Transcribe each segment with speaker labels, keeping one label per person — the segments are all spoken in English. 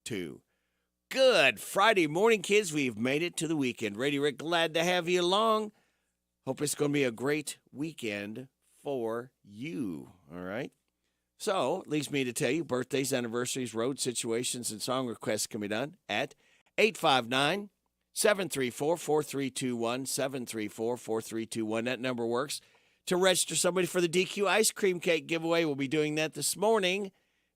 Speaker 1: 2. Good Friday morning, kids. We've made it to the weekend. Radio Rick, glad to have you along. Hope it's going to be a great weekend for you. All right. So, leaves me to tell you, birthdays, anniversaries, road situations, and song requests can be done at 859-734-4321, 734-4321. That number works to register somebody for the DQ ice cream cake giveaway. We'll be doing that this morning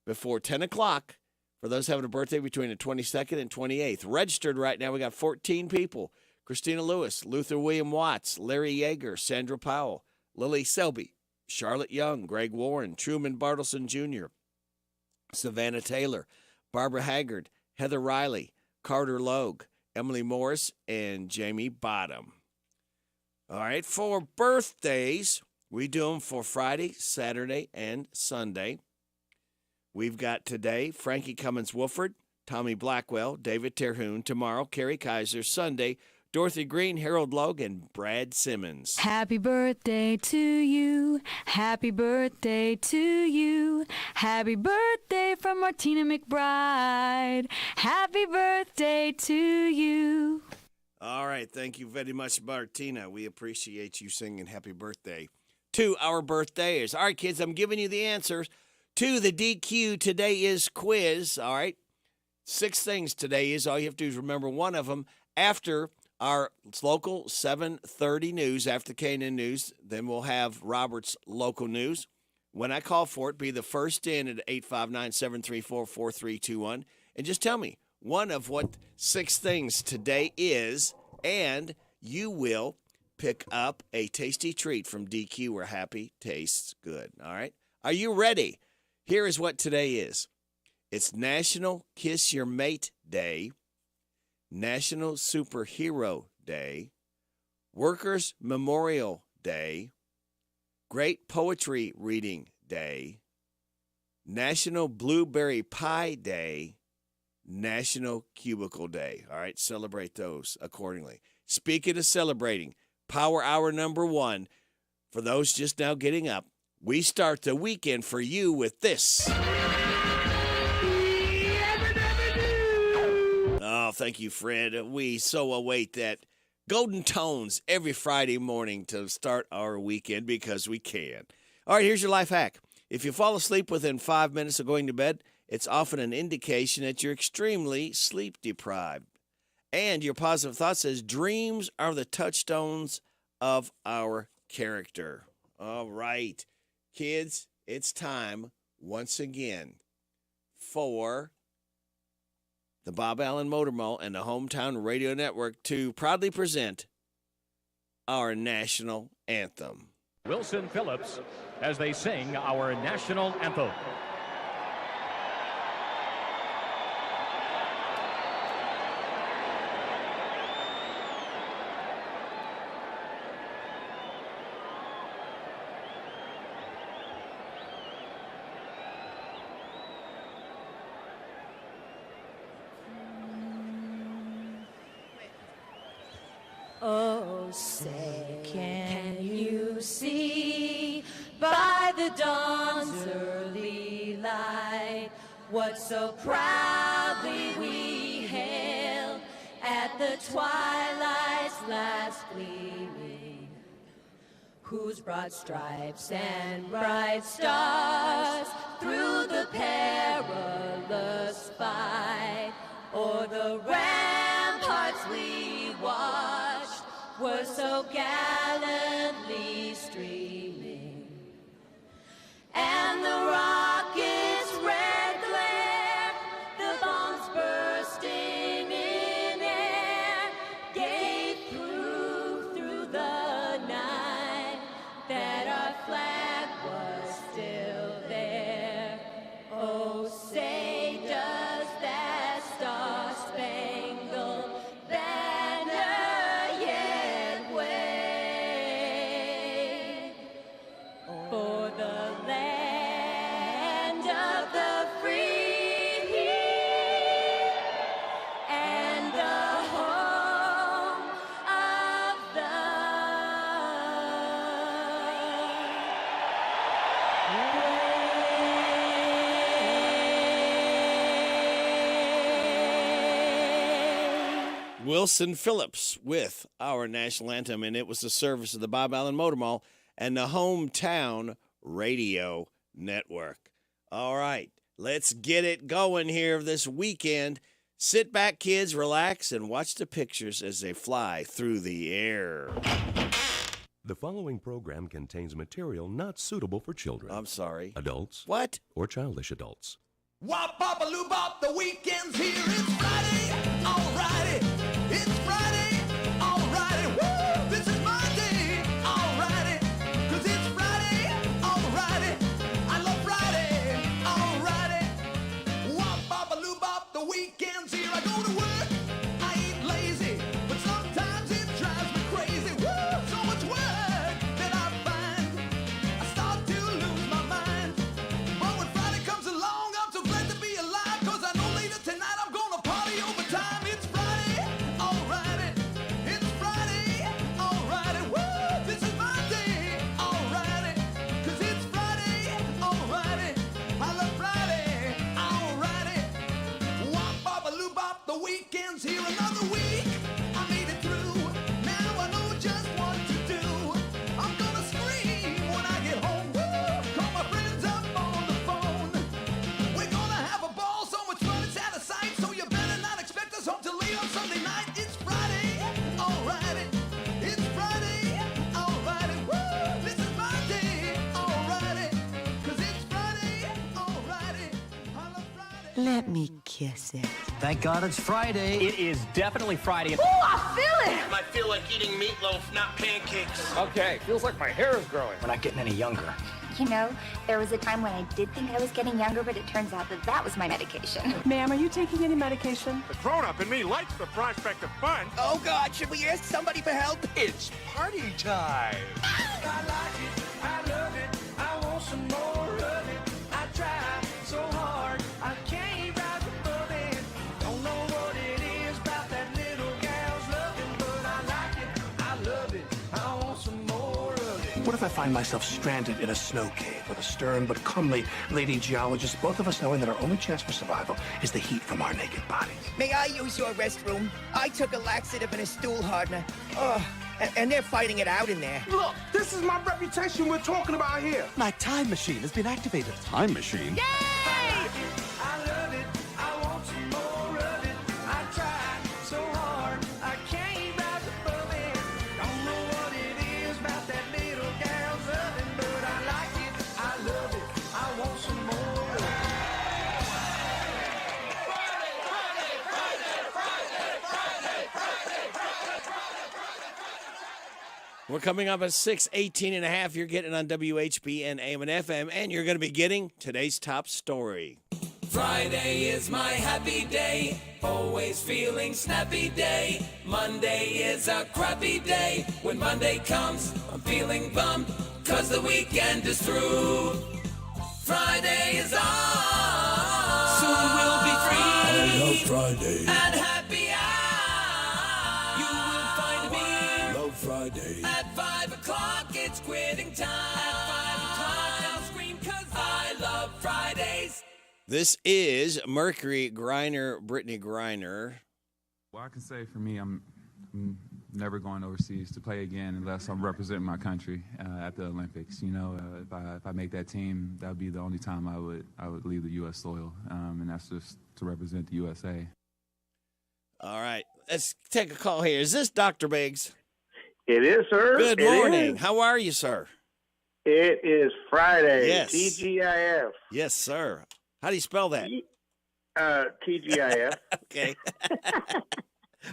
Speaker 1: before 10 o'clock for those having a birthday between the 22nd and 28th. Registered right now, we got 14 people. Christina Lewis, Luther William Watts, Larry Yeager, Sandra Powell, Lily Selby, Charlotte Young, Greg Warren, Truman Bartleson Jr., Savannah Taylor, Barbara Haggard, Heather Riley, Carter Logue, Emily Morris, and Jamie Bottom. All right, for birthdays, we do them for Friday, Saturday, and Sunday. We've got today Frankie Cummins-Wolford, Tommy Blackwell, David Terhune. Tomorrow, Carrie Kaiser. Sunday, Dorothy Green, Harold Logue, and Brad Simmons.
Speaker 2: Happy birthday to you. Happy birthday to you. Happy birthday from Martina McBride. Happy birthday to you.
Speaker 1: All right. Thank you very much, Martina. We appreciate you singing happy birthday to our birthdays. All right, kids, I'm giving you the answers to the DQ Today Is quiz. All right. 6 things today is. All you have to do is remember one of them after our local 7:30 news, after KNN News. Then we'll have Robert's local news. When I call for it, be the first in at 859-734-4321. And just tell me one of what 6 things today is, and you will pick up a tasty treat from DQ where happy tastes good. All right? Are you ready? Here is what today is. It's National Kiss Your Mate Day, National Superhero Day, Workers' Memorial Day, Great Poetry Reading Day, National Blueberry Pie Day, National Cubicle Day. All right, celebrate those accordingly. Speaking of celebrating, Power Hour number 1, for those just now getting up, we start the weekend for you with this. Oh, thank you, Fred. We so await that golden tones every Friday morning to start our weekend because we can. All right, here's your life hack. If you fall asleep within 5 minutes of going to bed, it's often an indication that you're extremely sleep deprived. And your positive thought says dreams are the touchstones of our character. All right, kids, it's time once again for the Bob Allen Motor Mall and the Hometown Radio Network to proudly present our national anthem.
Speaker 3: Wilson Phillips as they sing our national anthem.
Speaker 4: Oh, say, can you see by the dawn's early light what so proudly we hailed at the twilight's last gleaming, whose broad stripes and bright stars through the perilous fight o'er the ramparts we watched were so gallantly streaming, and the rocket's red glare, the bombs bursting in air, gave proof through the night that our flag was still there. Oh, say does that star-spangled banner yet wave for the land
Speaker 1: Wilson Phillips with our national anthem, and it was the service of the Bob Allen Motor Mall and the Hometown Radio Network. All right, let's get it going here this weekend. Sit back, kids, relax, and watch the pictures as they fly through the air.
Speaker 5: The following program contains material not suitable for children.
Speaker 1: I'm sorry.
Speaker 5: Adults.
Speaker 1: What?
Speaker 5: Or childish adults.
Speaker 6: Wop, bop, a loo, bop, the weekend's here. It's Friday, alrighty. It's Friday, alrighty. Woo! This is my day, alrighty. 'Cause it's Friday, alrighty. I love Friday, alrighty. Wop, bop, a loo, bop, the weekend's here. I go to work, I ain't lazy, but sometimes it drives me crazy. Woo! So much work that I find, I start to lose my mind. But when Friday comes along, I'm so glad to be alive, 'cause I know later tonight I'm gonna party overtime. It's Friday, alrighty. It's Friday, alrighty. Woo! This is my day, alrighty. 'Cause it's Friday, alrighty. I love Friday, alrighty. Wop, bop, a loo, bop, the weekend's here. Another week, I made it through. Now I know just what to do. I'm gonna scream when I get home. Woo! Call my friends up on the phone. We're gonna have a ball, so much fun it's out of sight. So you better not expect us home till late on Sunday night. It's Friday, alrighty. It's Friday, alrighty. Woo! This is my day, alrighty. 'Cause it's Friday, alrighty. I love Friday.
Speaker 7: Let me kiss it.
Speaker 8: Thank God it's Friday.
Speaker 3: It is definitely Friday.
Speaker 1: I feel like eating meatloaf, not pancakes.
Speaker 3: Okay, feels like my hair is growing.
Speaker 8: We're not getting any younger.
Speaker 9: You know, there was a time when I did think I was getting younger, but it turns out that that was my medication.
Speaker 7: Ma'am, are you taking any medication?
Speaker 3: The grown-up in me likes the prospect of fun.
Speaker 6: Oh God, should we ask somebody for help?
Speaker 3: It's party time.
Speaker 6: I like it, I love it, I want some more of it. I try so hard, I can't rise above it. Don't know what it is about that little gal's loving, but I like it, I love it, I want some more of it.
Speaker 10: What if I find myself stranded in a snow cave with a stern but comely lady geologist, both of us knowing that our only chance for survival is the heat from our naked bodies?
Speaker 6: May I use your restroom? I took a laxative and a stool hardener. Oh, and they're fighting it out in there.
Speaker 10: Look, this is my reputation we're talking about here.
Speaker 8: My time machine has been activated.
Speaker 5: Time machine?
Speaker 6: I love it, I want some more of it. I try so hard, I can't rise above it. Don't know what it is about that little gal's loving, but I like it, I love it, I want some more of it.
Speaker 1: We're coming up at 6:18 and a half. You're getting on WHBN AM and FM, and you're going to be getting today's top story.
Speaker 6: Friday is my happy day, always feeling snappy day. Monday is a crappy day. When Monday comes, I'm feeling bummed, 'cause the weekend is through. Friday is on, soon we'll be free. I love Friday. And happy hour, you will find me. Love Friday. At 5 o'clock, it's quitting time. At 5 o'clock, I'll scream 'cause I love Fridays.
Speaker 1: This is Mercury Griner, Brittany Griner.
Speaker 11: Well, I can say for me, I'm never going overseas to play again unless I'm representing my country at the Olympics. You know, if I make that team, that would be the only time I would leave the U.S. soil, and that's just to represent the USA.
Speaker 1: All right, let's take a call here. Is this Dr. Biggs?
Speaker 12: It is, sir.
Speaker 1: Good
Speaker 12: It
Speaker 1: morning.
Speaker 12: is.
Speaker 1: How are you, sir?
Speaker 12: It is Friday.
Speaker 1: Yes.
Speaker 12: TGIF.
Speaker 1: Yes, sir. How do you spell that?
Speaker 12: TGIF.
Speaker 1: Okay.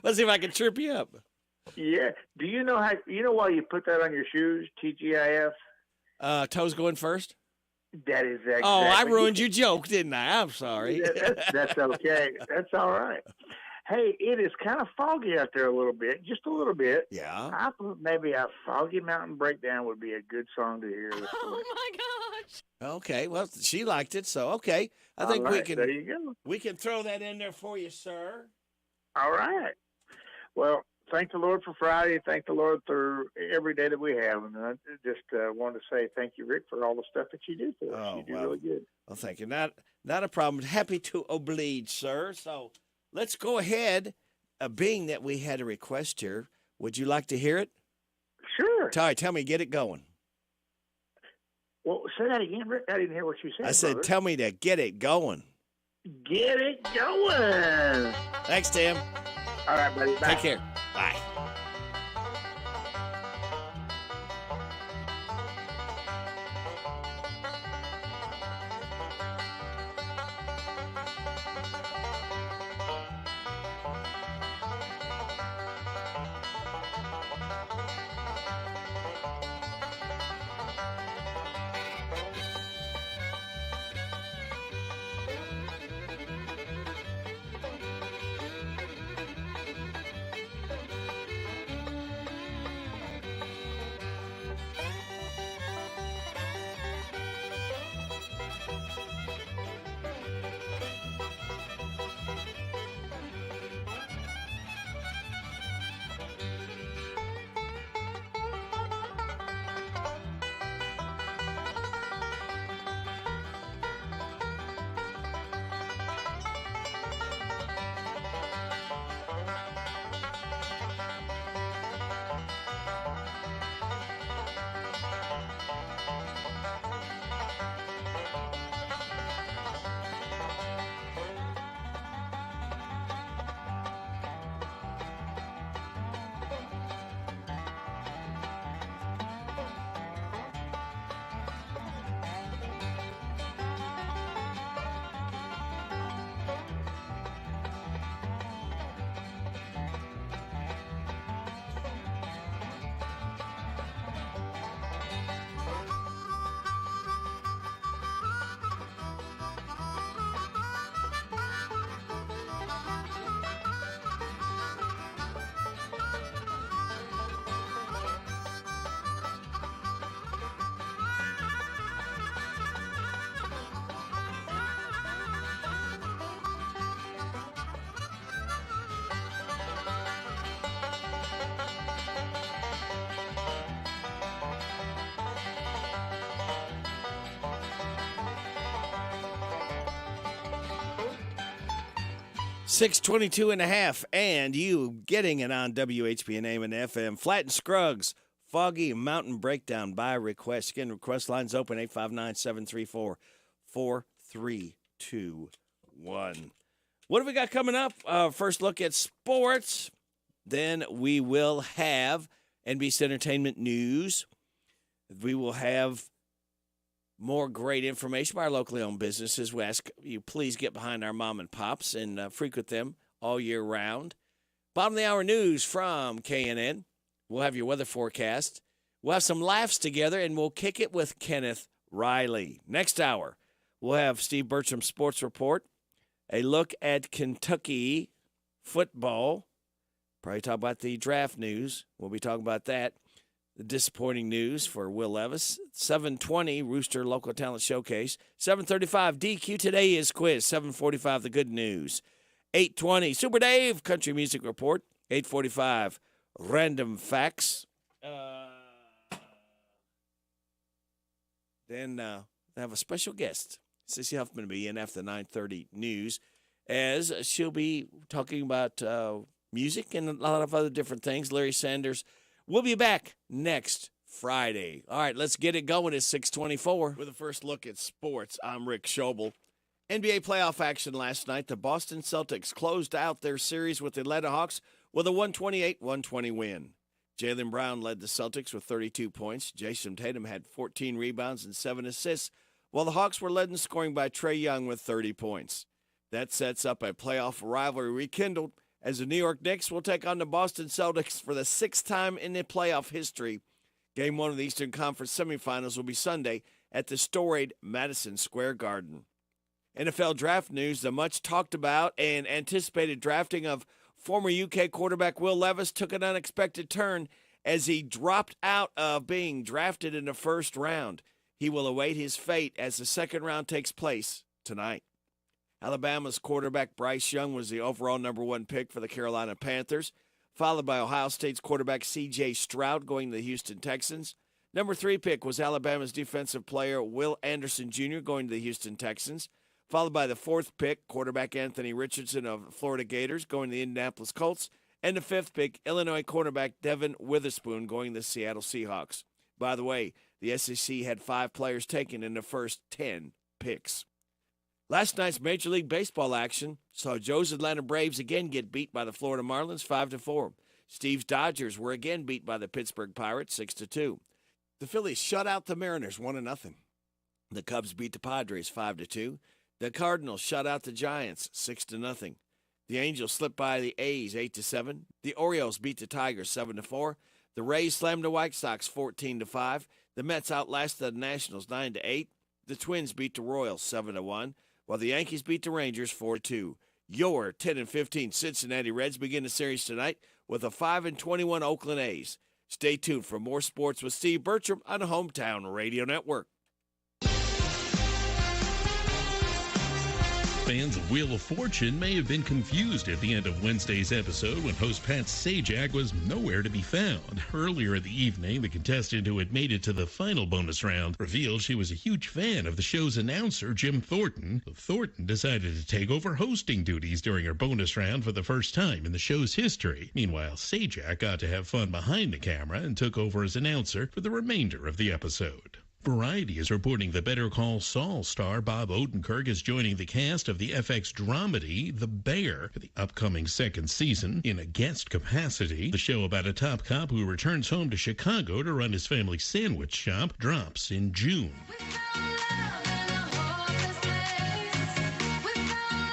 Speaker 1: Let's see if I can trip you up.
Speaker 12: Yeah. Do you know why you put that on your shoes? TGIF.
Speaker 1: Toes going first?
Speaker 12: That is exactly.
Speaker 1: Oh, I ruined your joke, didn't I? I'm sorry.
Speaker 12: That's okay. That's all right. Hey, it is kind of foggy out there a little bit, just a little bit.
Speaker 1: Yeah.
Speaker 12: I thought maybe a Foggy Mountain Breakdown would be a good song to hear this morning.
Speaker 2: Oh my gosh.
Speaker 1: Okay. Well, she liked it, so okay. I think
Speaker 12: All
Speaker 1: we
Speaker 12: right,
Speaker 1: can.
Speaker 12: There you go.
Speaker 1: We can throw that in there for you, sir.
Speaker 12: All right. Well, thank the Lord for Friday. Thank the Lord for every day that we have. And I just wanted to say thank you, Rick, for all the stuff that you do for us. You do really good.
Speaker 1: Well, thank you. Not a problem. Happy to oblige, sir. So let's go ahead being that we had a request here, would you like to hear it?
Speaker 12: Sure.
Speaker 1: Ty, tell me, get it going.
Speaker 12: Well, say that again, Rick. I didn't hear what you said.
Speaker 1: I said,
Speaker 12: brother.
Speaker 1: tell me to get it going.
Speaker 12: Get it going.
Speaker 1: Thanks, Tim.
Speaker 12: All right, buddy. Bye.
Speaker 1: Take care. Bye. .5, and you getting it on WHBN AM and FM. Flat and Scruggs, Foggy Mountain Breakdown by request. Again, request lines open 859-734-4321. What have we got coming up? First look at sports. Then we will have NBC Entertainment News. We will have more great information by our locally owned businesses. We ask you please get behind our mom and pops and frequent them all year round. Bottom of the hour news from KNN. We'll have your weather forecast. We'll have some laughs together, and we'll kick it with Kenneth Riley. Next hour, we'll have Steve Bertram's Sports Report, a look at Kentucky football. Probably talk about the draft news. We'll be talking about that. The disappointing news for Will Levis. 7:20, Rooster Local Talent Showcase. 7:35, DQ Today is Quiz. 7:45, The Good News. 8:20, Super Dave, Country Music Report. 8:45, Random Facts. Then they have a special guest. Sissy Huffman will be in after the 9:30 news, as she'll be talking about music and a lot of other different things. Larry Sanders. We'll be back next Friday. All right, let's get it going. It's 6:24. With a first look at sports, I'm Rick Schobel. NBA playoff action last night. The Boston Celtics closed out their series with the Atlanta Hawks with a 128-120 win. Jaylen Brown led the Celtics with 32 points. Jason Tatum had 14 rebounds and 7 assists, while the Hawks were led in scoring by Trae Young with 30 points. That sets up a playoff rivalry rekindled as the New York Knicks will take on the Boston Celtics for the 6th time in the playoff history. Game 1 of the Eastern Conference semifinals will be Sunday at the storied Madison Square Garden. NFL draft news, the much talked about and anticipated drafting of former UK quarterback Will Levis took an unexpected turn as he dropped out of being drafted in the first round. He will await his fate as the second round takes place tonight. Alabama's quarterback Bryce Young was the overall number 1 pick for the Carolina Panthers, followed by Ohio State's quarterback C.J. Stroud going to the Houston Texans. Number 3 pick was Alabama's defensive player Will Anderson Jr. going to the Houston Texans, followed by the 4th pick, quarterback Anthony Richardson of Florida Gators going to the Indianapolis Colts, and the 5th pick, Illinois cornerback Devin Witherspoon going to the Seattle Seahawks. By the way, the SEC had 5 players taken in the first 10 picks. Last night's Major League Baseball action saw Joe's Atlanta Braves again get beat by the Florida Marlins 5-4. Steve's Dodgers were again beat by the Pittsburgh Pirates 6-2. The Phillies shut out the Mariners 1-0. The Cubs beat the Padres 5-2. The Cardinals shut out the Giants 6-0. The Angels slipped by the A's 8-7. The Orioles beat the Tigers 7-4. The Rays slammed the White Sox 14-5. The Mets outlasted the Nationals 9-8. The Twins beat the Royals 7-1. While the Yankees beat the Rangers 4-2. Your 10-15 Cincinnati Reds begin the series tonight with a 5-21 Oakland A's. Stay tuned for more sports with Steve Bertram on the Hometown Radio Network.
Speaker 13: Fans of Wheel of Fortune may have been confused at the end of Wednesday's episode when host Pat Sajak was nowhere to be found. Earlier in the evening, the contestant who had made it to the final bonus round revealed she was a huge fan of the show's announcer, Jim Thornton. Thornton decided to take over hosting duties during her bonus round for the first time in the show's history. Meanwhile, Sajak got to have fun behind the camera and took over as announcer for the remainder of the episode. Variety is reporting the Better Call Saul star Bob Odenkirk is joining the cast of the FX dramedy The Bear for the upcoming second season in a guest capacity. The show about a top cop who returns home to Chicago to run his family's sandwich shop drops in June.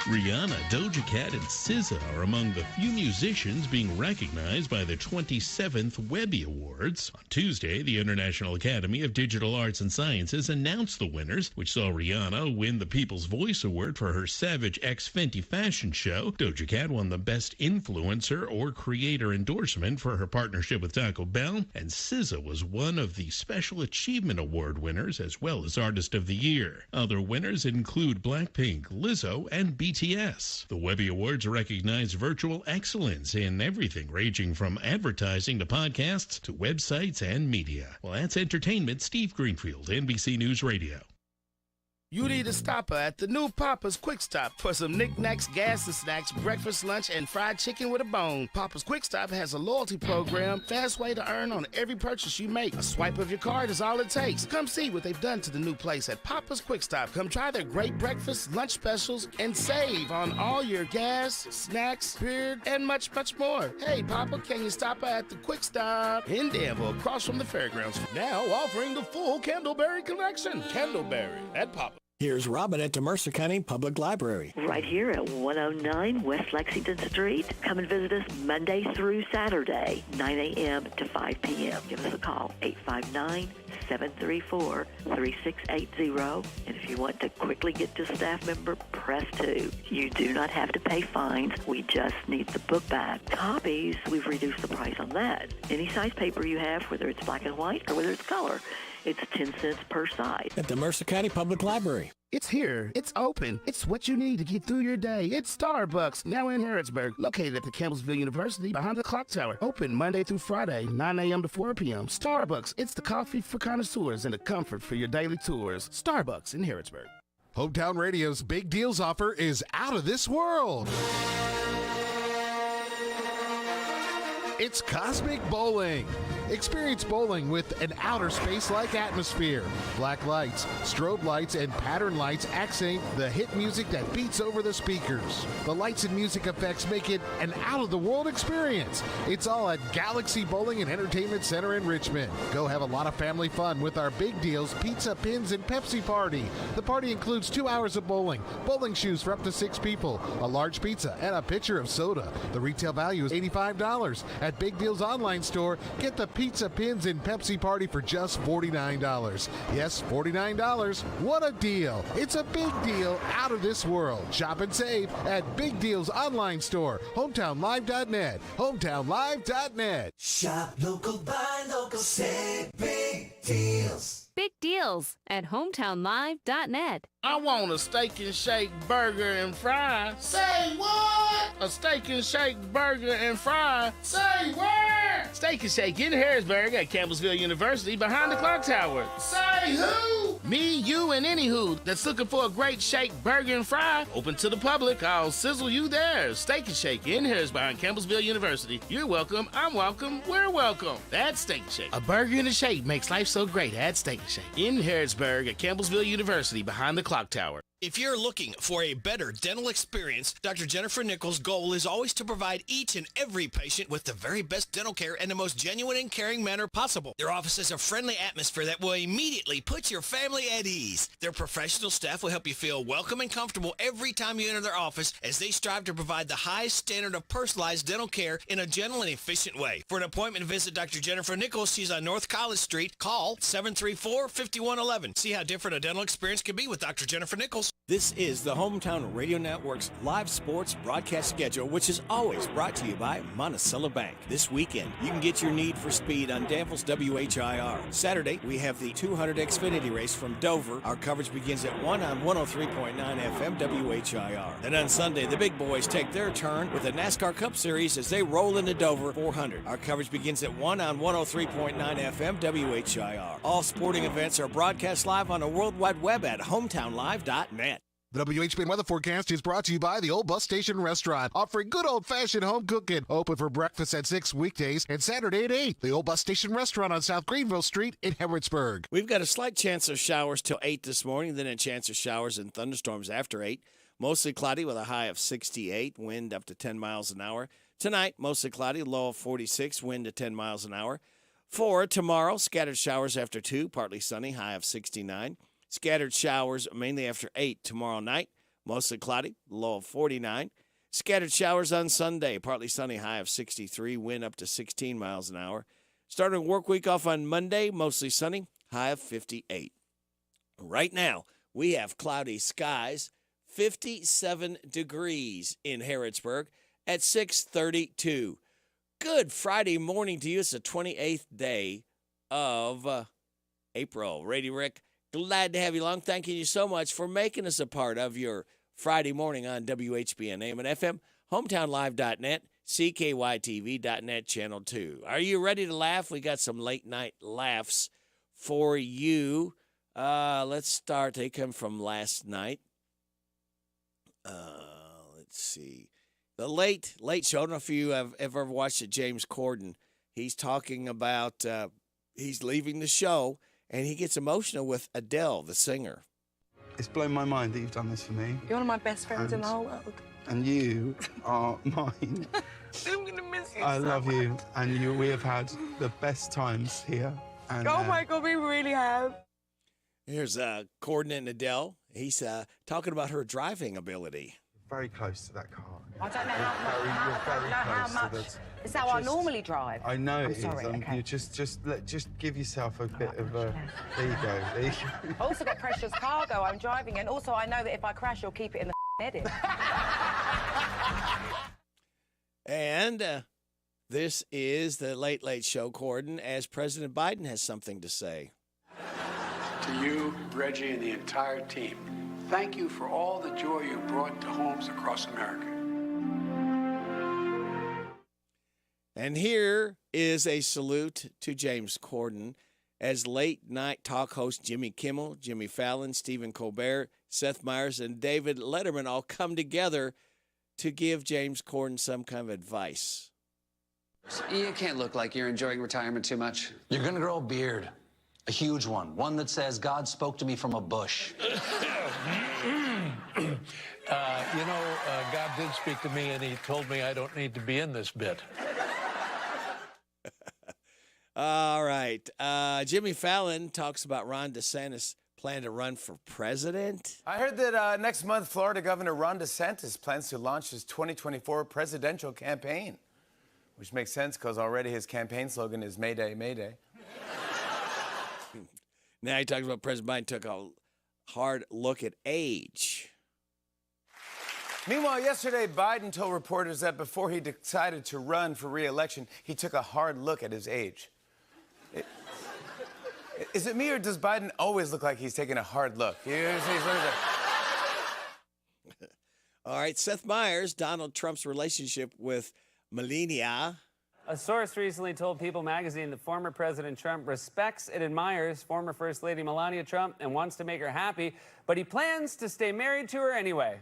Speaker 13: Rihanna, Doja Cat, and SZA are among the few musicians being recognized by the 27th Webby Awards. On Tuesday, the International Academy of Digital Arts and Sciences announced the winners, which saw Rihanna win the People's Voice Award for her Savage X Fenty fashion show. Doja Cat won the Best Influencer or Creator endorsement for her partnership with Taco Bell, and SZA was one of the Special Achievement Award winners as well as Artist of the Year. Other winners include Blackpink, Lizzo, and BTS. The Webby Awards recognize virtual excellence in everything ranging from advertising to podcasts to websites and media. Well, that's entertainment. Steve Greenfield, NBC News Radio.
Speaker 14: You need a stopper at the new Papa's Quick Stop for some knickknacks, gas and snacks, breakfast, lunch, and fried chicken with a bone. Papa's Quick Stop has a loyalty program, fast way to earn on every purchase you make. A swipe of your card is all it takes. Come see what they've done to the new place at Papa's Quick Stop. Come try their great breakfast, lunch specials, and save on all your gas, snacks, beer, and much, much more. Hey, Papa, can you stop at the Quick Stop in Danville, across from the fairgrounds? Now offering the full Candleberry collection. Candleberry at Papa.
Speaker 15: Here's Robin at the Mercer County Public Library.
Speaker 16: Right here at 109 West Lexington Street. Come and visit us Monday through Saturday, 9 a.m. to 5 p.m. Give us a call, 859-734-3680. And if you want to quickly get to a staff member, press 2. You do not have to pay fines. We just need the book back. Copies, we've reduced the price on that. Any size paper you have, whether it's black and white or whether it's color, it's 10 cents per side.
Speaker 15: At the Mercer County Public Library.
Speaker 14: It's here. It's open. It's what you need to get through your day. It's Starbucks, now in Harrodsburg, located at the Campbellsville University behind the clock tower. Open Monday through Friday, 9 a.m. to 4 p.m. Starbucks, it's the coffee for connoisseurs and the comfort for your daily tours. Starbucks in Harrodsburg.
Speaker 17: Hometown Radio's Big Deals offer is out of this world. It's Cosmic Bowling. Experience bowling with an outer space-like atmosphere. Black lights, strobe lights, and pattern lights accent the hit music that beats over the speakers. The lights and music effects make it an out-of-the-world experience. It's all at Galaxy Bowling and Entertainment Center in Richmond. Go have a lot of family fun with our Big Deals Pizza, Pins, and Pepsi party. The party includes 2 hours of bowling, bowling shoes for up to 6 people, a large pizza, and a pitcher of soda. The retail value is $85. At Big Deals online store, get the Pizza, Pins, and Pepsi party for just $49. Yes, $49. What a deal. It's a big deal out of this world. Shop and save at Big Deals online store, hometownlive.net, hometownlive.net.
Speaker 6: Shop local, buy local, save big deals.
Speaker 18: Big deals at hometownlive.net.
Speaker 14: I want a steak and shake burger and fries. Say what? A steak and shake burger and fries. Say where? Steak and Shake in Harrodsburg at Campbellsville University behind the clock tower. Say who? Me, you, and any who that's looking for a great shake, burger, and fry. Open to the public. I'll sizzle you there. Steak and Shake in Harrodsburg on Campbellsville University. You're welcome. I'm welcome. We're welcome. That's Steak and Shake. A burger and a shake makes life so great at Steak and Shake. In Harrodsburg at Campbellsville University behind the clock tower.
Speaker 19: If you're looking for a better dental experience, Dr. Jennifer Nichols' goal is always to provide each and every patient with the very best dental care in the most genuine and caring manner possible. Their office is a friendly atmosphere that will immediately put your family at ease. Their professional staff will help you feel welcome and comfortable every time you enter their office as they strive to provide the highest standard of personalized dental care in a gentle and efficient way. For an appointment, visit Dr. Jennifer Nichols. She's on North College Street. Call 734-5111. See how different a dental experience can be with Dr. Jennifer Nichols.
Speaker 15: This is the Hometown Radio Network's live sports broadcast schedule, which is always brought to you by Monticello Bank. This weekend, you can get your need for speed on Danville's WHIR. Saturday, we have the 200 Xfinity race from Dover. Our coverage begins at 1 on 103.9 FM WHIR. Then on Sunday, the big boys take their turn with the NASCAR Cup Series as they roll into Dover 400. Our coverage begins at 1 on 103.9 FM WHIR. All sporting events are broadcast live on the World Wide Web at hometownlive.net.
Speaker 17: The WHBN weather forecast is brought to you by the Old Bus Station Restaurant, offering good old-fashioned home cooking. Open for breakfast at 6 weekdays and Saturday at 8. The Old Bus Station Restaurant on South Greenville Street in Harrodsburg.
Speaker 1: We've got a slight chance of showers till 8 this morning, then a chance of showers and thunderstorms after 8. Mostly cloudy with a high of 68, wind up to 10 miles an hour. Tonight, mostly cloudy, low of 46, wind to 10 miles an hour. For tomorrow, scattered showers after 2, partly sunny, high of 69. Scattered showers mainly after 8 tomorrow night. Mostly cloudy, low of 49. Scattered showers on Sunday, partly sunny, high of 63, wind up to 16 miles an hour. Starting work week off on Monday, mostly sunny, high of 58. Right now, we have cloudy skies, 57 degrees in Harrodsburg at 6:32. Good Friday morning to you. It's the 28th day of April. Rady Rick, glad to have you along. Thanking you so much for making us a part of your Friday morning on WHBN AM and FM, hometownlive.net, CKYTV.net, Channel 2. Are you ready to laugh? We got some late night laughs for you. Let's start. They come from last night. Let's see. The Late Show. I don't know if you have ever watched it. James Corden. He's talking about he's leaving the show, and he gets emotional with Adele, the singer.
Speaker 20: It's blown my mind that you've done this for me.
Speaker 7: You're one of my best friends in the whole world.
Speaker 20: And you are mine.
Speaker 7: I'm going to miss you
Speaker 20: I
Speaker 7: so
Speaker 20: love
Speaker 7: much.
Speaker 20: you. And we have had the best times here. And,
Speaker 7: Oh my God, we really have.
Speaker 1: Here's Corden and Adele. He's talking about her driving ability.
Speaker 20: Very close to that car.
Speaker 7: I don't know
Speaker 20: You're very close to that.
Speaker 7: It's how I normally drive.
Speaker 20: I know
Speaker 7: I'm
Speaker 20: it is.
Speaker 7: sorry, okay.
Speaker 20: You just give yourself a bit of a. There you go. There you go.
Speaker 7: I also got precious cargo I'm driving, and also I know that if I crash, you'll keep it in the edit.
Speaker 1: And this is the Late Show, Corden, as President Biden has something to say.
Speaker 21: To you, Reggie, and the entire team, thank you for all the joy you brought to homes across America.
Speaker 1: And here is a salute to James Corden as late-night talk host Jimmy Kimmel, Jimmy Fallon, Stephen Colbert, Seth Meyers, and David Letterman all come together to give James Corden some kind of advice.
Speaker 22: You can't look like you're enjoying retirement too much.
Speaker 8: You're gonna grow a beard. A huge one. One that says, God spoke to me from a bush.
Speaker 23: God did speak to me, and he told me I don't need to be in this bit.
Speaker 1: All right. Jimmy Fallon talks about Ron DeSantis' plan to run for president.
Speaker 24: I heard that next month, Florida Governor Ron DeSantis plans to launch his 2024 presidential campaign, which makes sense because already his campaign slogan is Mayday, Mayday.
Speaker 1: Now he talks about President Biden took a hard look at age.
Speaker 24: Meanwhile, yesterday, Biden told reporters that before he decided to run for re-election, he took a hard look at his age. Is it me, or does Biden always look like he's taking a hard look?
Speaker 1: All right, Seth Meyers, Donald Trump's relationship with Melania.
Speaker 3: A source recently told People magazine that former President Trump respects and admires former First Lady Melania Trump and wants to make her happy, but he plans to stay married to her anyway.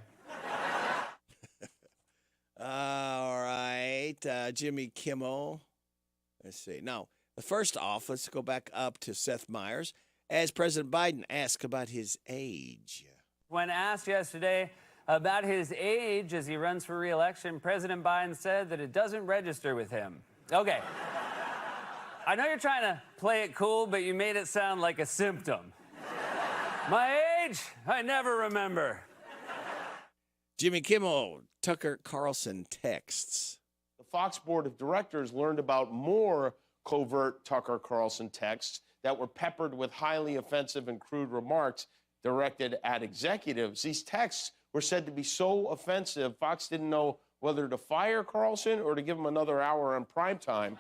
Speaker 1: All right, Jimmy Kimmel. Let's see. Now, first off, let's go back up to Seth Meyers as President Biden asked about his age.
Speaker 3: When asked yesterday about his age as he runs for re-election, President Biden said that it doesn't register with him. Okay. I know you're trying to play it cool, but you made it sound like a symptom. My age? I never remember.
Speaker 1: Jimmy Kimmel, Tucker Carlson texts.
Speaker 4: The Fox board of directors learned about more covert Tucker Carlson texts that were peppered with highly offensive and crude remarks directed at executives. These texts were said to be so offensive, Fox didn't know whether to fire Carlson or to give him another hour on primetime.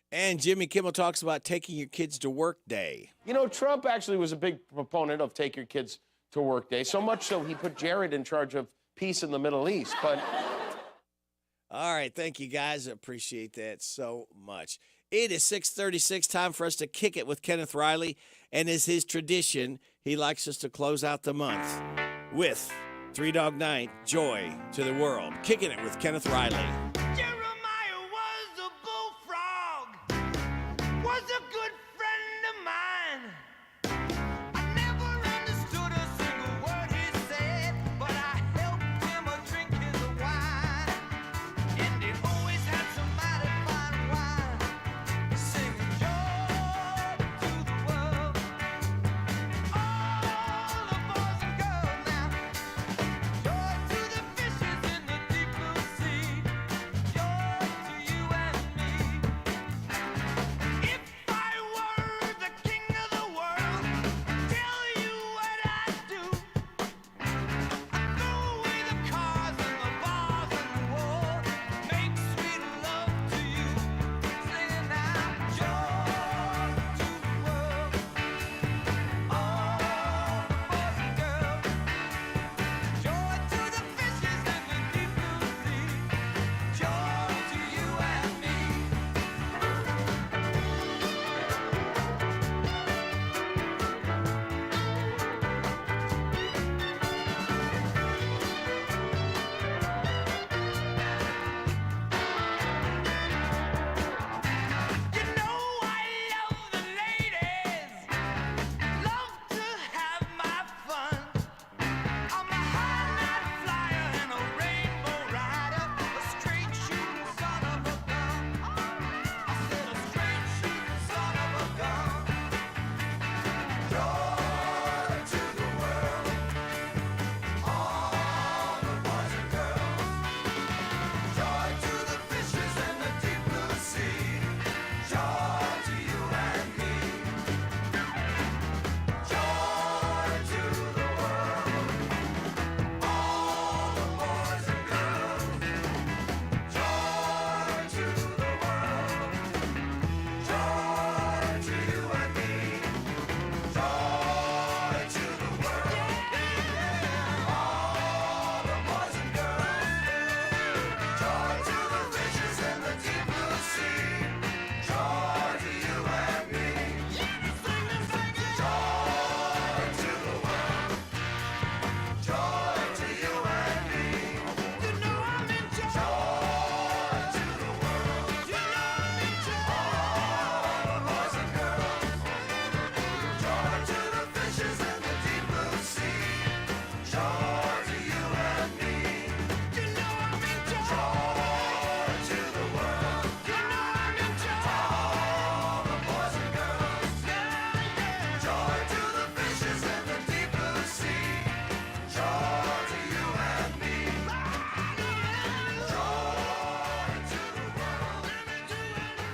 Speaker 1: And Jimmy Kimmel talks about taking your kids to work day.
Speaker 4: You know, Trump actually was a big proponent of take your kids to work day, so much so he put Jared in charge of peace in the Middle East. But
Speaker 1: all right, thank you guys. I appreciate that so much. It is 6:36, time for us to kick it with Kenneth Riley. And as his tradition, he likes us to close out the month with Three Dog Night, Joy to the World. Kicking it with Kenneth Riley.
Speaker 6: Was a good friend of mine. I never understood a single word he said, but I helped him drink his wine. And it always had some mighty fine wine, singing joy to the world. All the boys and girls now, joy to the fishes in the deep blue sea, joy to you and me. If I were the king of the world, tell you what I'd do. I'd throw away the cars and the bars and the war, make sweet love to you, singing out joy to the world. All the boys and girls, joy to the fishes in the deep blue sea, joy to you and me. You know I love the ladies, love to have my fun. I'm a high-night flyer and a rainbow rider, a straight-shooting son of a gun. I said a straight-shooting son of a gun. Joy to the world, all the boys and girls. Joy to the fishes in the deep blue sea. Joy to you and me. Joy to the world, all the boys and girls. Joy to the world, joy to you and me. Joy to the world, all the boys and girls. Joy to the fishes in the deep blue sea. Joy to you and me. Joy to the world. Joy to you and me. You know I'm in joy. Joy to the world. You know I'm in joy. All the boys and girls. Joy to the fishes in the deep blue sea. Joy to you and me. You know I'm in joy. Joy to the world. You know I'm in joy. All the boys and girls. Joy to the fishes in the deep blue sea. Joy to you and me.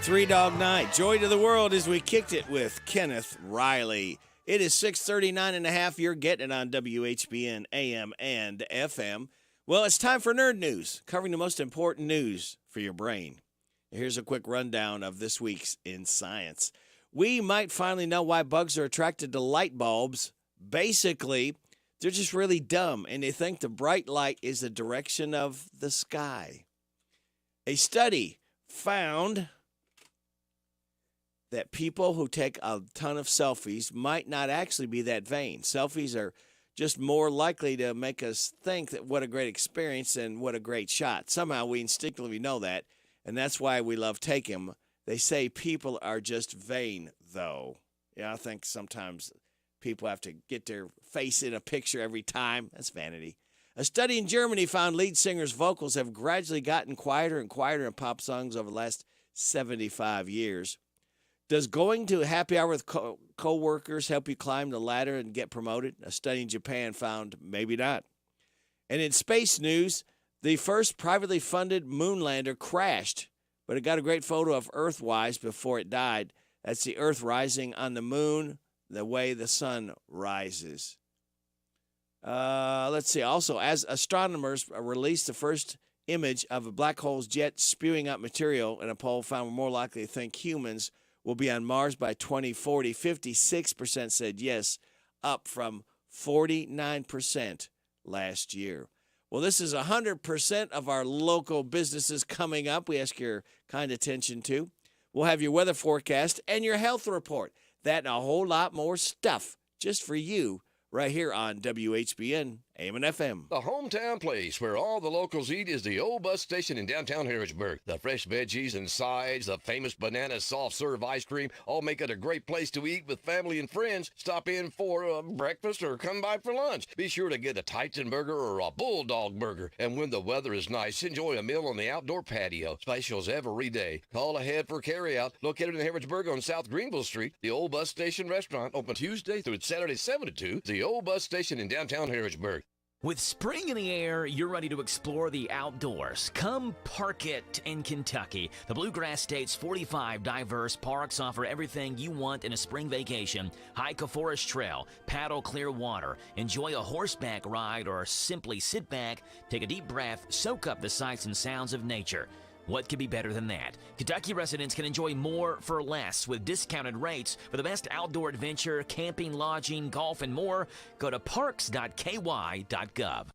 Speaker 1: Three Dog Night, Joy to the World, as we kicked it with Kenneth Riley. It is 6:39 and a half. You're getting it on WHBN AM and FM. Well, it's time for Nerd News, covering the most important news for your brain. Here's a quick rundown of this week's in science. We might finally know why bugs are attracted to light bulbs. Basically, they're just really dumb, and they think the bright light is the direction of the sky. A study found that people who take a ton of selfies might not actually be that vain. Selfies are just more likely to make us think that what a great experience and what a great shot. Somehow we instinctively know that, and that's why we love taking them. They say people are just vain, though. Yeah, I think sometimes people have to get their face in a picture every time. That's vanity. A study in Germany found lead singers' vocals have gradually gotten quieter and quieter in pop songs over the last 75 years. Does going to happy hour with co-workers help you climb the ladder and get promoted? A study in Japan found maybe not. And in space news, the first privately funded moon lander crashed, but it got a great photo of Earthwise before it died. That's the Earth rising on the moon the way the sun rises. Let's see. Also, as astronomers released the first image of a black hole's jet spewing out material in a poll found we're more likely to think humans will be on Mars by 2040. 56% said yes, up from 49% last year. Well, this is 100% of our local businesses coming up. We ask your kind attention to. We'll have your weather forecast and your health report. That and a whole lot more stuff just for you right here on WHBN, AM and FM.
Speaker 5: The hometown place where all the locals eat is the old bus station in downtown Harrodsburg. The fresh veggies and sides, the famous banana soft serve ice cream, all make it a great place to eat with family and friends. Stop in for breakfast or come by for lunch. Be sure to get a Titan burger or a Bulldog burger. And when the weather is nice, enjoy a meal on the outdoor patio. Specials every day. Call ahead for carryout. Located in Harrodsburg on South Greenville Street, the old bus station restaurant open Tuesday through Saturday 7 to 2. The old bus station in downtown Harrodsburg.
Speaker 9: With spring in the air, you're ready to explore the outdoors. Come park it in Kentucky. The Bluegrass State's 45 diverse parks offer everything you want in a spring vacation. Hike a forest trail, paddle clear water, enjoy a horseback ride, or simply sit back, take a deep breath, soak up the sights and sounds of nature. What could be better than that? Kentucky residents can enjoy more for less with discounted rates for the best outdoor adventure, camping, lodging, golf, and more. Go to parks.ky.gov.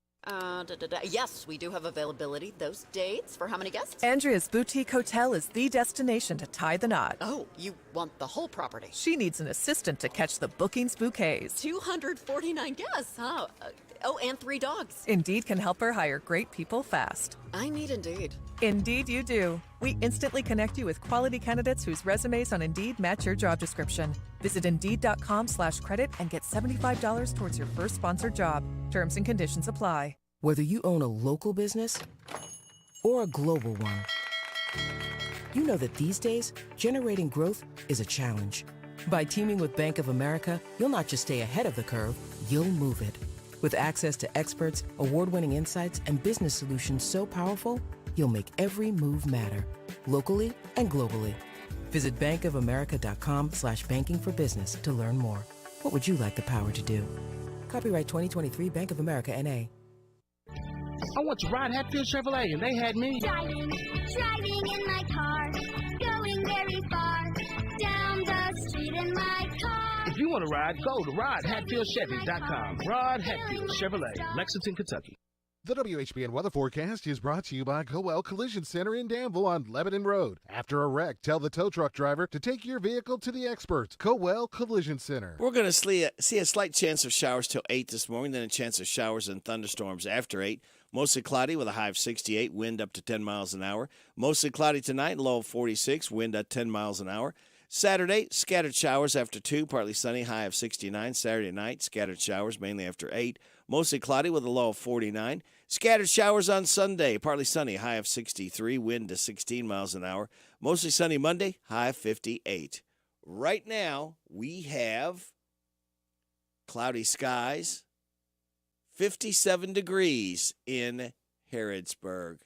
Speaker 10: Yes, we do have availability. Those dates for how many guests?
Speaker 11: Andrea's Boutique Hotel is the destination to tie the knot.
Speaker 10: Oh, you want the whole property?
Speaker 11: She needs an assistant to catch the bookings bouquets.
Speaker 10: 249 guests, huh? Oh, and 3 dogs.
Speaker 11: Indeed can help her hire great people fast.
Speaker 10: I need Indeed.
Speaker 11: Indeed you do. We instantly connect you with quality candidates whose resumes on Indeed match your job description. Visit Indeed.com/credit and get $75 towards your first sponsored job. Terms and conditions apply.
Speaker 25: Whether you own a local business or a global one, you know that these days, generating growth is a challenge. By teaming with Bank of America, you'll not just stay ahead of the curve, you'll move it. With access to experts, award-winning insights, and business solutions so powerful, you'll make every move matter, locally and globally. Visit bankofamerica.com/banking for business to learn more. What would you like the power to do? Copyright 2023 Bank of America, N.A.
Speaker 14: I want to ride Hatfield Chevrolet, and they had me
Speaker 26: driving in my car, going very far, down the street in my car.
Speaker 14: If you want to ride, go to RodHatfieldChevy.com. Rod Hatfield Chevrolet, Lexington, Kentucky.
Speaker 17: The WHBN weather forecast is brought to you by Coel Collision Center in Danville on Lebanon Road. After a wreck, tell the tow truck driver to take your vehicle to the experts. Coel Collision Center.
Speaker 1: We're going to see a slight chance of showers till 8 this morning, then a chance of showers and thunderstorms after 8. Mostly cloudy with a high of 68, wind up to 10 miles an hour. Mostly cloudy tonight, low of 46, wind at 10 miles an hour. Saturday, scattered showers after 2, partly sunny, high of 69. Saturday night, scattered showers mainly after 8. Mostly cloudy with a low of 49. Scattered showers on Sunday, partly sunny, high of 63, wind to 16 miles an hour. Mostly sunny Monday, high of 58. Right now, we have cloudy skies, 57 degrees in Harrodsburg.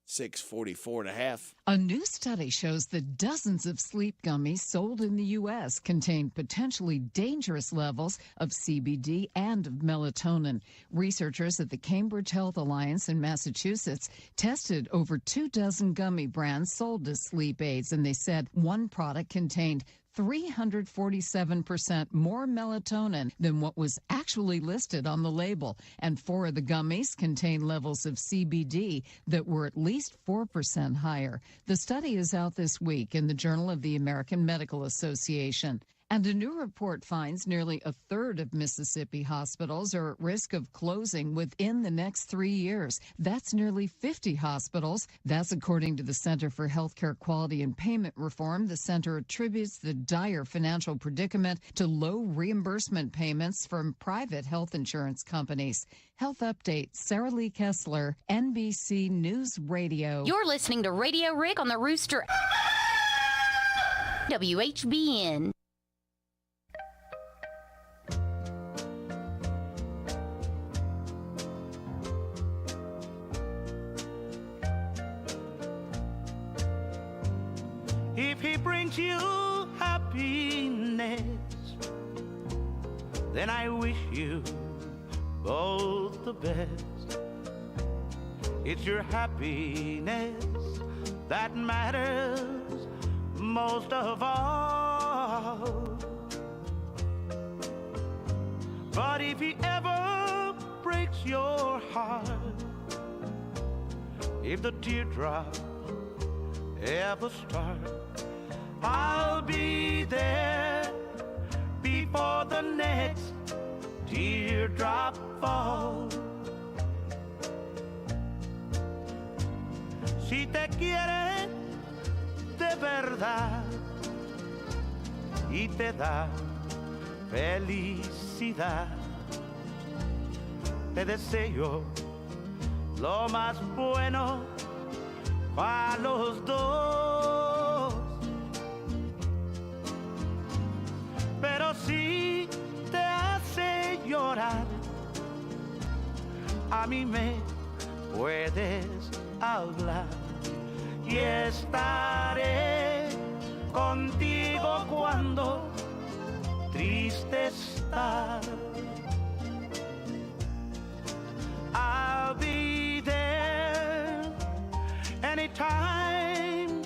Speaker 1: 644.5.
Speaker 27: A new study shows that dozens of sleep gummies sold in the U.S. contain potentially dangerous levels of CBD and of melatonin. Researchers at the Cambridge Health Alliance in Massachusetts tested over 24 gummy brands sold as sleep aids, and they said one product contained 347% more melatonin than what was actually listed on the label. And 4 of the gummies contain levels of CBD that were at least 4% higher. The study is out this week in the Journal of the American Medical Association. And a new report finds nearly a third of Mississippi hospitals are at risk of closing within the next 3 years. That's nearly 50 hospitals. That's according to the Center for Healthcare Quality and Payment Reform. The center attributes the dire financial predicament to low reimbursement payments from private health insurance companies. Health Update, Sarah Lee Kessler, NBC News Radio.
Speaker 2: You're listening to Radio Rick on the Rooster. WHBN.
Speaker 12: If he brings you happiness, then I wish you both the best. It's your happiness that matters most of all. But if he ever breaks your heart, if the teardrop ever start, I'll be there before the next teardrop falls. Si te quiere de verdad y te da felicidad, te deseo lo más bueno para los dos. Pero si te hace llorar, a mí me puedes hablar y estaré contigo cuando triste estás. I'll be there anytime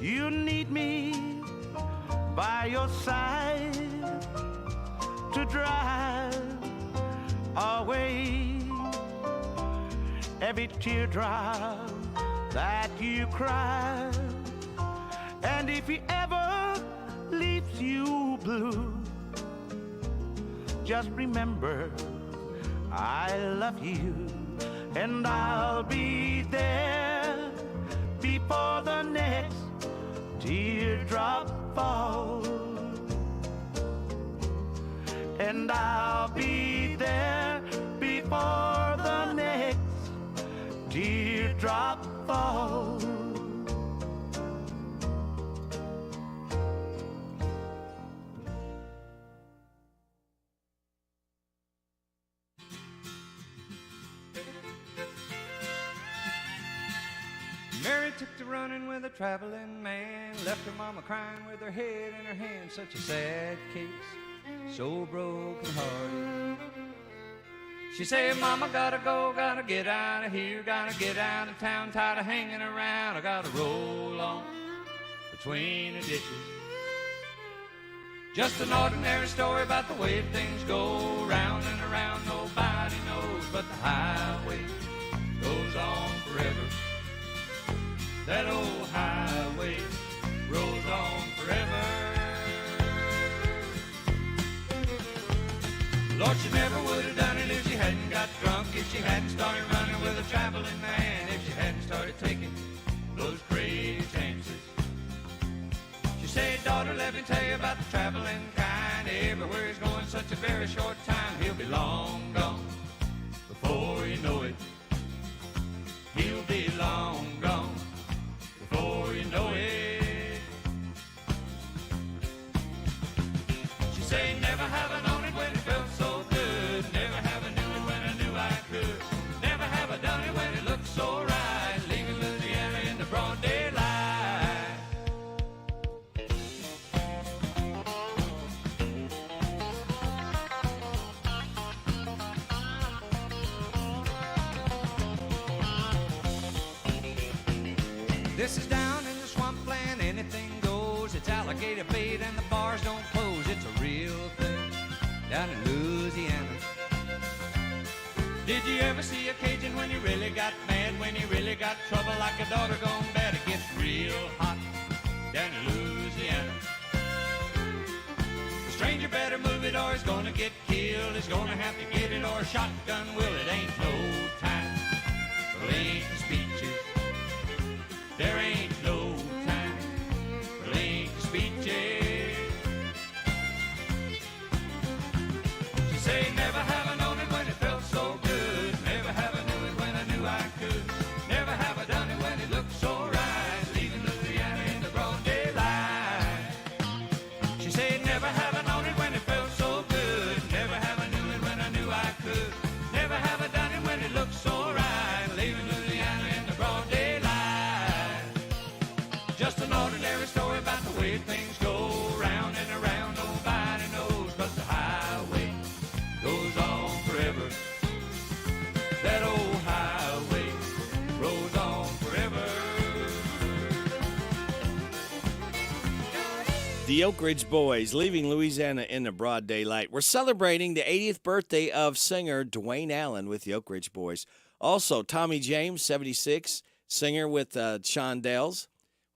Speaker 12: you need me, by your side to drive away every teardrop that you cry. And if he ever leaves you blue, just remember I love you, and I'll be there before the next teardrop falls. And I'll be there before the next teardrop falls.
Speaker 13: Mary took to running with a traveling man, left her mama crying with her head in her hand. Such a sad case, so broken hearted. She said, Mama, gotta go, gotta get out of here, gotta get out of town, tired of hanging around. I gotta roll on between the ditches. Just an ordinary story about the way things go, round and around, nobody knows, but the highway goes on forever. That old highway rolls on forever. Lord, she never would have done it if she hadn't got drunk, if she hadn't started running with a traveling man, if she hadn't started taking those crazy chances. She said, daughter, let me tell you about the traveling kind. Everywhere he's going such a very short time, he'll be long gone before you know it. He'll be long gone before you know it. She said, never have I known it when it felt so good. Never have I knew it when I knew I could. Never have I done it when it looked so right. Leaving Louisiana in the broad daylight. This is down in the swampland, anything goes. It's alligator to bathe and the bars don't close. It's a real thing down in Louisiana. Did you ever see a Cajun when you really got mad, when you really got trouble like a daughter gone bad? It gets real hot down in Louisiana. The stranger better move it or he's gonna get killed. He's gonna have to get it or a shotgun will. It ain't no time for lengthy speeches. There ain't no time for lengthy speeches. She say never have I known it when it felt so good. Never have I knew it when I knew I could. Never have I done it when it looked so right. Leaving Louisiana in the broad daylight. She said never have I known it when it felt so good. Never have I knew it when I knew I could. Never have I done it when it looked so right. Leaving Louisiana in the broad daylight. Just an ordinary story about the way things go round and around. Nobody knows but the highway goes on forever. That old highway rolls on forever.
Speaker 1: The Oak Ridge Boys, leaving Louisiana in the broad daylight. We're celebrating the 80th birthday of singer Dwayne Allen with the Oak Ridge Boys. Also, Tommy James, 76, singer with Shondells,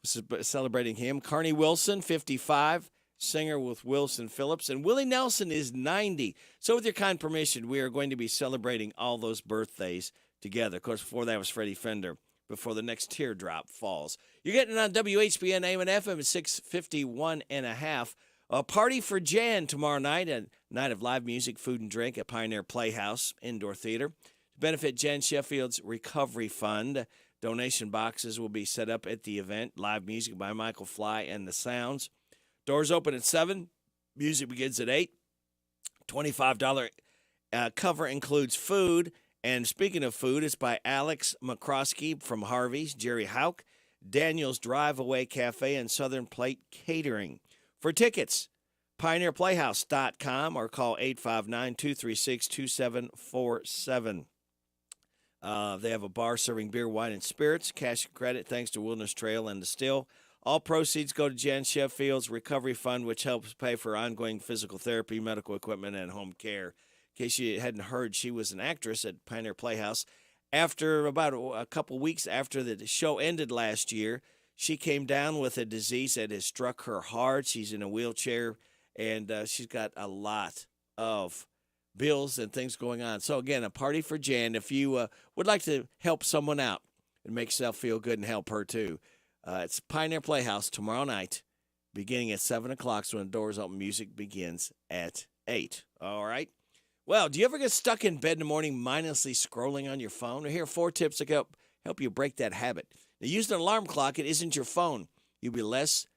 Speaker 1: celebrating him. Carney Wilson, 55, singer with Wilson Phillips. And Willie Nelson is 90. So with your kind permission, we are going to be celebrating all those birthdays together. Of course, before that was Freddie Fender, before the next teardrop falls. You're getting on WHBN AM and FM at 651 and a half. A party for Jan tomorrow night, a night of live music, food, and drink at Pioneer Playhouse Indoor Theater. To benefit Jan Sheffield's Recovery Fund, donation boxes will be set up at the event. Live music by Michael Fly and the Sounds. Doors open at 7. Music begins at 8. $25 cover includes food. And speaking of food, it's by Alex McCroskey from Harvey's, Jerry Hauk, Daniel's Drive Away Cafe, and Southern Plate Catering. For tickets, pioneerplayhouse.com or call 859-236-2747. They have a bar serving beer, wine, and spirits. Cash and credit thanks to Wilderness Trail and Distill. All proceeds go to Jan Sheffield's Recovery Fund, which helps pay for ongoing physical therapy, medical equipment, and home care. In case you hadn't heard, she was an actress at Pioneer Playhouse. After about a couple weeks after the show ended last year, she came down with a disease that has struck her hard. She's in a wheelchair, and she's got a lot of bills and things going on. So, again, a party for Jan. If you would like to help someone out and make yourself feel good and help her too, it's Pioneer Playhouse tomorrow night, beginning at 7 o'clock. So when the doors open, music begins at 8. All right? Well, do you ever get stuck in bed in the morning mindlessly scrolling on your phone? Here are 4 tips to help you break that habit. Now, use an alarm clock. It isn't your phone. You'll be less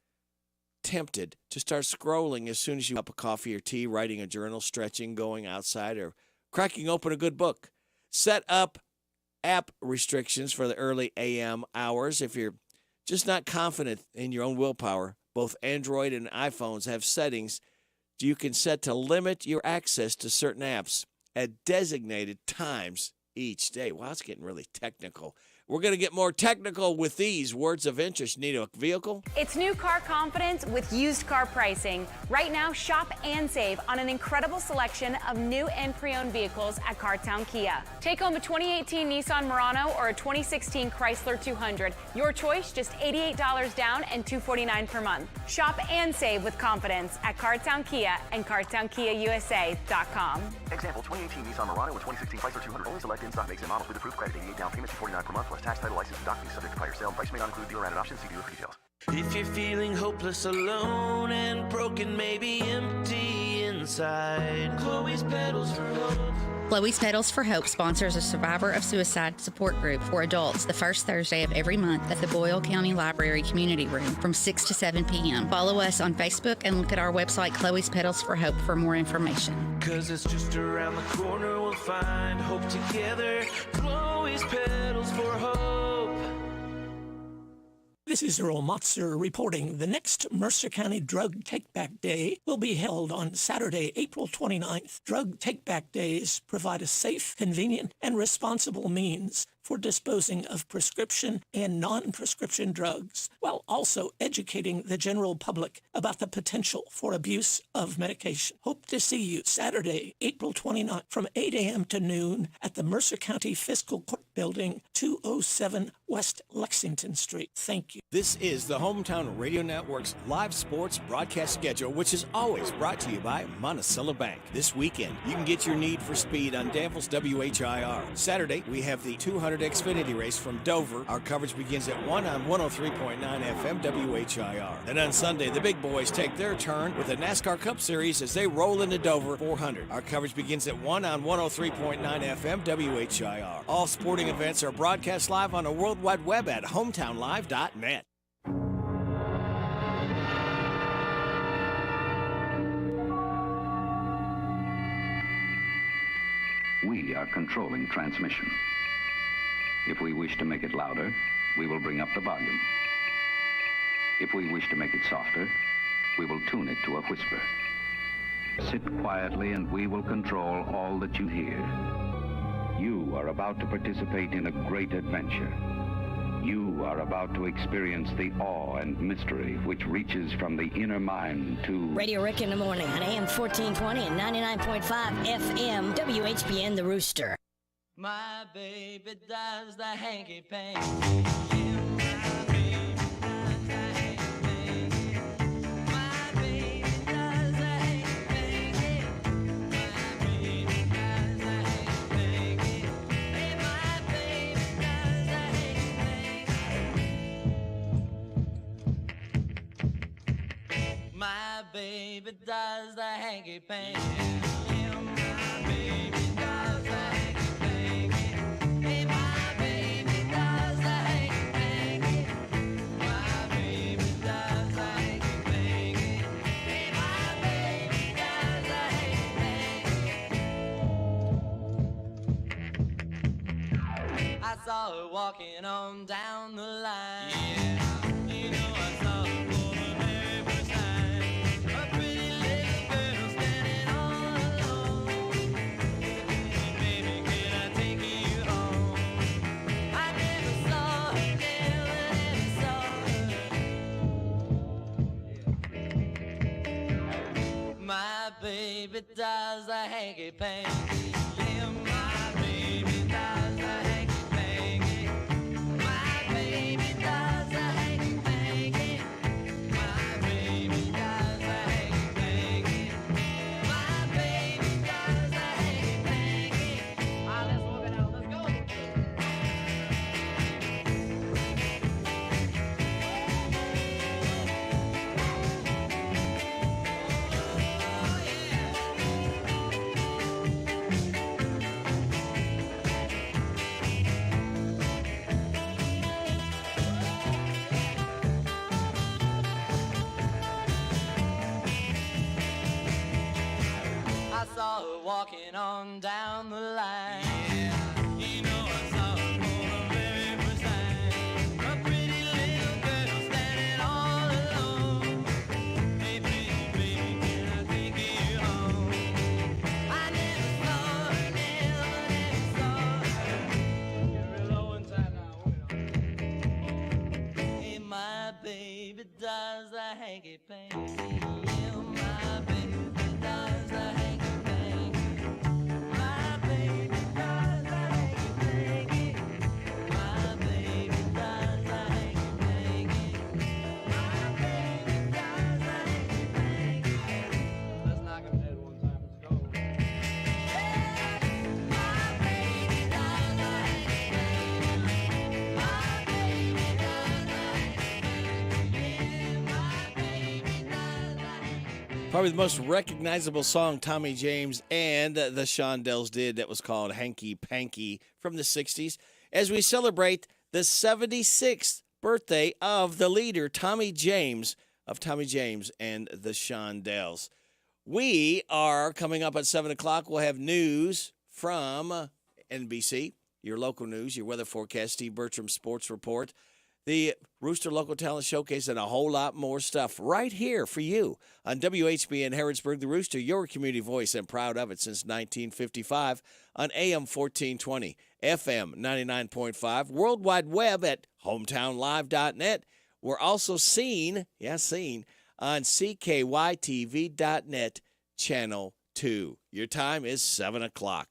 Speaker 1: tempted to start scrolling as soon as you have a cup of coffee or tea, writing a journal, stretching, going outside, or cracking open a good book. Set up app restrictions for the early AM hours. If you're just not confident in your own willpower, both Android and iPhones have settings you can set to limit your access to certain apps at designated times each day. Wow, it's getting really technical. We're going to get more technical with these words of interest. Need a vehicle?
Speaker 7: It's new car confidence with used car pricing. Right now, shop and save on an incredible selection of new and pre-owned vehicles at Cartown Kia. Take home a 2018 Nissan Murano or a 2016 Chrysler 200. Your choice, just $88 down and $249 per month. Shop and save with confidence at Cartown Kia and CartownKiaUSA.com.
Speaker 15: Example, 2018 Nissan Murano and 2016 Chrysler 200. Only select in-stock makes and models with approved credit. 88 down payment, $249 per month plus tax, title, license, and documents subject to prior sale. Price may not include dealer added options. See dealer for details.
Speaker 12: If you're feeling hopeless, alone, and broken, maybe empty inside, Chloe's Petals for Hope.
Speaker 16: Chloe's Petals for Hope sponsors a survivor of suicide support group for adults the first Thursday of every month at the Boyle County Library Community Room from 6 to 7 p.m. Follow us on Facebook and look at our website, Chloe's Petals for Hope, for more information.
Speaker 12: 'Cause it's just around the corner, we'll find hope together. Chloe's Petals for Hope.
Speaker 18: This is Earl Motzer reporting. The next Mercer County Drug Take-Back Day will be held on Saturday, April 29th. Drug Take-Back Days provide a safe, convenient, and responsible means for disposing of prescription and non-prescription drugs, while also educating the general public about the potential for abuse of medication. Hope to see you Saturday, April 29th from 8 a.m. to noon at the Mercer County Fiscal Court Building, 207 West Lexington Street. Thank you.
Speaker 1: This is the Hometown Radio Network's live sports broadcast schedule, which is always brought to you by Monticello Bank. This weekend, you can get your need for speed on Danville's WHIR. Saturday, we have the 200 Xfinity race from Dover. Our coverage begins at 1 on 103.9 FM WHIR. Then on Sunday, the big boys take their turn with the NASCAR Cup Series as they roll into Dover 400. Our coverage begins at 1 on 103.9 FM WHIR. All sporting events are broadcast live on the World Wide Web at hometownlive.net.
Speaker 8: We are controlling transmission. If we wish to make it louder, we will bring up the volume. If we wish to make it softer, we will tune it to a whisper. Sit quietly and we will control all that you hear. You are about to participate in a great adventure. You are about to experience the awe and mystery which reaches from the inner mind to...
Speaker 19: Radio Rick in the morning on AM 1420 and 99.5 FM WHBN The Rooster.
Speaker 12: My baby does the hanky-panky. My baby does the hanky-panky. Yeah, my baby does the hanky-panky. Hey, my baby does the hanky-panky. My baby does the hanky-panky. Hey, my baby does the hanky-panky. I saw her walking on down the line. Yeah, you know I saw her. My baby does the hanky-panky. Yeah, my baby does the hanky-panky. My baby does the hanky-panky. My baby does the hanky-panky. My baby does the hanky-panky. Let's walk it out. Let's go. I saw her walking on down the line. Yeah, you know I saw her for the very first time. A pretty little girl standing all alone. Hey, baby, baby, can I take you home? I never saw her, never saw her. Get real low one time now. Hey, my baby does the hanky-panky. Yeah, my baby does the hanky-panky.
Speaker 1: Probably the most recognizable song Tommy James and the Shondells did, that was called Hanky Panky from the 60s, as we celebrate the 76th birthday of the leader, Tommy James, of Tommy James and the Shondells. We are coming up at 7 o'clock. We'll have news from NBC, your local news, your weather forecast, Steve Bertram Sports Report. the Rooster Local Talent Showcase, and a whole lot more stuff right here for you on WHBN Harrodsburg, the Rooster, your community voice, and proud of it since 1955 on AM 1420, FM 99.5, World Wide Web at hometownlive.net. We're also seen on CKYTV.net, Channel 2. Your time is 7 o'clock.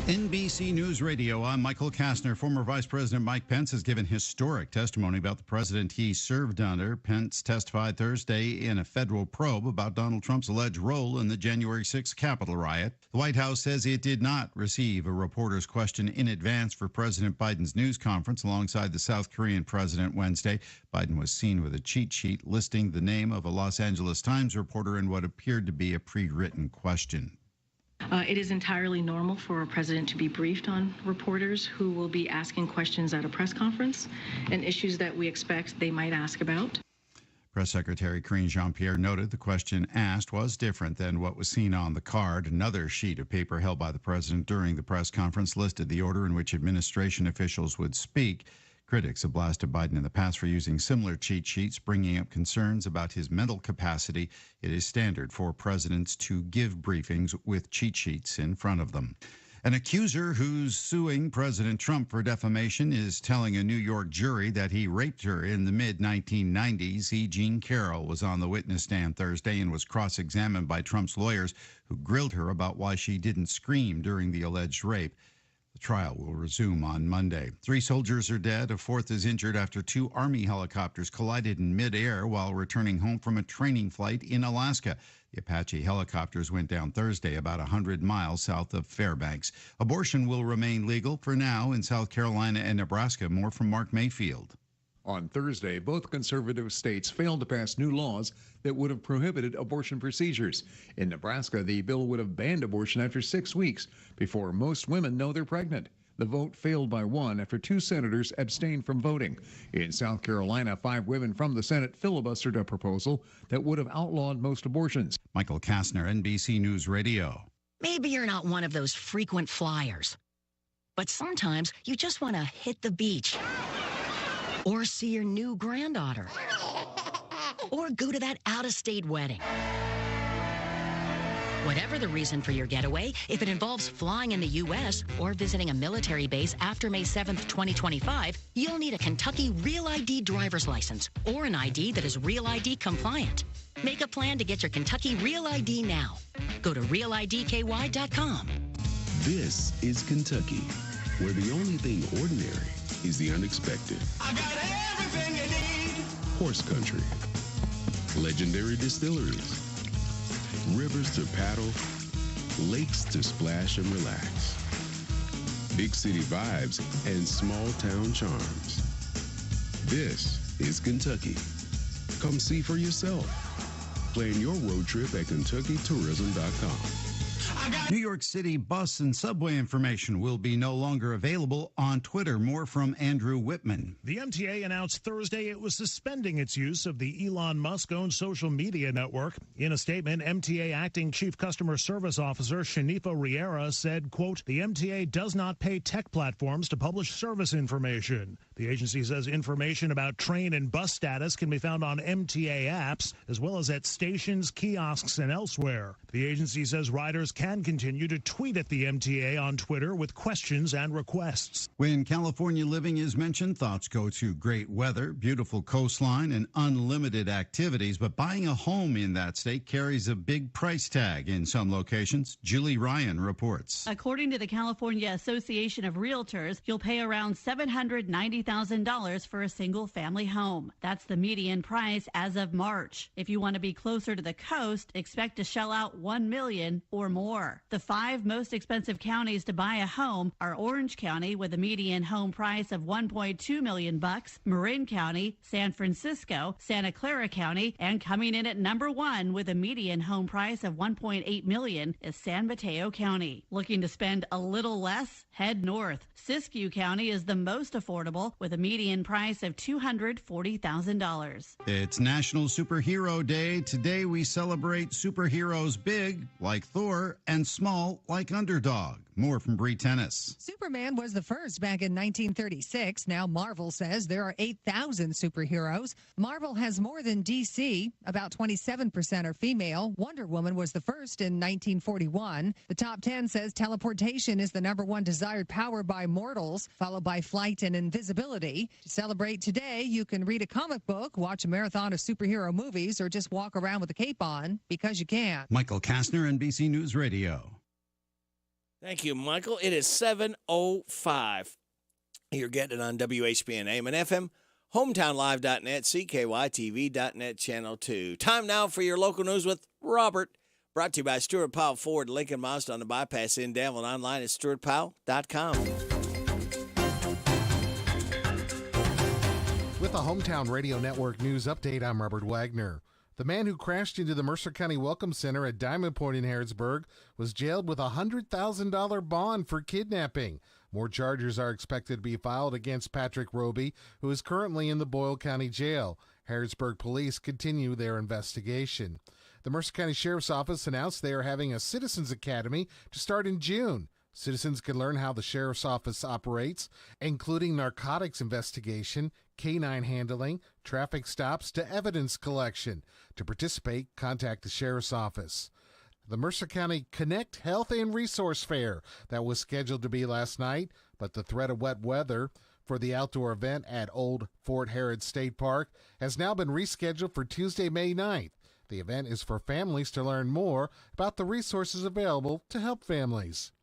Speaker 3: NBC News Radio, I'm Michael Kastner. Former Vice President Mike Pence has given historic testimony about the president he served under. Pence testified Thursday in a federal probe about Donald Trump's alleged role in the January 6th Capitol riot. The White House says it did not receive a reporter's question in advance for President Biden's news conference alongside the South Korean president Wednesday. Biden was seen with a cheat sheet listing the name of a Los Angeles Times reporter in what appeared to be a pre-written question.
Speaker 4: It is entirely normal for a president to be briefed on reporters who will be asking questions at a press conference and issues that we expect they might ask about.
Speaker 3: Press Secretary Karine Jean-Pierre noted the question asked was different than what was seen on the card. Another sheet of paper held by the president during the press conference listed the order in which administration officials would speak. Critics have blasted Biden in the past for using similar cheat sheets, bringing up concerns about his mental capacity. It is standard for presidents to give briefings with cheat sheets in front of them. An accuser who's suing President Trump for defamation is telling a New York jury that he raped her in the mid-1990s. E. Jean Carroll was on the witness stand Thursday and was cross-examined by Trump's lawyers, who grilled her about why she didn't scream during the alleged rape. The trial will resume on Monday. 3 soldiers are dead. A 4th is injured after 2 Army helicopters collided in midair while returning home from a training flight in Alaska. The Apache helicopters went down Thursday about 100 miles south of Fairbanks. Abortion will remain legal for now in South Carolina and Nebraska. More from Mark Mayfield.
Speaker 20: On Thursday, both conservative states failed to pass new laws that would have prohibited abortion procedures. In Nebraska, the bill would have banned abortion after 6 weeks before most women know they're pregnant. The vote failed by 1 after 2 senators abstained from voting. In South Carolina, 5 women from the Senate filibustered a proposal that would have outlawed most abortions.
Speaker 3: Michael Kastner, NBC News Radio.
Speaker 21: Maybe you're not one of those frequent flyers, but sometimes you just want to hit the beach or see your new granddaughter or go to that out-of-state wedding. Whatever the reason for your getaway, if it involves flying in the U.S. or visiting a military base after May 7th, 2025, you'll need a Kentucky Real ID driver's license or an ID that is Real ID compliant. Make a plan to get your Kentucky Real ID now. Go to realidky.com.
Speaker 22: This is Kentucky, where the only thing ordinary is the unexpected.
Speaker 6: I got everything you need.
Speaker 22: Horse country, legendary distilleries, rivers to paddle, lakes to splash and relax, big city vibes and small town charms. This is Kentucky. Come see for yourself. Plan your road trip at KentuckyTourism.com.
Speaker 3: New York City bus and subway information will be no longer available on Twitter. More from Andrew Whitman.
Speaker 23: The MTA announced Thursday it was suspending its use of the Elon Musk-owned social media network. In a statement, MTA Acting Chief Customer Service Officer Shanifa Riera said, quote, "The MTA does not pay tech platforms to publish service information." The agency says information about train and bus status can be found on MTA apps, as well as at stations, kiosks, and elsewhere. The agency says riders can continue to tweet at the MTA on Twitter with questions and requests.
Speaker 3: When California living is mentioned, thoughts go to great weather, beautiful coastline, and unlimited activities. But buying a home in that state carries a big price tag in some locations. Julie Ryan reports.
Speaker 24: According to the California Association of Realtors, you'll pay around $790,000 for a single family home. That's the median price as of March. If you want to be closer to the coast, expect to shell out $1 million or more. The 5 most expensive counties to buy a home are Orange County with a median home price of $1.2 million, Marin County, San Francisco, Santa Clara County, and coming in at number 1 with a median home price of $1.8 million is San Mateo County. Looking to spend a little less? Head north. Siskiyou County is the most affordable with a median price of $240,000.
Speaker 3: It's National Superhero Day. Today we celebrate superheroes big, like Thor, and small like underdog. More from Bree Tennis.
Speaker 5: Superman was the first back in 1936. Now Marvel says there are 8,000 superheroes. Marvel has more than DC. About 27% are female. Wonder Woman was the first in 1941. The top 10 says teleportation is the #1 desired power by mortals, followed by flight and invisibility. To celebrate today, you can read a comic book, watch a marathon of superhero movies, or just walk around with a cape on, because you can.
Speaker 3: Michael Kastner, NBC News Radio.
Speaker 1: Thank you, Michael. It is 7:05. You're getting it on WHBN AM and FM, hometownlive.net, CKYTV.net, Channel 2. Time now for your local news with Robert. Brought to you by Stuart Powell Ford, Lincoln Mazda on the bypass in Danville, and online at stuartpowell.com.
Speaker 17: With a Hometown Radio Network news update, I'm Robert Wagner. The man who crashed into the Mercer County Welcome Center at Diamond Point in Harrodsburg was jailed with a $100,000 bond for kidnapping. More charges are expected to be filed against Patrick Roby, who is currently in the Boyle County Jail. Harrodsburg police continue their investigation. The Mercer County Sheriff's Office announced they are having a Citizens Academy to start in June. Citizens can learn how the Sheriff's Office operates, including narcotics investigation, canine handling, traffic stops, to evidence collection. To participate, contact the Sheriff's Office. The Mercer County Connect Health and Resource Fair that was scheduled to be last night, but the threat of wet weather for the outdoor event at Old Fort Herod State Park has now been rescheduled for Tuesday, May 9th. The event is for families to learn more about the resources available to help families.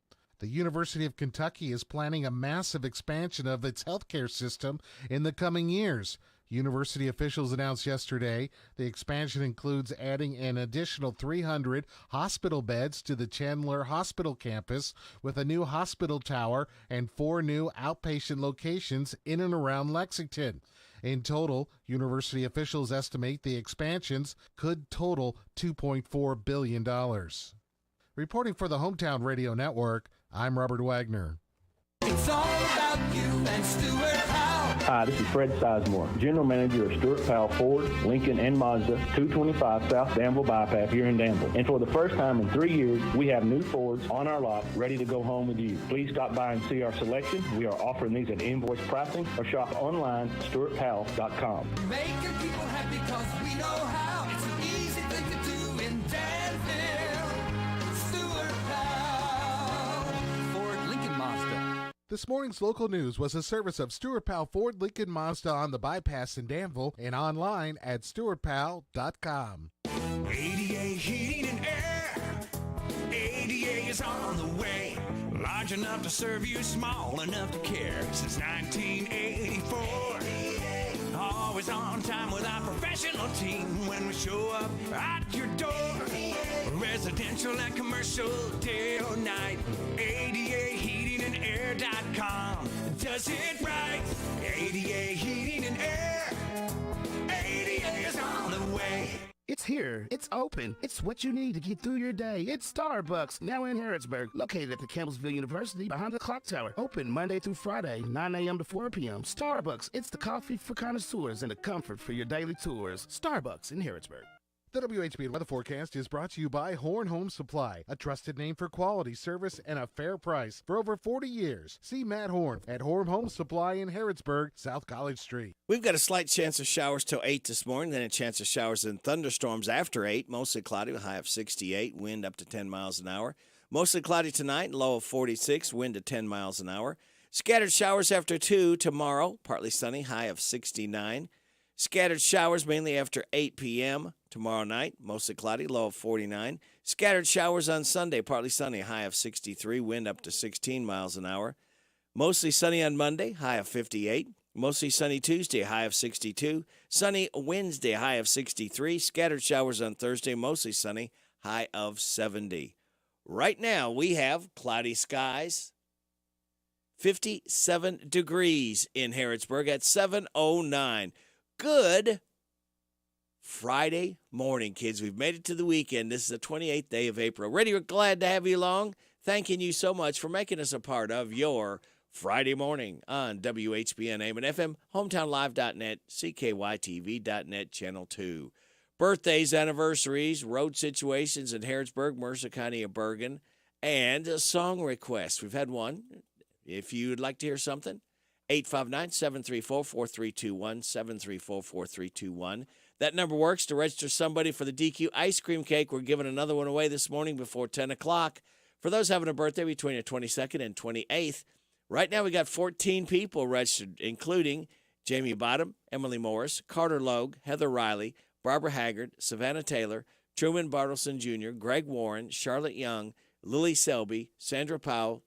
Speaker 17: The University of Kentucky is planning a massive expansion of its healthcare system in the coming years. University officials announced yesterday the expansion includes adding an additional 300 hospital beds to the Chandler Hospital campus, with a new hospital tower and 4 new outpatient locations in and around Lexington. In total, university officials estimate the expansions could total $2.4 billion. Reporting for the Hometown Radio Network, I'm Robert Wagner.
Speaker 6: It's all about you and Stuart Powell.
Speaker 9: Hi, this is Fred Sizemore, General Manager of Stuart Powell Ford, Lincoln, and Mazda, 225 South Danville Bypass here in Danville. And for the first time in 3 years, we have new Fords on our lot ready to go home with you. Please stop by and see our selection. We are offering these at invoice pricing, or shop online at stuartpowell.com.
Speaker 6: Making people happy because we know how. It's an easy thing to do in Danville. Stuart Powell, Ford, Lincoln, Mazda.
Speaker 17: This morning's local news was a service of Stuart Powell Ford, Lincoln, Mazda on the bypass in Danville and online at stuartpowell.com.
Speaker 13: ADA Heating and Air. ADA is on the way. Large enough to serve you, small enough to care. Since 1984. Always on time with our professional team when we show up at your door. Residential and commercial, day or night. ADA Heating and Air.com does it right. ADA Heating and Air. ADA is on the way.
Speaker 10: It's here. It's open. It's what you need to get through your day. It's Starbucks, now in Harrodsburg, located at the Campbellsville University behind the clock tower. Open Monday through Friday, 9 a.m. to 4 p.m. Starbucks, it's the coffee for connoisseurs and the comfort for your daily tours. Starbucks in Harrodsburg.
Speaker 17: The WHBN weather forecast is brought to you by Horn Home Supply, a trusted name for quality service and a fair price for over 40 years. See Matt Horn at Horn Home Supply in Harrodsburg, South College Street.
Speaker 1: We've got a slight chance of showers till 8 this morning, then a chance of showers and thunderstorms after 8. Mostly cloudy with a high of 68, wind up to 10 miles an hour. Mostly cloudy tonight, low of 46, wind to 10 miles an hour. Scattered showers after 2 tomorrow, partly sunny, high of 69. Scattered showers mainly after 8 p.m. tomorrow night, mostly cloudy, low of 49. Scattered showers on Sunday, partly sunny, high of 63, wind up to 16 miles an hour. Mostly sunny on Monday, high of 58. Mostly sunny Tuesday, high of 62. Sunny Wednesday, high of 63. Scattered showers on Thursday, mostly sunny, high of 70. Right now, we have cloudy skies. 57 degrees in Harrodsburg at 7:09. Good Friday morning, kids. We've made it to the weekend. This is the 28th day of April. We're glad to have you along. Thanking you so much for making us a part of your Friday morning on WHBN AM and FM, hometownlive.net, CKYTV.net, Channel 2. Birthdays, anniversaries, road situations in Harrodsburg, Mercer County, and Bergen. and a song request. We've had one. If you'd like to hear something, 859-734-4321, 734-4321. That number works to register somebody for the DQ ice cream cake. We're giving another one away this morning before 10 o'clock. For those having a birthday between the 22nd and 28th, right now we got 14 people registered, including Jamie Bottom, Emily Morris, Carter Logue, Heather Riley, Barbara Haggard, Savannah Taylor, Truman Bartleson Jr., Greg Warren, Charlotte Young, Lily Selby, Sandra Powell,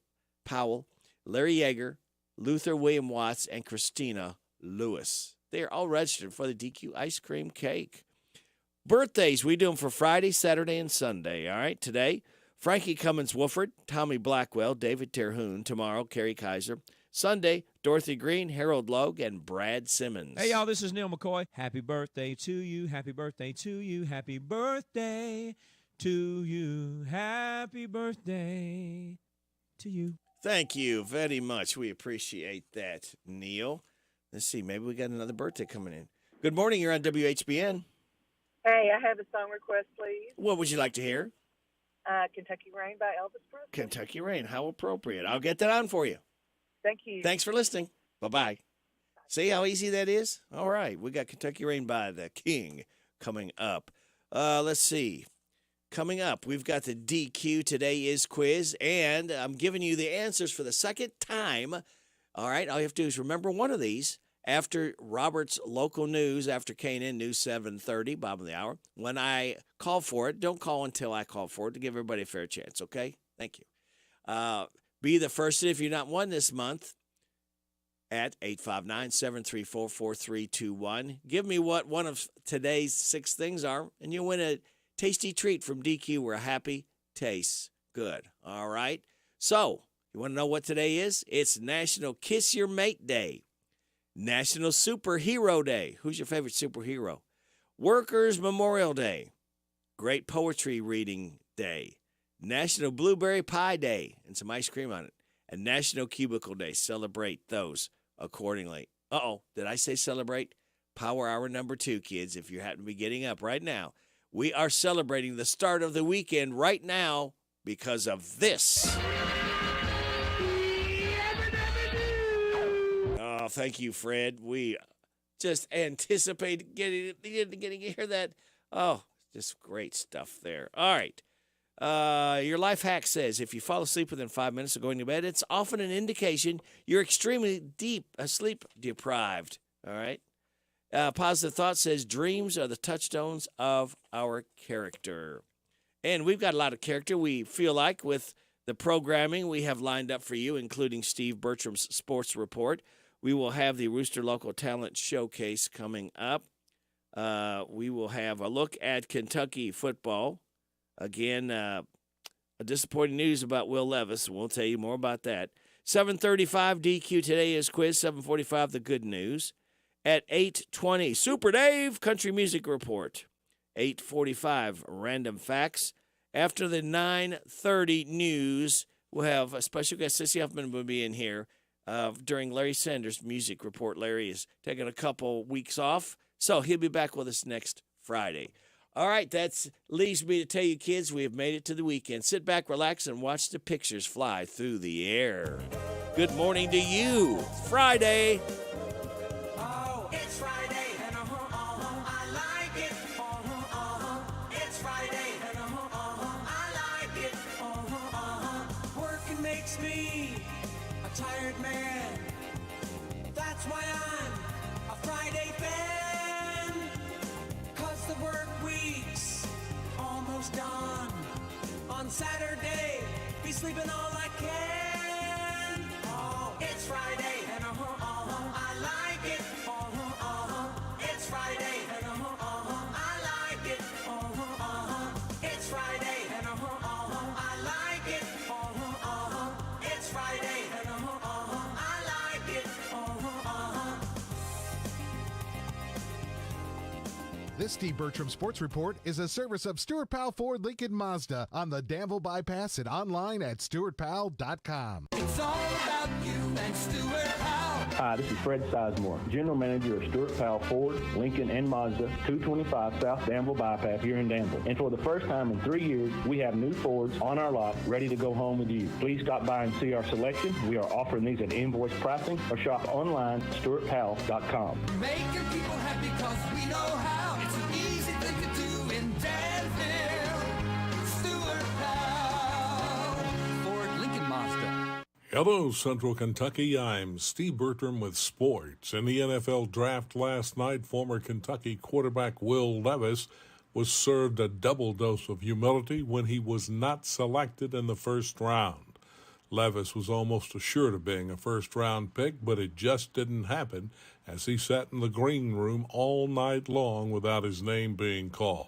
Speaker 1: Larry Yeager, Luther William Watts, and Christina Lewis. They are all registered for the DQ ice cream cake. Birthdays, we do them for Friday, Saturday, and Sunday. All right, today, Frankie Cummins Wooford, Tommy Blackwell, David Terhune. Tomorrow, Kerry Kaiser. Sunday, Dorothy Green, Harold Logue, and Brad Simmons.
Speaker 2: Hey, y'all, this is Neil McCoy. Happy birthday to you. Happy birthday to you. Happy birthday to you. Happy birthday to you.
Speaker 1: Thank you very much. We appreciate that, Neil. Let's see. Maybe we got another birthday coming in. Good morning. You're on WHBN.
Speaker 7: Hey, I have a song request, please.
Speaker 1: What would you like to hear?
Speaker 7: Kentucky Rain by Elvis Presley.
Speaker 1: Kentucky Rain. How appropriate. I'll get that on for you.
Speaker 7: Thank you.
Speaker 1: Thanks for listening. Bye-bye. See how easy that is? All right. We got Kentucky Rain by the King coming up. Let's see. Coming up, we've got the DQ Today Is quiz, and I'm giving you the answers for the second time. All right. All you have to do is remember one of these after Robert's local news, after KNN News 730, bottom of the hour. When I call for it, don't call until I call for it to give everybody a fair chance, okay? Thank you. Be the first if you're not won this month at 859-734-4321. Give me what one of today's 6 things are, and you'll win a tasty treat from DQ where happy tastes good. All right? So, you want to know what today is? It's National Kiss Your Mate Day. National Superhero Day. Who's your favorite superhero? Workers' Memorial Day. Great Poetry Reading Day. National Blueberry Pie Day and some ice cream on it. And National Cubicle Day. Celebrate those accordingly. Uh-oh, did I say celebrate? Power Hour number 2, kids, if you happen to be getting up right now. We are celebrating the start of the weekend right now because of this. Oh, thank you, Fred. We just anticipate getting to hear that. Oh, just great stuff there. All right. Your life hack says if you fall asleep within 5 minutes of going to bed, it's often an indication you're extremely sleep deprived. All right. Positive Thought says dreams are the touchstones of our character. And we've got a lot of character, we feel like, with the programming we have lined up for you, including Steve Bertram's Sports Report. We will have the Rooster Local Talent Showcase coming up. We will have a look at Kentucky football. Again, a disappointing news about Will Levis. We'll tell you more about that. 7:35 DQ Today Is quiz. 7:45 the good news. At 8:20 Super Dave Country Music Report. 8:45 Random Facts. After the 9:30 news, we'll have a special guest. Sissy Huffman will be in here during Larry Sanders' Music Report. Larry is taking a couple weeks off, so he'll be back with us next Friday. All right, that leaves me to tell you, kids, we have made it to the weekend. Sit back, relax, and watch the pictures fly through the air. Good morning to you. It's Friday.
Speaker 6: Oh, it's Friday, and I like it. It's Friday, and I like it. Working makes me a tired man. That's why I'm a Friday fan. 'Cause the work week's almost done. On Saturday, be sleeping all I can. Oh, it's Friday, and I like it. It's Friday, and I like it. It's Friday, and I like it. It's Friday, and I like it.
Speaker 17: This Steve Bertram Sports Report is a service of Stuart Powell Ford Lincoln Mazda on the Danville Bypass and online at stuartpowell.com.
Speaker 6: It's all about you and Stuart Powell.
Speaker 9: Hi, this is Fred Sizemore, General Manager of Stuart Powell Ford, Lincoln, and Mazda, 225 South Danville Bypass here in Danville. And for the first time in 3 years, we have new Fords on our lot ready to go home with you. Please stop by and see our selection. We are offering these at invoice pricing or shop online at stuartpowell.com.
Speaker 6: Making people happy cause we know how. It's an easy thing to do in Danville. Stuart Powell. Ford, Lincoln, Mazda.
Speaker 11: Hello, Central Kentucky. I'm Steve Bertram with sports. In the NFL draft last night, former Kentucky quarterback Will Levis was served a double dose of humility when he was not selected in the first round. Levis was almost assured of being a first-round pick, but it just didn't happen as he sat in the green room all night long without his name being called.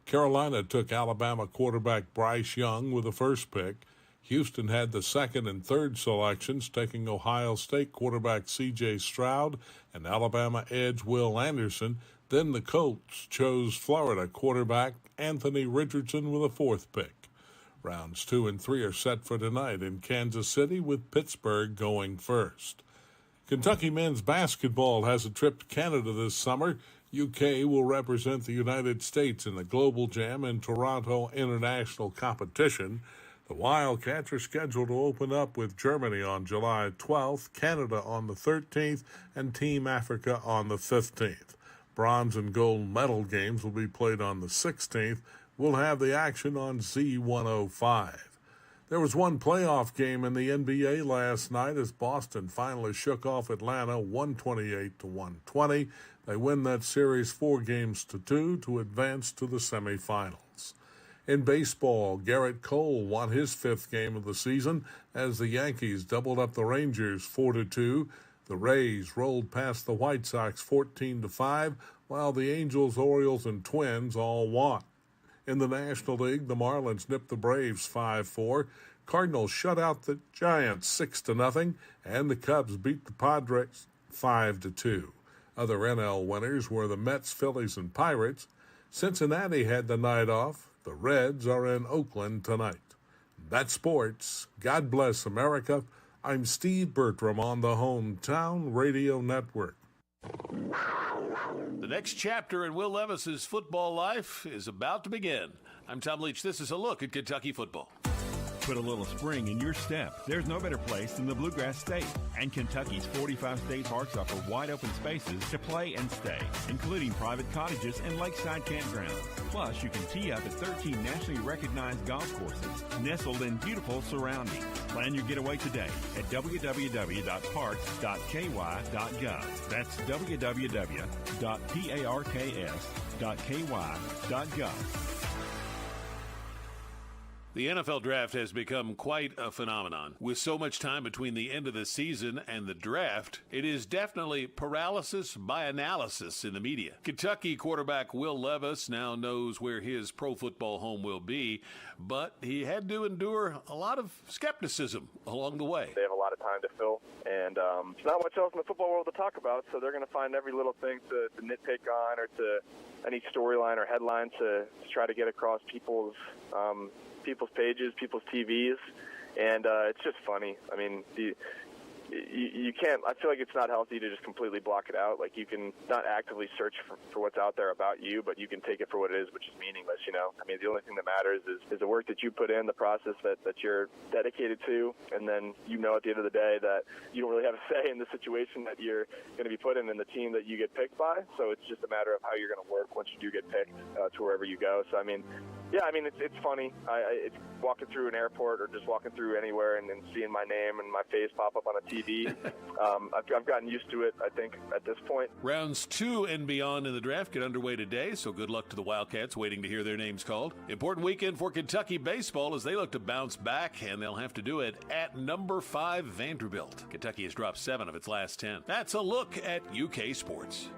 Speaker 11: Carolina took Alabama quarterback Bryce Young with the first pick. Houston had the second and third selections, taking Ohio State quarterback C.J. Stroud and Alabama edge Will Anderson. Then the Colts chose Florida quarterback Anthony Richardson with a fourth pick. Rounds 2 and 3 are set for tonight in Kansas City, with Pittsburgh going first. Kentucky men's basketball has a trip to Canada this summer. UK will represent the United States in the Global Jam and Toronto International Competition. The Wildcats are scheduled to open up with Germany on July 12th, Canada on the 13th, and Team Africa on the 15th. Bronze and gold medal games will be played on the 16th. We'll have the action on Z105. There was one playoff game in the NBA last night as Boston finally shook off Atlanta 128-120. They win that series 4-2 to advance to the semifinals. In baseball, Garrett Cole won his 5th game of the season as the Yankees doubled up the Rangers 4-2. The Rays rolled past the White Sox 14-5, while the Angels, Orioles, and Twins all won. In the National League, the Marlins nipped the Braves 5-4. Cardinals shut out the Giants 6-0, and the Cubs beat the Padres 5-2. Other NL winners were the Mets, Phillies, and Pirates. Cincinnati had the night off. The Reds are in Oakland tonight. That's sports. God bless America. I'm Steve Bertram on the Hometown Radio Network.
Speaker 14: The next chapter in Will Levis's football life is about to begin. I'm Tom Leach. This is a look at Kentucky football.
Speaker 15: Put a little spring in your step. There's no better place than the Bluegrass State. And Kentucky's 45 state parks offer wide open spaces to play and stay, including private cottages and lakeside campgrounds. Plus, you can tee up at 13 nationally recognized golf courses, nestled in beautiful surroundings. Plan your getaway today at www.parks.ky.gov. That's www.parks.ky.gov.
Speaker 14: The NFL draft has become quite a phenomenon. With so much time between the end of the season and the draft, it is definitely paralysis by analysis in the media. Kentucky quarterback Will Levis now knows where his pro football home will be, but he had to endure a lot of skepticism along the way.
Speaker 16: They have a lot of time to fill, and there's not much else in the football world to talk about, so they're going to find every little thing to nitpick on, or to any storyline or headline to try to get across people's pages, people's TVs, and it's just funny. I mean, you can't, I feel like it's not healthy to just completely block it out. Like, you can not actively search for what's out there about you, but you can take it for what it is, which is meaningless, you know? I mean, the only thing that matters is the work that you put in, the process that you're dedicated to, and then you know at the end of the day that you don't really have a say in the situation that you're going to be put in and the team that you get picked by. So it's just a matter of how you're going to work once you do get picked to wherever you go. So, I mean, yeah, I mean, it's funny. It's walking through an airport or just walking through anywhere and seeing my name and my face pop up on a TV. I've gotten used to it, I think, at this point.
Speaker 14: Rounds 2 and beyond in the draft get underway today, so good luck to the Wildcats waiting to hear their names called. Important weekend for Kentucky baseball as they look to bounce back, and they'll have to do it at number 5 Vanderbilt. Kentucky has dropped 7 of its last 10. That's a look at UK sports.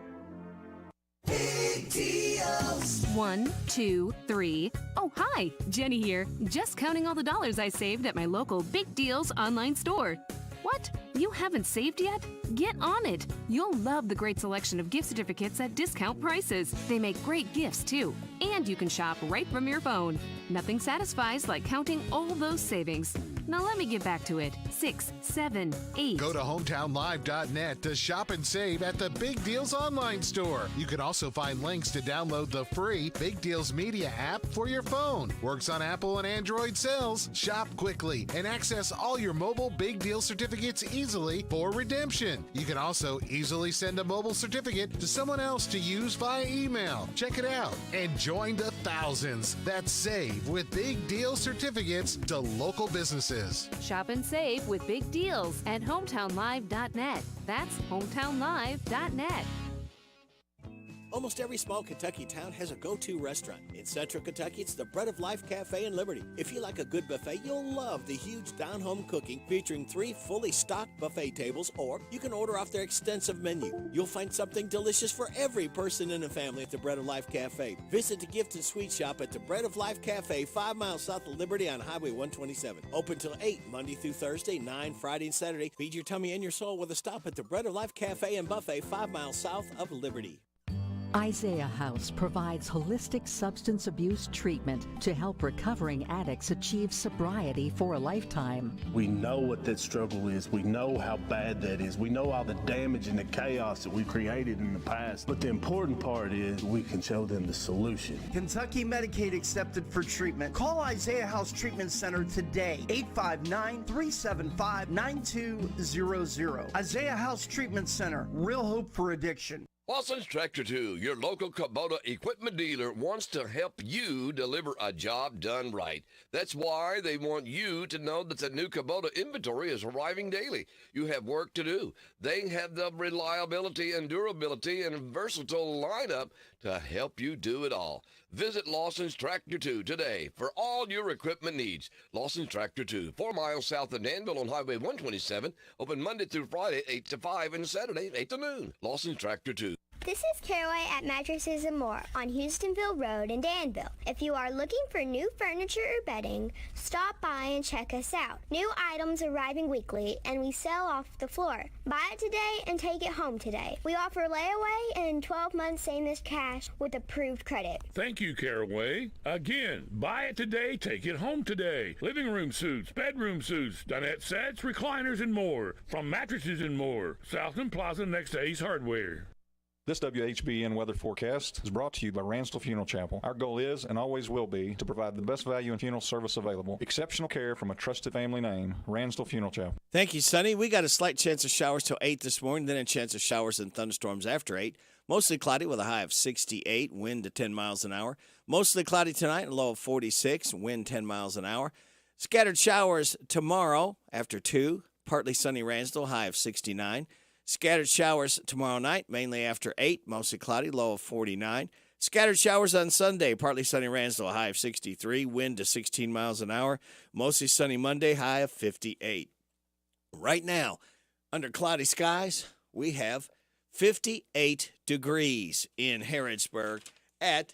Speaker 6: Big deals.
Speaker 25: 1, 2, 3. Oh, hi, Jenny here. Just counting all the dollars I saved at my local Big Deals online store. What? You haven't saved yet? Get on it. You'll love the great selection of gift certificates at discount prices. They make great gifts, too. And you can shop right from your phone. Nothing satisfies like counting all those savings. Now let me get back to it. 6, 7, 8.
Speaker 17: Go to hometownlive.net to shop and save at the Big Deals online store. You can also find links to download the free Big Deals Media app for your phone. Works on Apple and Android cells. Shop quickly and access all your mobile Big Deal certificates easily for redemption. You can also easily send a mobile certificate to someone else to use via email. Check it out and join the thousands that save with Big Deal certificates to local businesses.
Speaker 25: Shop and save with Big Deals at hometownlive.net. That's hometownlive.net.
Speaker 1: Almost every small Kentucky town has a go-to restaurant. In Central Kentucky, it's the Bread of Life Cafe in Liberty. If you like a good buffet, you'll love the huge down-home cooking featuring 3 fully stocked buffet tables, or you can order off their extensive menu. You'll find something delicious for every person in the family at the Bread of Life Cafe. Visit the gift and sweet shop at the Bread of Life Cafe, 5 miles south of Liberty on Highway 127. Open till 8, Monday through Thursday, 9 Friday and Saturday. Feed your tummy and your soul with a stop at the Bread of Life Cafe and Buffet, 5 miles south of Liberty.
Speaker 4: Isaiah House provides holistic substance abuse treatment to help recovering addicts achieve sobriety for a lifetime.
Speaker 8: We know what that struggle is. We know how bad that is. We know all the damage and the chaos that we created in the past. But the important part is we can show them the solution.
Speaker 12: Kentucky Medicaid accepted for treatment. Call Isaiah House Treatment Center today, 859-375-9200. Isaiah House Treatment Center, real hope for addiction.
Speaker 18: Lawson's Tractor 2, your local Kubota equipment dealer, wants to help you deliver a job done right. That's why they want you to know that the new Kubota inventory is arriving daily. You have work to do. They have the reliability and durability and versatile lineup to help you do it all. Visit Lawson's Tractor 2 today for all your equipment needs. Lawson's Tractor 2, 4 miles south of Danville on Highway 127, open Monday through Friday, 8 to 5, and Saturday, 8 to noon. Lawson's Tractor 2.
Speaker 19: This is Caraway at Mattresses and More on Houstonville Road in Danville. If you are looking for new furniture or bedding, stop by and check us out. New items arriving weekly, and we sell off the floor. Buy it today and take it home today. We offer layaway and 12 months same as cash with approved credit.
Speaker 26: Thank you, Caraway. Again, buy it today, take it home today. Living room suits, bedroom suits, dinette sets, recliners, and more. From Mattresses and More, Southland Plaza next to Ace Hardware.
Speaker 27: This WHBN weather forecast is brought to you by Ransdell Funeral Chapel. Our goal is and always will be to provide the best value in funeral service available. Exceptional care from a trusted family name, Ransdell Funeral Chapel.
Speaker 1: Thank you, Sonny. We got a slight chance of showers till 8 this morning, then a chance of showers and thunderstorms after 8. Mostly cloudy with a high of 68, wind to 10 miles an hour. Mostly cloudy tonight, a low of 46, wind 10 miles an hour. Scattered showers tomorrow after 2, partly sunny Ransdell, high of 69. Scattered showers tomorrow night, mainly after 8, mostly cloudy, low of 49. Scattered showers on Sunday, partly sunny Ransdell, high of 63, wind to 16 miles an hour. Mostly sunny Monday, high of 58. Right now, under cloudy skies, we have 58 degrees in Harrodsburg at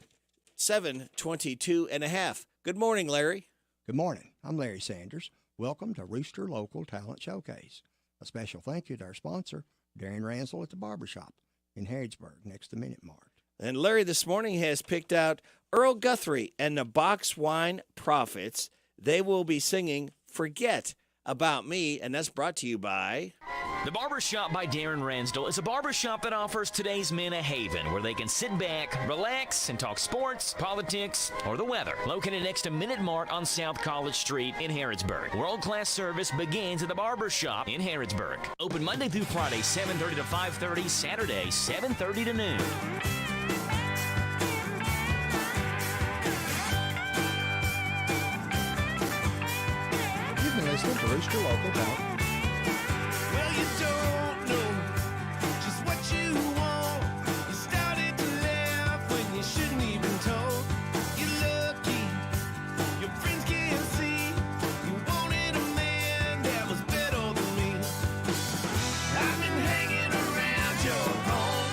Speaker 1: 722.5. Good morning, Larry.
Speaker 28: Good morning. I'm Larry Sanders. Welcome to Rooster Local Talent Showcase. A special thank you to our sponsor, Darren Ransdell at the Barbershop in Harrodsburg, next to Minute Mart.
Speaker 1: And Larry this morning has picked out Earl Guthrie and the Box Wine Prophets. They will be singing Forget About Me, and that's brought to you by...
Speaker 29: The Barbershop by Darren Ransdell is a barbershop that offers today's men a haven where they can sit back, relax, and talk sports, politics, or the weather. Located next to Minute Mart on South College Street in Harrodsburg. World-class service begins at the Barbershop in Harrodsburg. Open Monday through Friday, 7:30 to 5:30, Saturday, 7:30 to noon.
Speaker 28: You've been listening to Rooster Local Talent.
Speaker 6: Well, you don't know just what you want. You started to laugh when you shouldn't even told. You're lucky your friends can't see you wanted a man that was better than me. I've been hanging around your home,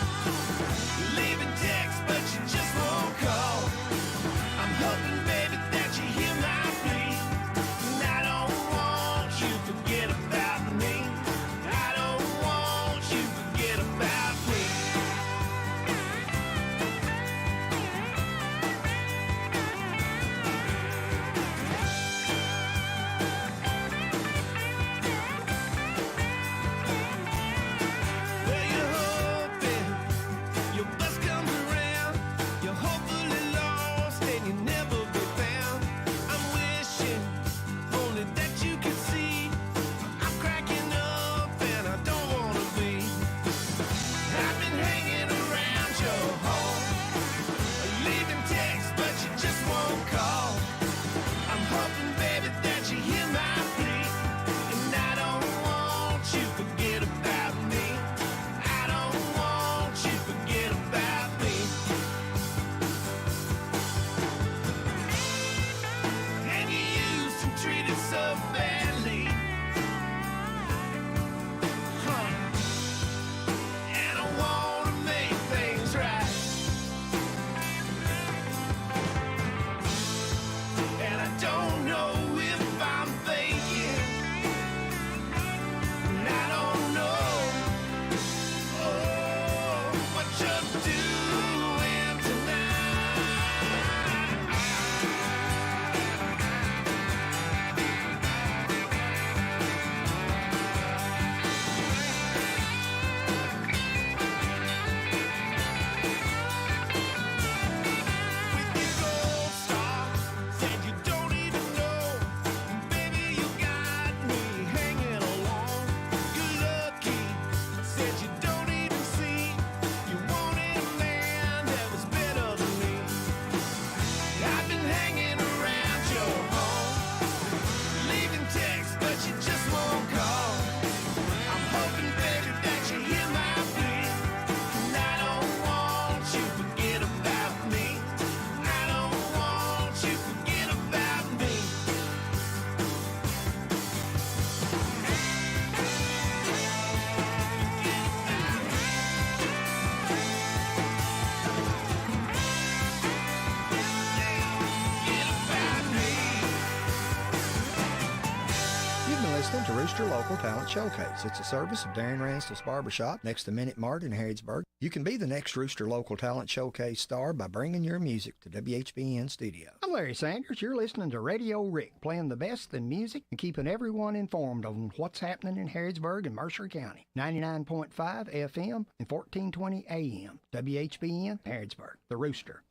Speaker 6: leaving texts, but you just won't call. I'm hoping, baby, that you hear my plea, and I don't want you to forget about
Speaker 28: Local Talent Showcase. It's a service of Darren Ranstall's Barbershop next to Minute Mart in Harrodsburg. You can be the next Rooster Local Talent Showcase star by bringing your music to WHBN Studio.
Speaker 3: I'm Larry Sanders. You're listening to Radio Rick, playing the best in music and keeping everyone informed on what's happening in Harrodsburg and Mercer County. 99.5 FM and 1420 AM. WHBN, Harrodsburg, the Rooster.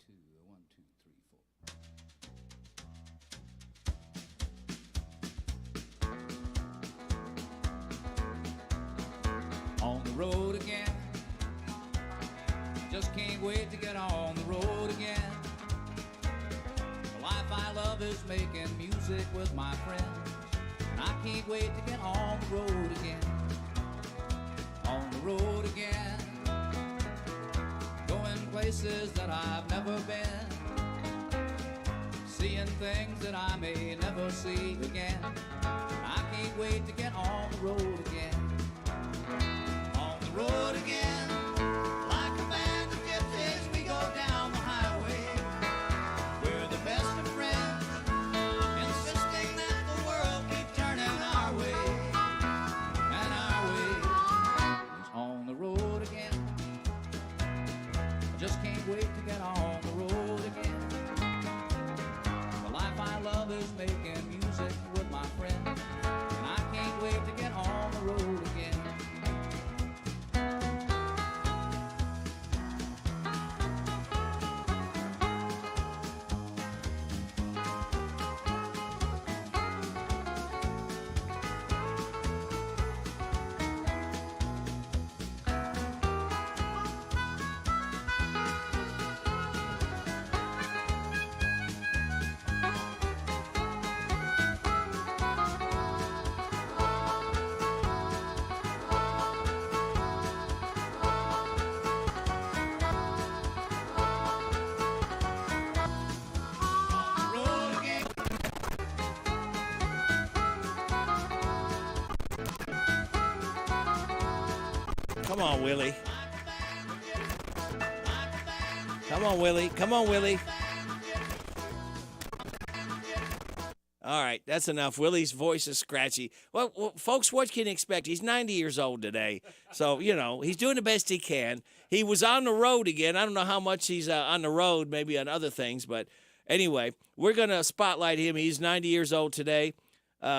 Speaker 5: On the road again. Just can't wait to get on the road again. The life I love is making music with my friends. And I can't wait to get on the road again. On the road again. Going places that I've never been. Seeing things that I may never see again. I can't wait to get on the road again. On the road again, like a band of gypsies, we go down the highway. We're the best of friends, insisting that the world keep turning our way. And our way is on the road again. I just can't wait to get on the road again. The life I love is making music with my friends. And I can't wait to get on the road again.
Speaker 1: Come on, Willie. Come on, Willie. Come on, Willie. All right, that's enough. Willie's voice is scratchy. Well, folks, what can you expect? He's 90 years old today. So, he's doing the best he can. He was on the road again. I don't know how much he's on the road, maybe on other things. But anyway, we're going to spotlight him. He's 90 years old today.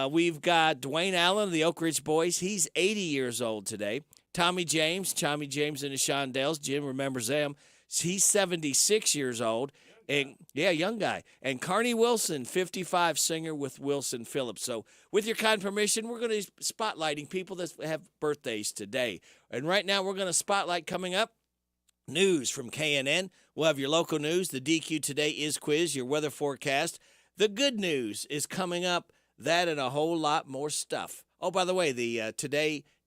Speaker 1: We've got Dwayne Allen of the Oak Ridge Boys. He's 80 years old today. Tommy James and the Shondells. Jim remembers them. He's 76 years old. And yeah, young guy. And Carney Wilson, 55, singer with Wilson Phillips. So with your kind permission, we're going to be spotlighting people that have birthdays today. And right now we're going to spotlight coming up news from KNN. We'll have your local news. The DQ Today is quiz, your weather forecast. The good news is coming up. That and a whole lot more stuff. Oh, by the way, the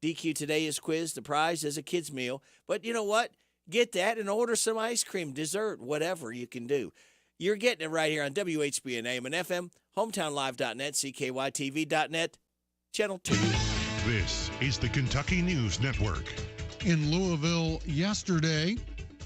Speaker 1: DQ Today is quiz. The prize is a kid's meal. But you know what? Get that and order some ice cream, dessert, whatever you can do. You're getting it right here on WHBN AM and FM, hometownlive.net, CKYTV.net, Channel 2.
Speaker 10: This is the Kentucky News Network. In Louisville yesterday,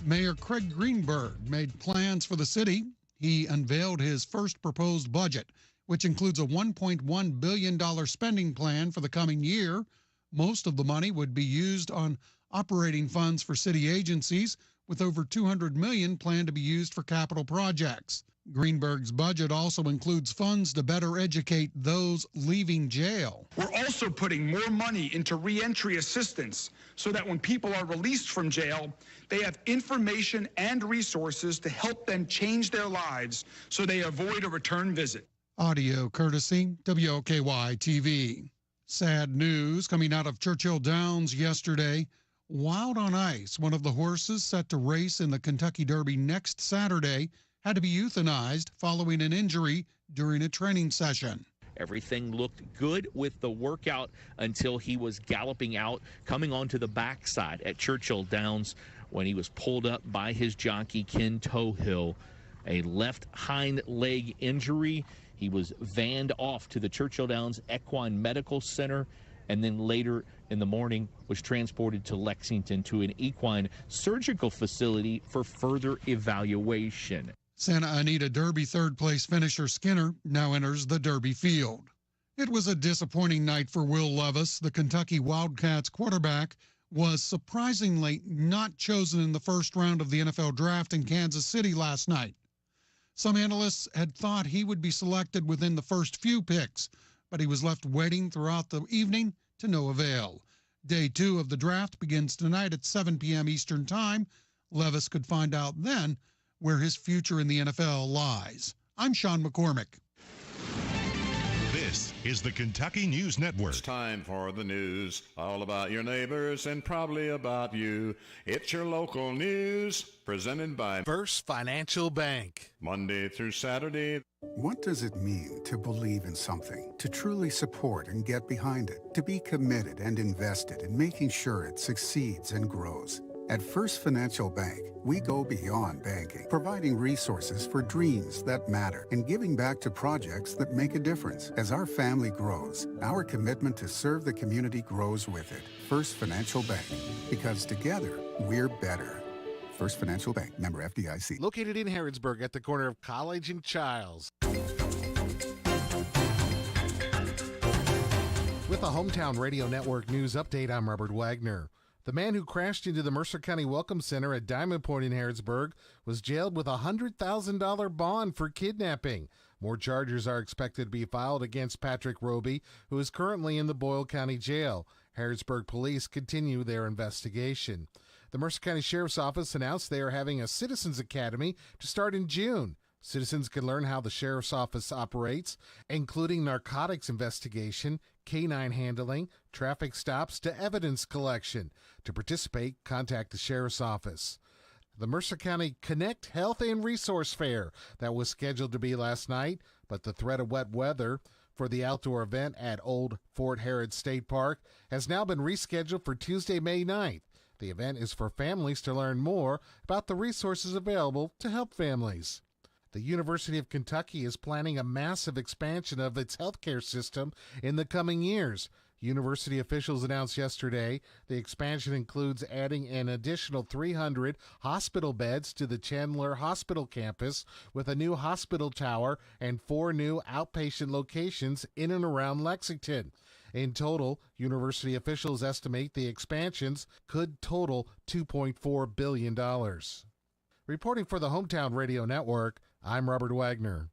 Speaker 10: Mayor Craig Greenberg made plans for the city. He unveiled his first proposed budget, which includes a $1.1 billion spending plan for the coming year. Most of the money would be used on operating funds for city agencies, with over $200 million planned to be used for capital projects. Greenberg's budget also includes funds to better educate those leaving jail.
Speaker 13: We're also putting more money into reentry assistance so that when people are released from jail, they have information and resources to help them change their lives so they avoid a return visit.
Speaker 10: Audio courtesy WOKY-TV. Sad news coming out of Churchill Downs yesterday. Wild on Ice, one of the horses set to race in the Kentucky Derby next Saturday, had to be euthanized following an injury during a training session.
Speaker 20: Everything looked good with the workout until he was galloping out, coming onto the backside at Churchill Downs when he was pulled up by his jockey, Ken Tohill. A left hind leg injury. He was vanned off to the Churchill Downs Equine Medical Center, and then later in the morning was transported to Lexington to an equine surgical facility for further evaluation.
Speaker 10: Santa Anita Derby third-place finisher Skinner now enters the Derby field. It was a disappointing night for Will Levis. The Kentucky Wildcats quarterback was surprisingly not chosen in the first round of the NFL draft in Kansas City last night. Some analysts had thought he would be selected within the first few picks, but he was left waiting throughout the evening to no avail. Day 2 of the draft begins tonight at 7 p.m. Eastern Time. Levis could find out then where his future in the NFL lies. I'm Sean McCormick.
Speaker 2: This is the Kentucky News Network.
Speaker 7: It's time for the news, all about your neighbors and probably about you. It's your local news, presented by
Speaker 9: First Financial Bank.
Speaker 7: Monday through Saturday.
Speaker 11: What does it mean to believe in something, to truly support and get behind it, to be committed and invested in making sure it succeeds and grows? At First Financial Bank, we go beyond banking, providing resources for dreams that matter and giving back to projects that make a difference. As our family grows, our commitment to serve the community grows with it. First Financial Bank, because together, we're better. First Financial Bank, member FDIC.
Speaker 17: Located in Harrodsburg at the corner of College and Childs. With a Hometown Radio Network news update, I'm Robert Wagner. The man who crashed into the Mercer County Welcome Center at Diamond Point in Harrodsburg was jailed with a $100,000 bond for kidnapping. More charges are expected to be filed against Patrick Roby, who is currently in the Boyle County Jail. Harrodsburg police continue their investigation. The Mercer County Sheriff's Office announced they are having a Citizens Academy to start in June. Citizens can learn how the Sheriff's Office operates, including narcotics investigation, canine handling, traffic stops to evidence collection. To participate, contact the Sheriff's Office. The Mercer County Connect Health and Resource Fair that was scheduled to be last night, but the threat of wet weather for the outdoor event at Old Fort Herod State Park has now been rescheduled for Tuesday, May 9th. The event is for families to learn more about the resources available to help families. The University of Kentucky is planning a massive expansion of its healthcare system in the coming years. University officials announced yesterday the expansion includes adding an additional 300 hospital beds to the Chandler Hospital campus with a new hospital tower and 4 new outpatient locations in and around Lexington. In total, university officials estimate the expansions could total $2.4 billion. Reporting for the Hometown Radio Network, I'm Robert Wagner.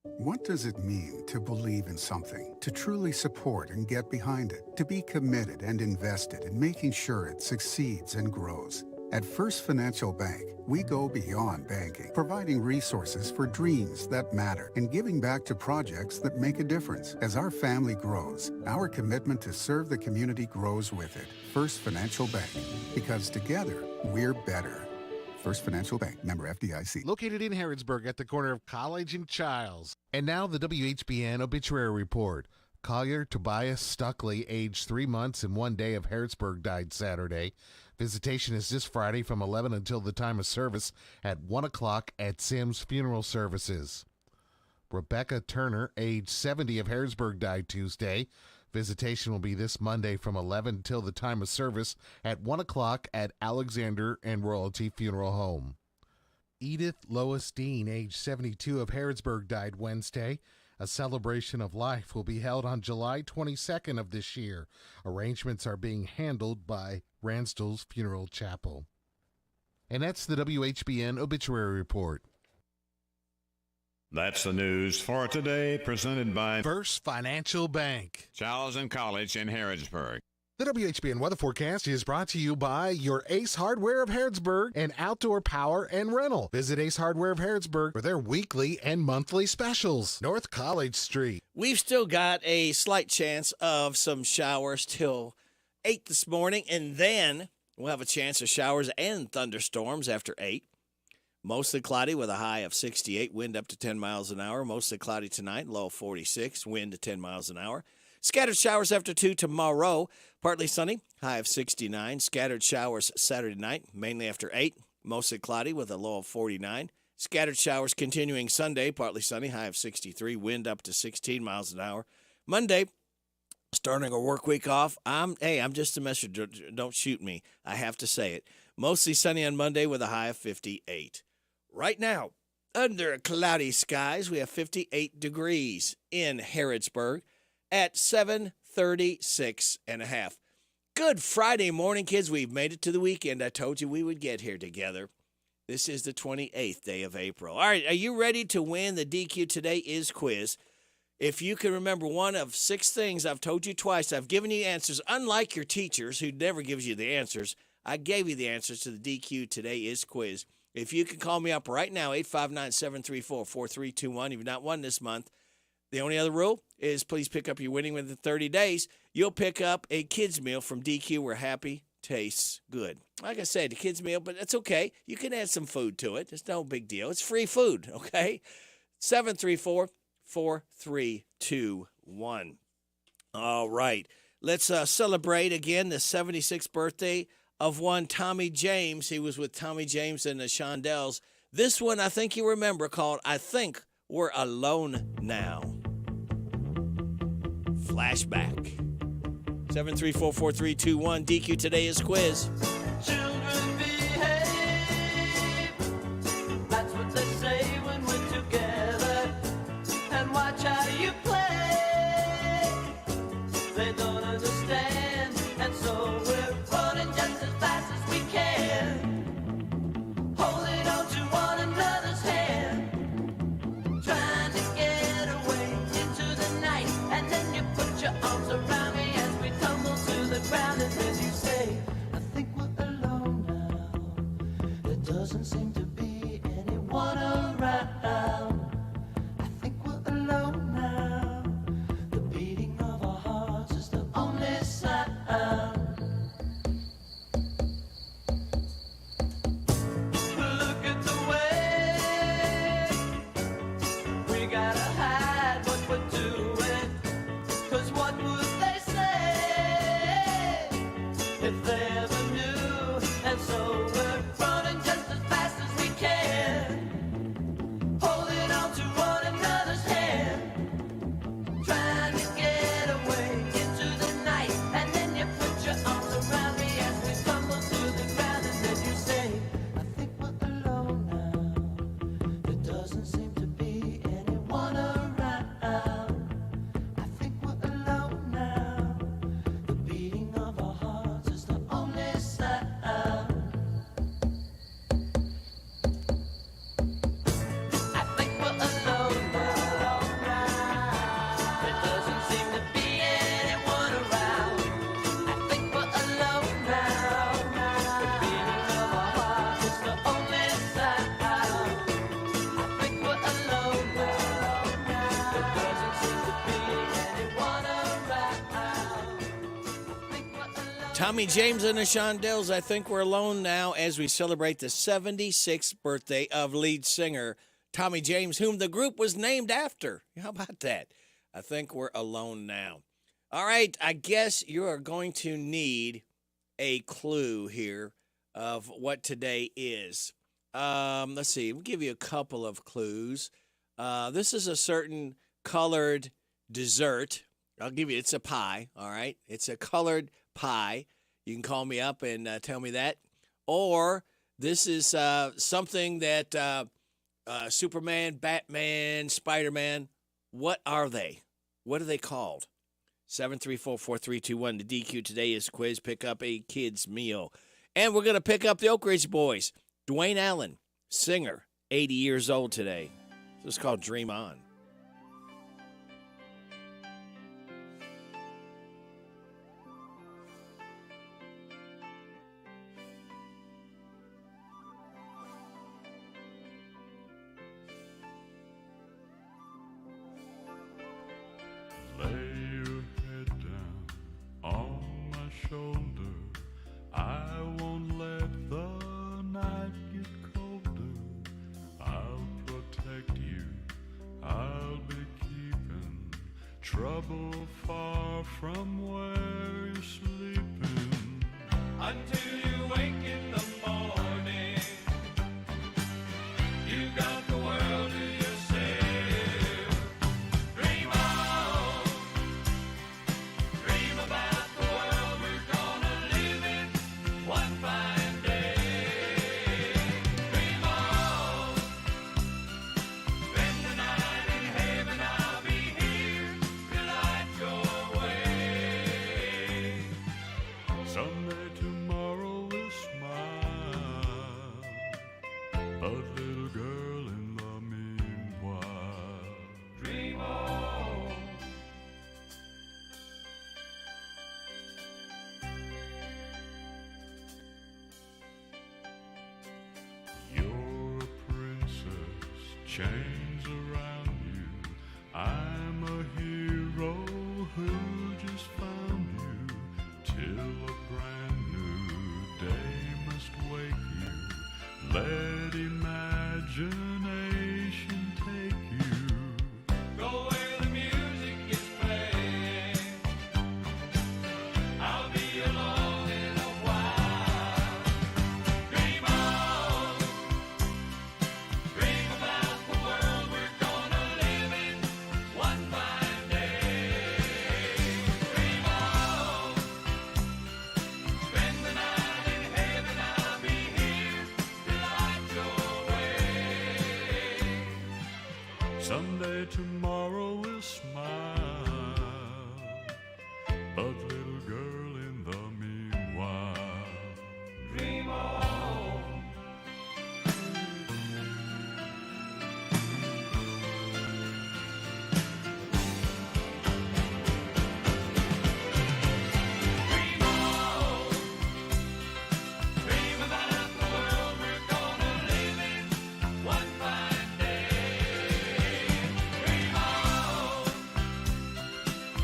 Speaker 11: What does it mean to believe in something, to truly support and get behind it, to be committed and invested in making sure it succeeds and grows? At First Financial Bank, we go beyond banking, providing resources for dreams that matter and giving back to projects that make a difference. As our family grows, our commitment to serve the community grows with it. First Financial Bank, because together, we're better. First Financial Bank, member FDIC.
Speaker 17: Located in Harrodsburg at the corner of College and Childs. And now the WHBN obituary report. Collier Tobias Stuckley, aged 3 months and 1 day of Harrodsburg, died Saturday. Visitation is this Friday from 11 until the time of service at 1 o'clock at Sims Funeral Services. Rebecca Turner, age 70 of Harrodsburg, died Tuesday. Visitation will be this Monday from 11 until the time of service at 1 o'clock at Alexander and Royalty Funeral Home. Edith Lois Dean, age 72 of Harrodsburg, died Wednesday. A celebration of life will be held on July 22nd of this year. Arrangements are being handled by Ransdell's Funeral Chapel. And that's the WHBN obituary report.
Speaker 7: That's the news for today, presented by
Speaker 17: First Financial Bank,
Speaker 7: Charles and College in Harrodsburg.
Speaker 17: The WHBN weather forecast is brought to you by your Ace Hardware of Harrodsburg and Outdoor Power and Rental. Visit Ace Hardware of Harrodsburg for their weekly and monthly specials. North College Street.
Speaker 1: We've still got a slight chance of some showers till 8 this morning, and then we'll have a chance of showers and thunderstorms after 8. Mostly cloudy with a high of 68, wind up to 10 miles an hour. Mostly cloudy tonight, low of 46, wind to 10 miles an hour. Scattered showers after 2 tomorrow. Partly sunny, high of 69. Scattered showers Saturday night, mainly after 8. Mostly cloudy with a low of 49. Scattered showers continuing Sunday, partly sunny, high of 63. Wind up to 16 miles an hour. Monday, starting our work week off. I'm just a messenger. Don't shoot me. I have to say it. Mostly sunny on Monday with a high of 58. Right now, under cloudy skies, we have 58 degrees in Harrodsburg. at 7:36.5. Good Friday morning, kids. We've made it to the weekend. I told you we would get here together. This is the 28th day of April. All right, are you ready to win the DQ Today Is quiz? If you can remember one of 6 things I've told you twice, I've given you answers. Unlike your teachers who never gives you the answers, I gave you the answers to the DQ Today Is quiz. If you can call me up right now, 859-734-4321. You've not won this month. The only other rule is please pick up your winning within 30 days. You'll pick up a kids meal from DQ where happy tastes good. Like I said, the kids meal, but that's okay. You can add some food to it. It's no big deal. It's free food, okay? 734-4321. All right. Let's celebrate again the 76th birthday of one Tommy James. He was with Tommy James and the Shondells. This one I think you remember called I Think We're Alone Now. Flashback. 734-4321. DQ Today Is quiz.
Speaker 6: Children behave. That's what they say when we're together. And watch how you play. They don't understand. And so we're running just as fast as we can. Holding on to one another's hand. Trying to get away into the night. And then you put your arms around me as we tumble to the ground. And then you say, I think we're alone now. There doesn't seem to be anyone around. I think we're alone now. The beating of our hearts is the only sound. Look at the way we gotta hide what we're doing. 'Cause what would they say if they ever knew? And so we're running just as fast as we can. Holding on to one another's hand. Trying to get away into the night. And then you put your arms around me as we tumble to the ground. And then you say, I think we're alone now. There doesn't seem to be anyone around. I think we're alone now. The beating of our hearts is the only sound. I think we're alone now. There doesn't seem to be anyone around. I think we're alone now. The beating of our hearts is the only sound. I think we're alone now. There doesn't seem to be anyone around.
Speaker 1: Tommy James and the Shondells, I think we're alone now as we celebrate the 76th birthday of lead singer Tommy James, whom the group was named after. How about that? I think we're alone now. All right, I guess you are going to need a clue here of what today is. Let's see, we'll give you a couple of clues. This is a certain colored dessert. I'll give you, it's a pie, all right? It's a colored pie. You can call me up and tell me that. Or this is something that Superman, Batman, Spider-Man, what are they? What are they called? 734-4321. The DQ Today Is quiz. Pick up a kid's meal. And we're going to pick up the Oak Ridge Boys. Dwayne Allen, singer, 80 years old today. This is called Dream On.
Speaker 4: Lay your head down on my shoulder. I won't let the night get colder. I'll protect you. I'll be keeping trouble far from where you're sleeping. Until you wake in the morning, you got the world to yourself. Dream on. Dream about the world we're gonna live in one fine day. Dream on. Spend the night in heaven, I'll be here till light goes but little girl, in the meanwhile, dream on. You're a princess, chains around you. I'm a hero who just found you. Till a brand new day must wake you. Let imagination take you. Go where the music is playing. I'll be along in a while. Dream on. Dream about the world we're gonna live in one fine day. Dream on. Spend the night in heaven. I'll be here till light your way. Someday tomorrow will smile, but little girl, in the meanwhile, dream on. Dream on. Dream about the world we're gonna live in one fine day. Dream on.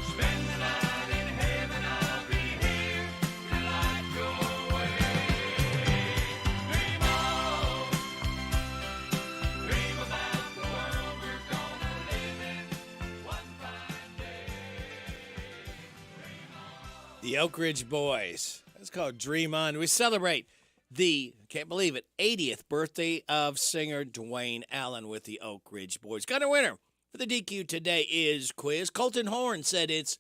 Speaker 4: Spend the night in heaven. I'll be here to light your way. Dream on. Dream about the world we're gonna live in one fine day.
Speaker 1: The Oak Ridge Boys. It's called Dream On. We celebrate the, can't believe it, 80th birthday of singer Dwayne Allen with the Oak Ridge Boys. Got a winner for the DQ Today is quiz. Colton Horn said it's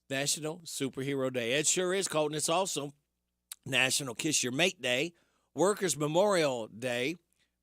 Speaker 1: National Superhero Day. It sure is, Colton. It's also National Kiss Your Mate Day, Workers' Memorial Day,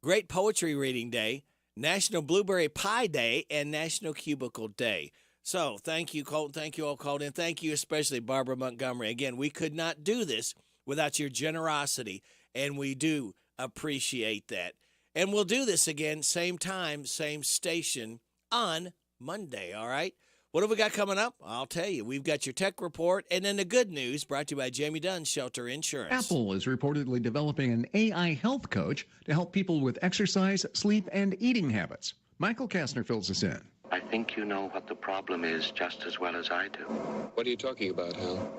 Speaker 1: Great Poetry Reading Day, National Blueberry Pie Day, and National Cubicle Day. So thank you, Colton. Thank you all called in. Thank you especially, Barbara Montgomery. Again, we could not do this without your generosity, and we do appreciate that. And we'll do this again, same time, same station on Monday, all right? What have we got coming up? I'll tell you. We've got your tech report, and then the good news brought to you by Jamie Dunn Shelter Insurance.
Speaker 8: Apple is reportedly developing an AI health coach to help people with exercise, sleep, and eating habits. Michael Kastner fills us in.
Speaker 14: I think you know what the problem is just as well as I do.
Speaker 15: What are you talking about, Hal?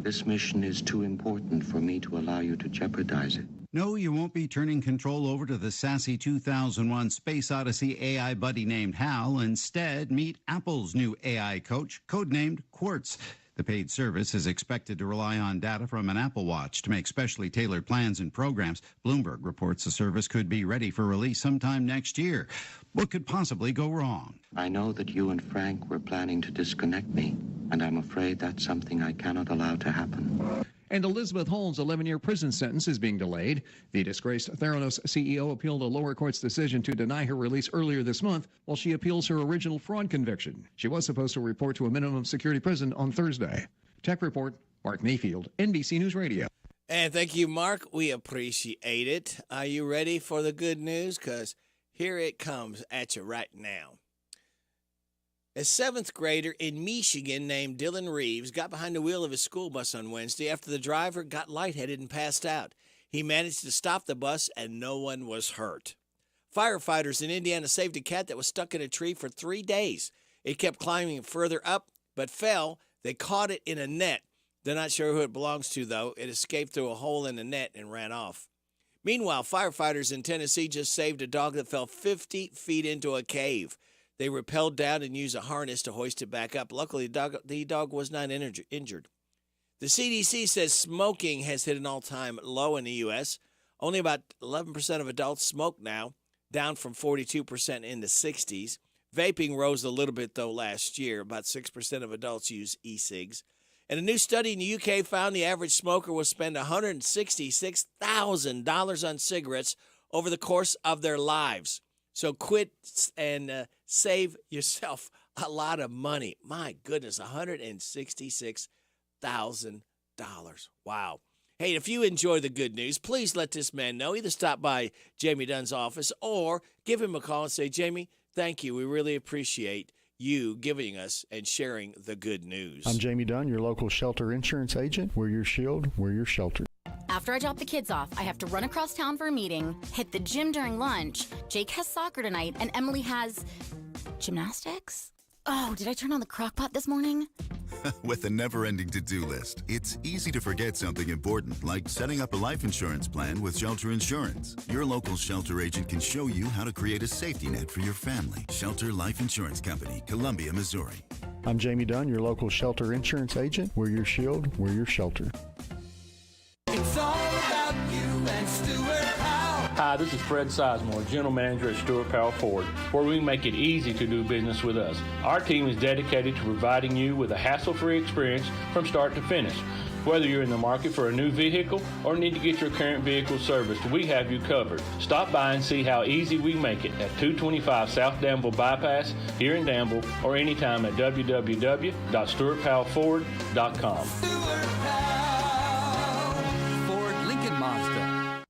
Speaker 14: This mission is too important for me to allow you to jeopardize it.
Speaker 16: No, you won't be turning control over to the sassy 2001 Space Odyssey AI buddy named Hal. Instead, meet Apple's new AI coach, codenamed Quartz. The paid service is expected to rely on data from an Apple Watch to make specially tailored plans and programs. Bloomberg reports the service could be ready for release sometime next year. What could possibly go wrong?
Speaker 14: I know that you and Frank were planning to disconnect me, and I'm afraid that's something I cannot allow to happen.
Speaker 8: And Elizabeth Holmes' 11-year prison sentence is being delayed. The disgraced Theranos CEO appealed a lower court's decision to deny her release earlier this month while she appeals her original fraud conviction. She was supposed to report to a minimum security prison on Thursday. Tech Report, Mark Mayfield, NBC News Radio.
Speaker 1: And thank you, Mark. We appreciate it. Are you ready for the good news? Because here it comes at you right now. A seventh grader in Michigan named Dylan Reeves got behind the wheel of his school bus on Wednesday after the driver got lightheaded and passed out. He managed to stop the bus and no one was hurt. Firefighters in Indiana saved a cat that was stuck in a tree for 3 days. It kept climbing further up but fell. They caught it in a net. They're not sure who it belongs to, though. It escaped through a hole in the net and ran off. Meanwhile, firefighters in Tennessee just saved a dog that fell 50 feet into a cave. They rappelled down and used a harness to hoist it back up. Luckily, the dog was not injured. The CDC says smoking has hit an all-time low in the U.S. Only about 11% of adults smoke now, down from 42% in the 60s. Vaping rose a little bit, though, last year. About 6% of adults use e-cigs. And a new study in the UK found the average smoker will spend $166,000 on cigarettes over the course of their lives. So quit and save yourself a lot of money. My goodness, $166,000. Wow. Hey, if you enjoy the good news, please let this man know. Either stop by Jamie Dunn's office or give him a call and say, Jamie, thank you. We really appreciate you giving us and sharing the good news.
Speaker 12: I'm Jamie Dunn, your local shelter insurance agent. We're your shield, we're your shelter.
Speaker 18: After I drop the kids off, I have to run across town for a meeting, hit the gym during lunch. Jake has soccer tonight, and Emily has gymnastics? Oh, did I turn on the crock pot this morning?
Speaker 19: With a never-ending to-do list, it's easy to forget something important, like setting up a life insurance plan with Shelter Insurance. Your local shelter agent can show you how to create a safety net for your family. Shelter Life Insurance Company, Columbia, Missouri.
Speaker 12: I'm Jamie Dunn, your local shelter insurance agent. We're your shield, we're your shelter.
Speaker 6: It's all about you and Stuart Powell.
Speaker 21: Hi, this is Fred Sizemore, General Manager at Stuart Powell Ford, where we make it easy to do business with us. Our team is dedicated to providing you with a hassle-free experience from start to finish. Whether you're in the market for a new vehicle or need to get your current vehicle serviced, we have you covered. Stop by and see how easy we make it at 225 South Danville Bypass here in Danville or anytime at www.stuartpowellford.com.
Speaker 6: Ford Lincoln Mazda.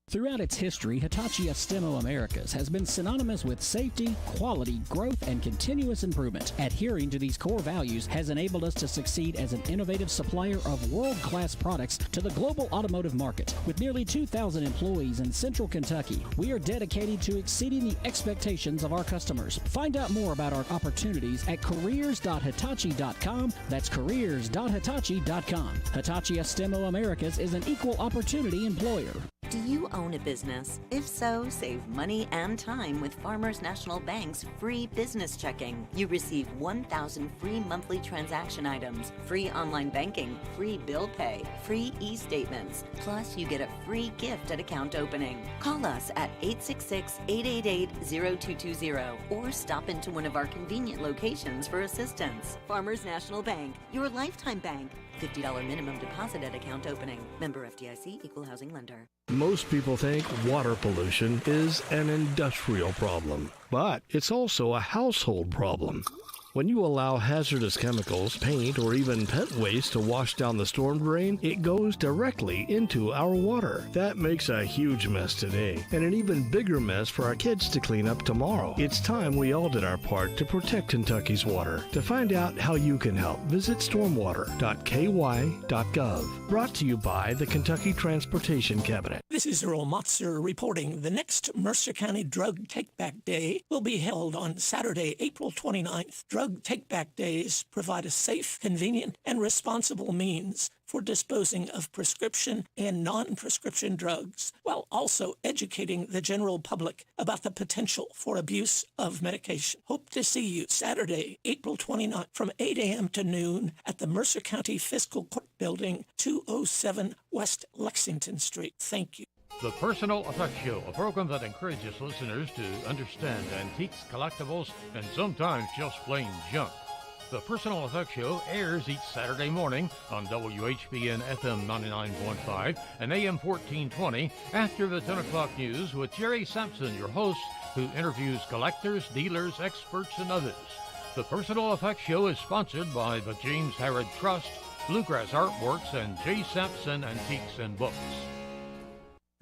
Speaker 22: Throughout its history, Hitachi Astemo Americas has been synonymous with safety, quality, growth, and continuous improvement. Adhering to these core values has enabled us to succeed as an innovative supplier of world-class products to the global automotive market. With nearly 2,000 employees in Central Kentucky, we are dedicated to exceeding the expectations of our customers. Find out more about our opportunities at careers.hitachi.com. That's careers.hitachi.com. Hitachi Astemo Americas is an equal opportunity employer.
Speaker 23: Do you own a business? If so, save money and time with Farmers National Bank's free business checking. You receive 1,000 free monthly transaction items, free online banking, free bill pay, free e-statements. Plus, you get a free gift at account opening. Call us at 866-888-0220 or stop into one of our convenient locations for assistance. Farmers National Bank, your lifetime bank. $50 minimum deposit at account opening. Member FDIC, equal housing lender.
Speaker 24: Most people think water pollution is an industrial problem, but it's also a household problem. When you allow hazardous chemicals, paint, or even pet waste to wash down the storm drain, it goes directly into our water. That makes a huge mess today, and an even bigger mess for our kids to clean up tomorrow. It's time we all did our part to protect Kentucky's water. To find out how you can help, visit stormwater.ky.gov. Brought to you by the Kentucky Transportation Cabinet.
Speaker 25: This is Earl Motzer reporting the next Mercer County Drug Take-Back Day will be held on Saturday, April 29th. Drug Take-Back Days provide a safe, convenient, and responsible means for disposing of prescription and non-prescription drugs, while also educating the general public about the potential for abuse of medication. Hope to see you Saturday, April 29th from 8 a.m. to noon at the Mercer County Fiscal Court Building, 207 West Lexington Street. Thank you.
Speaker 26: The Personal Effects Show, a program that encourages listeners to understand antiques, collectibles, and sometimes just plain junk. The Personal Effects Show airs each Saturday morning on WHBN FM 99.5 and AM 1420 after the 10 o'clock news with Jerry Sampson, your host, who interviews collectors, dealers, experts, and others. The Personal Effects Show is sponsored by the James Harrod Trust, Bluegrass Artworks, and J. Sampson Antiques and Books.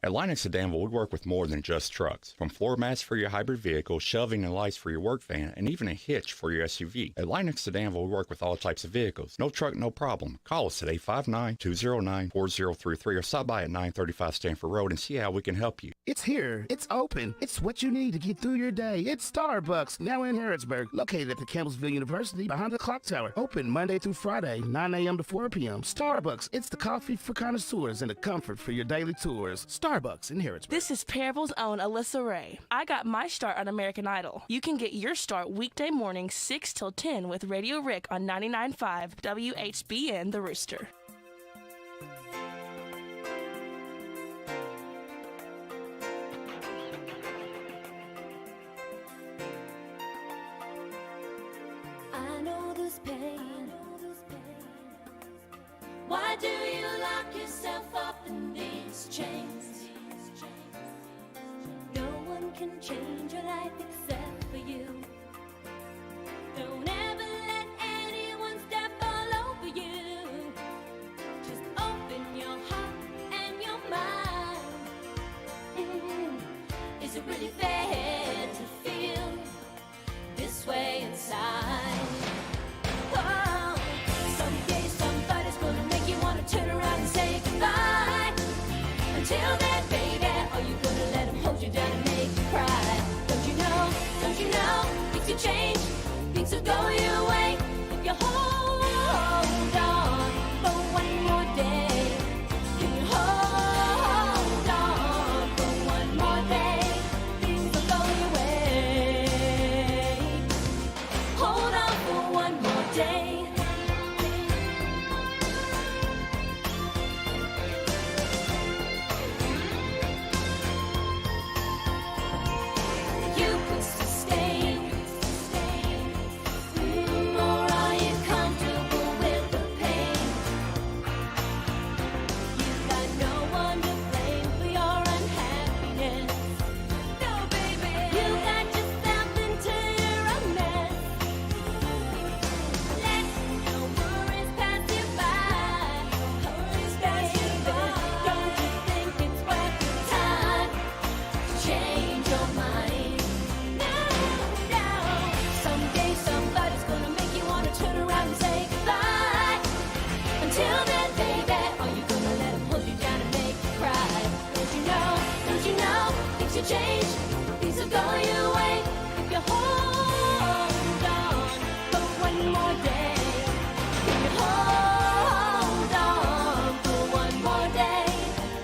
Speaker 30: At Linux of Danville, we work with more than just trucks. From floor mats for your hybrid vehicle, shelving and lights for your work van, and even a hitch for your SUV. At Linux of Danville, we work with all types of vehicles. No truck, no problem. Call us at 859-209-4033 or stop by at 935 Stanford Road and see how we can help you.
Speaker 31: It's here. It's open. It's what you need to get through your day. It's Starbucks, now in Harrodsburg, located at the Campbellsville University behind the clock tower. Open Monday through Friday, 9 a.m. to 4 p.m. Starbucks, it's the coffee for connoisseurs and the comfort for your daily tours. Starbucks in Harrodsburg.
Speaker 32: This is Parables' own Alyssa Ray. I got my start on American Idol. You can get your start weekday mornings 6 till 10 with Radio Rick on 99.5 WHBN The Rooster.
Speaker 33: I know this pain. Why do you lock yourself up in these chains? No one can change your life except for you. Don't ever let anyone step all over you. Just open your heart and your Is it really fair to feel this way inside? Oh, someday somebody's gonna make you wanna turn around and say goodbye. Until then, baby, are you gonna let him hold you down and make you cry? Don't you know, things will change, things will go your way if you hold on for one more day. Can you hold on for one more day? Things will go your way. Hold on for one more day. You could sustain, or are you comfortable with the pain? You got no one to blame for your unhappiness. No, baby, you got yourself into a mess. Let your worries pass you by. Don't you think it's worth your time to change your mind? No. Someday somebody's gonna make you wanna turn around and say goodbye. Until then, baby, are you gonna let him hold you down and make you cry? Don't you know, things will change, things will go your way if you hold on for one more day. If you hold on for one more day,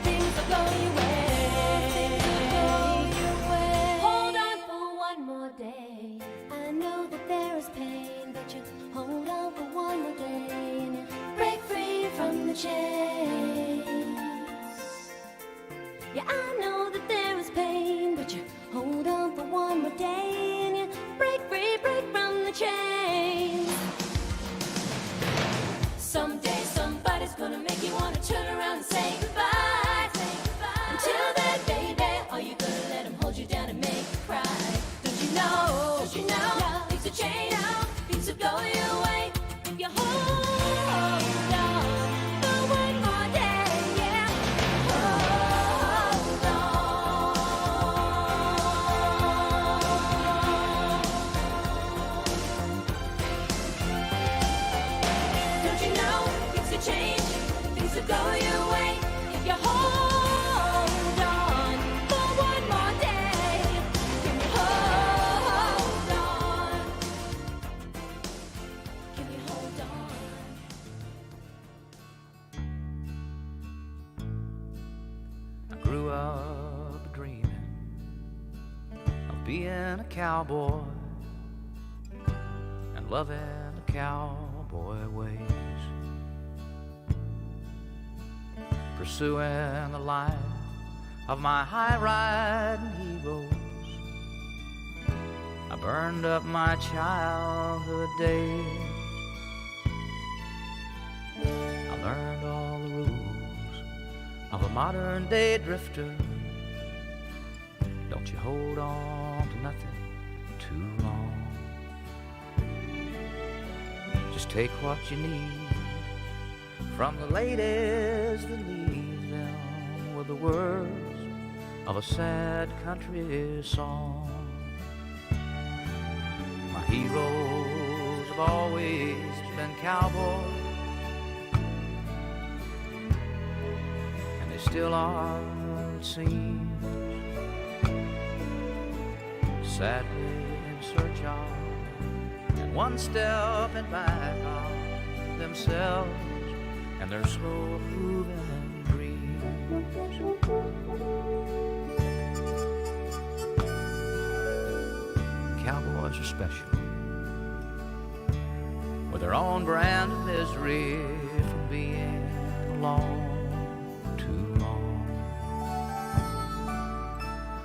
Speaker 33: things will go your way. Hold on for one more day. I know that there is pain, but you hold on for one more day and you break free from the chains. Yeah, I know that there is pain, but you hold on for one more day and you break free, break from the chains. Someday somebody's gonna make you wanna turn around and say goodbye. Until then, baby, are you gonna let him hold you down and make you cry? Don't you know, things will change, things will go your way if you hold on for one more day, yeah. Hold on. Don't you know, things will change, things will go your way if you hold on for one more day. Can you hold on? Can you hold on?
Speaker 2: I grew up dreaming of being a cowboy and loving the cowboy ways, pursuing the life of my high-riding heroes. I burned up my childhood days. I learned all the rules of a modern-day drifter. Don't you hold on to nothing too long. Just take what you need from the ladies that leave them with the words of a sad country song. My heroes have always been cowboys, and they still are, it seems, sadly in search of and one step in back of themselves and their slow moving dreams. Cowboys are special, with their own brand of misery from being alone too long.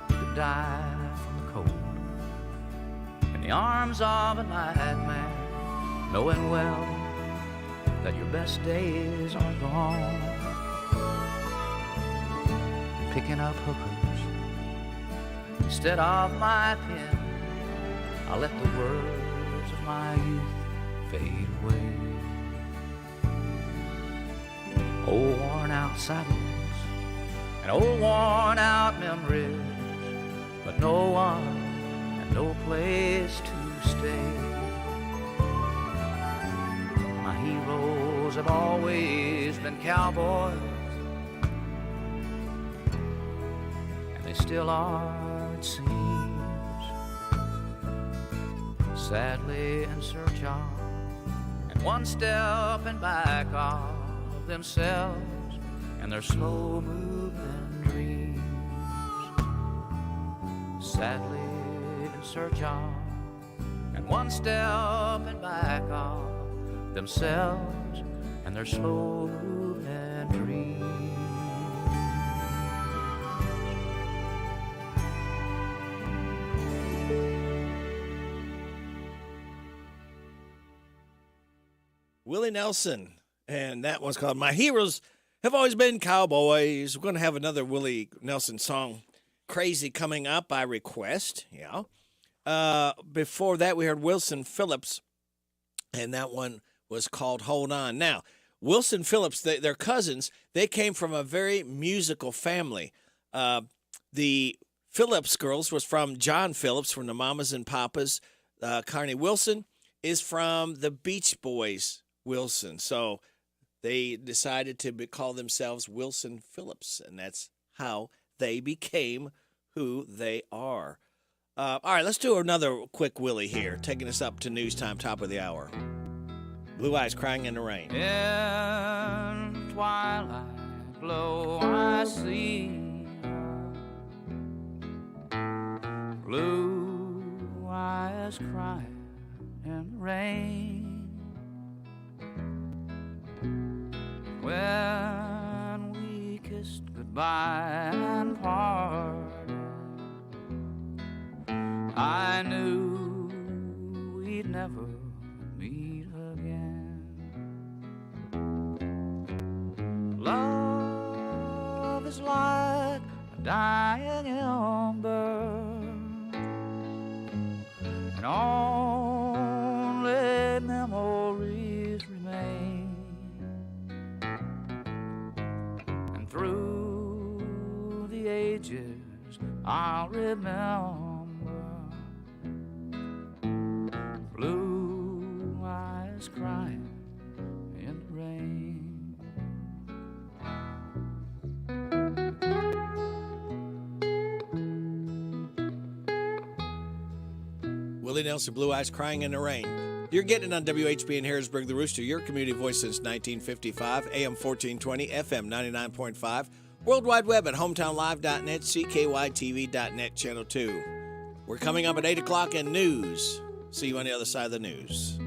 Speaker 2: You could die from the cold in the arms of a nightmare, knowing well that your best days are gone. Picking up hookers instead of my pen, I let the words of my youth fade away. Old worn out saddles and old worn out memories, but no one and no place to stay. My heroes have always been cowboys, and they still are, it seems, sadly in search of, and one step and back of themselves and their slow moving dreams. Sadly in search of, and one step and back of themselves and their slow moving dreams.
Speaker 1: Willie Nelson, and that one's called My Heroes Have Always Been Cowboys. We're going to have another Willie Nelson song, Crazy, coming up by request. Yeah. Before that, we heard Wilson Phillips, and that one was called Hold On. Now, Wilson Phillips, they're cousins. They came from a very musical family. The Phillips girls was from John Phillips, from the Mamas and Papas. Carney Wilson is from the Beach Boys Wilson. So they decided to call themselves Wilson Phillips, and that's how they became who they are. All right, let's do another quick Willie here, taking us up to news time, top of the hour. Blue Eyes Crying in the Rain.
Speaker 2: In twilight glow I see blue eyes crying in the rain. When we kissed goodbye and parted, I knew we'd never meet again. Love is like a dying ember, and only memories remain. And through the ages I'll remember blue eyes crying in the rain.
Speaker 1: Willie Nelson, Blue Eyes Crying in the Rain. You're getting it on WHBN Harrodsburg, The Rooster, your community voice since 1955, AM 1420, FM 99.5, World Wide Web at hometownlive.net, CKYTV.net, Channel 2. We're coming up at 8 o'clock in news. See you on the other side of the news.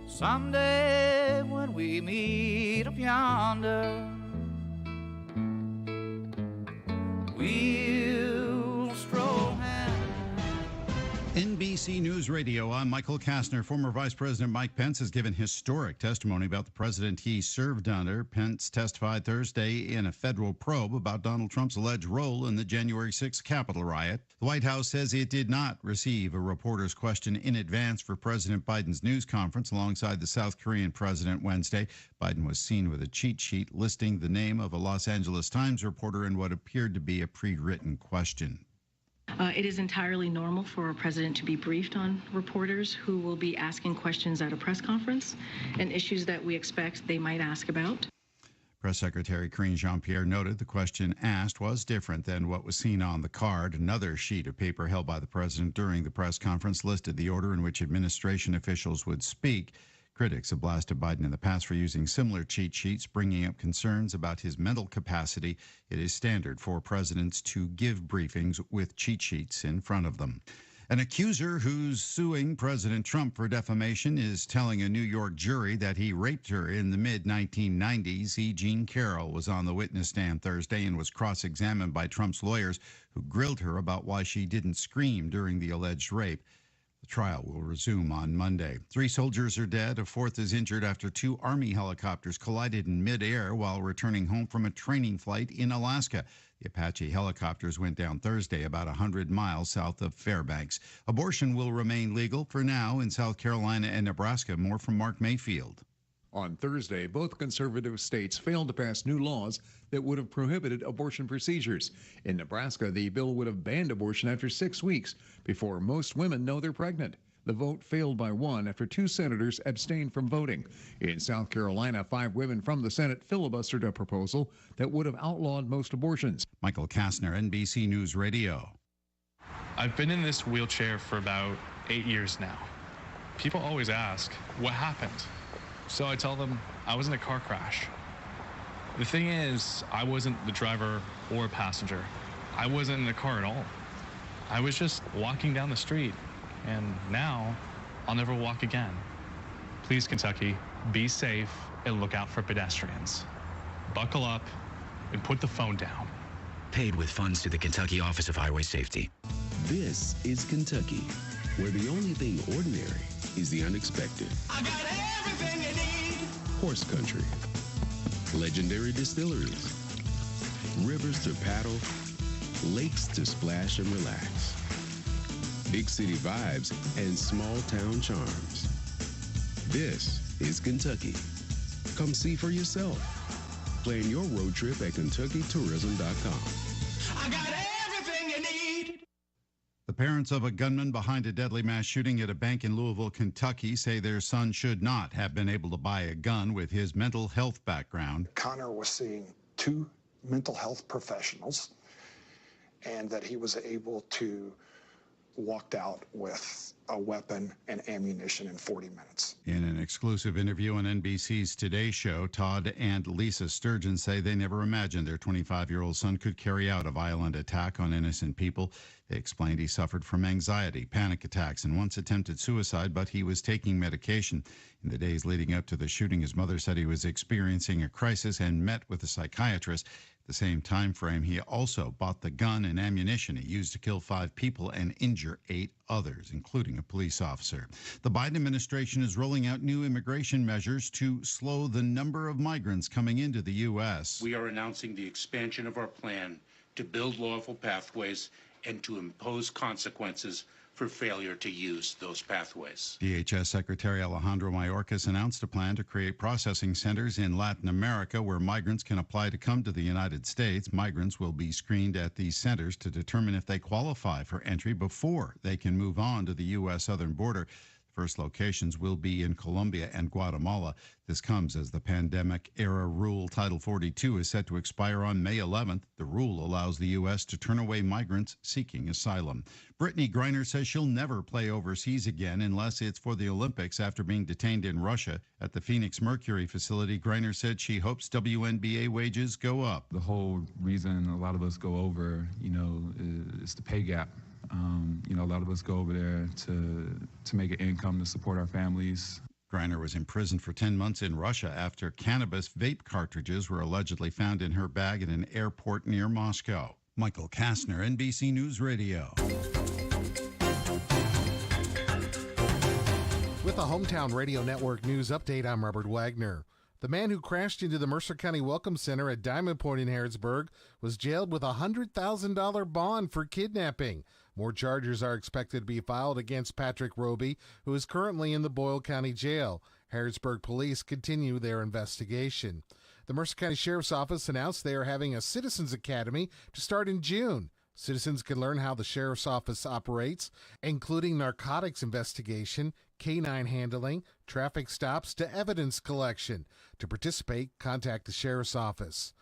Speaker 2: Someday when we meet up yonder, we'll stroll hand.
Speaker 16: NBC News Radio, I'm Michael Kastner. Former Vice President Mike Pence has given historic testimony about the president he served under. Pence testified Thursday in a federal probe about Donald Trump's alleged role in the January 6th Capitol riot. The White House says it did not receive a reporter's question in advance for President Biden's news conference alongside the South Korean president Wednesday. Biden was seen with a cheat sheet listing the name of a Los Angeles Times reporter in what appeared to be a pre-written question.
Speaker 3: It is entirely normal for a president to be briefed on reporters who will be asking questions at a press conference and issues that we expect they might ask about.
Speaker 16: Press Secretary Karine Jean-Pierre noted the question asked was different than what was seen on the card. Another sheet of paper held by the president during the press conference listed the order in which administration officials would speak. Critics have blasted Biden in the past for using similar cheat sheets, bringing up concerns about his mental capacity. It is standard for presidents to give briefings with cheat sheets in front of them. An accuser who's suing President Trump for defamation is telling a New York jury that he raped her in the mid-1990s. E. Jean Carroll was on the witness stand Thursday and was cross-examined by Trump's lawyers, who grilled her about why she didn't scream during the alleged rape. The The trial will resume on Monday. 3 soldiers are dead. A 4th is injured after 2 Army helicopters collided in midair while returning home from a training flight in Alaska. The Apache helicopters went down Thursday about 100 miles south of Fairbanks. Abortion will remain legal for now in South Carolina and Nebraska. More from Mark Mayfield.
Speaker 8: On Thursday, both conservative states failed to pass new laws that would have prohibited abortion procedures. In Nebraska, the bill would have banned abortion after 6 weeks before most women know they're pregnant. The vote failed by 1 after 2 senators abstained from voting. In South Carolina, 5 women from the Senate filibustered a proposal that would have outlawed most abortions.
Speaker 16: Michael Kastner, NBC News Radio.
Speaker 4: I've been in this wheelchair for about 8 years now. People always ask, what happened? So I tell them I was in a car crash. The thing is, I wasn't the driver or passenger. I wasn't in the car at all. I was just walking down the street, and now I'll never walk again. Please, Kentucky, be safe and look out for pedestrians. Buckle up and put the phone down.
Speaker 5: Paid with funds to the Kentucky Office of Highway Safety.
Speaker 7: This is Kentucky, where the only thing ordinary is the unexpected.
Speaker 6: I got everything you need.
Speaker 7: Horse country, legendary distilleries, rivers to paddle, lakes to splash and relax, big city vibes and small town charms. This is Kentucky. Come see for yourself. Plan your road trip at KentuckyTourism.com.
Speaker 6: I got everything you need.
Speaker 16: The parents of a gunman behind a deadly mass shooting at a bank in Louisville, Kentucky, say their son should not have been able to buy a gun with his mental health background.
Speaker 9: Connor was seeing 2 mental health professionals, and that he was able to walk out with a weapon and ammunition in 40 minutes.
Speaker 16: In an exclusive interview on NBC's Today Show, Todd and Lisa Sturgeon say they never imagined their 25-year-old son could carry out a violent attack on innocent people. They explained he suffered from anxiety, panic attacks, and once attempted suicide, but he was taking medication. In the days leading up to the shooting, his mother said he was experiencing a crisis and met with a psychiatrist. The same time frame, he also bought the gun and ammunition he used to kill 5 people and injure 8 others, including a police officer. The Biden administration is rolling out new immigration measures to slow the number of migrants coming into the U.S.
Speaker 10: We are announcing the expansion of our plan to build lawful pathways and to impose consequences for failure to use those pathways.
Speaker 16: DHS Secretary Alejandro Mayorkas announced a plan to create processing centers in Latin America where migrants can apply to come to the United States. Migrants will be screened at these centers to determine if they qualify for entry before they can move on to the U.S. southern border. First locations will be in Colombia and Guatemala. This comes as the pandemic-era rule Title 42 is set to expire on May 11th. The rule allows the U.S. to turn away migrants seeking asylum. Brittany Griner says she'll never play overseas again unless it's for the Olympics after being detained in Russia. At the Phoenix Mercury facility, Griner said she hopes WNBA wages go up.
Speaker 11: The whole reason a lot of us go over, is the pay gap. A lot of us go over there to make an income to support our families.
Speaker 16: Griner was imprisoned for 10 months in Russia after cannabis vape cartridges were allegedly found in her bag at an airport near Moscow. Michael Kastner, NBC News Radio.
Speaker 10: With a Hometown Radio Network news update, I'm Robert Wagner. The man who crashed into the Mercer County Welcome Center at Diamond Point in Harrodsburg was jailed with a $100,000 bond for kidnapping. More charges are expected to be filed against Patrick Roby, who is currently in the Boyle County Jail. Harrodsburg police continue their investigation. The Mercer County Sheriff's Office announced they are having a Citizens Academy to start in June. Citizens can learn how the Sheriff's Office operates, including narcotics investigation, canine handling, traffic stops to evidence collection. To participate, contact the Sheriff's Office.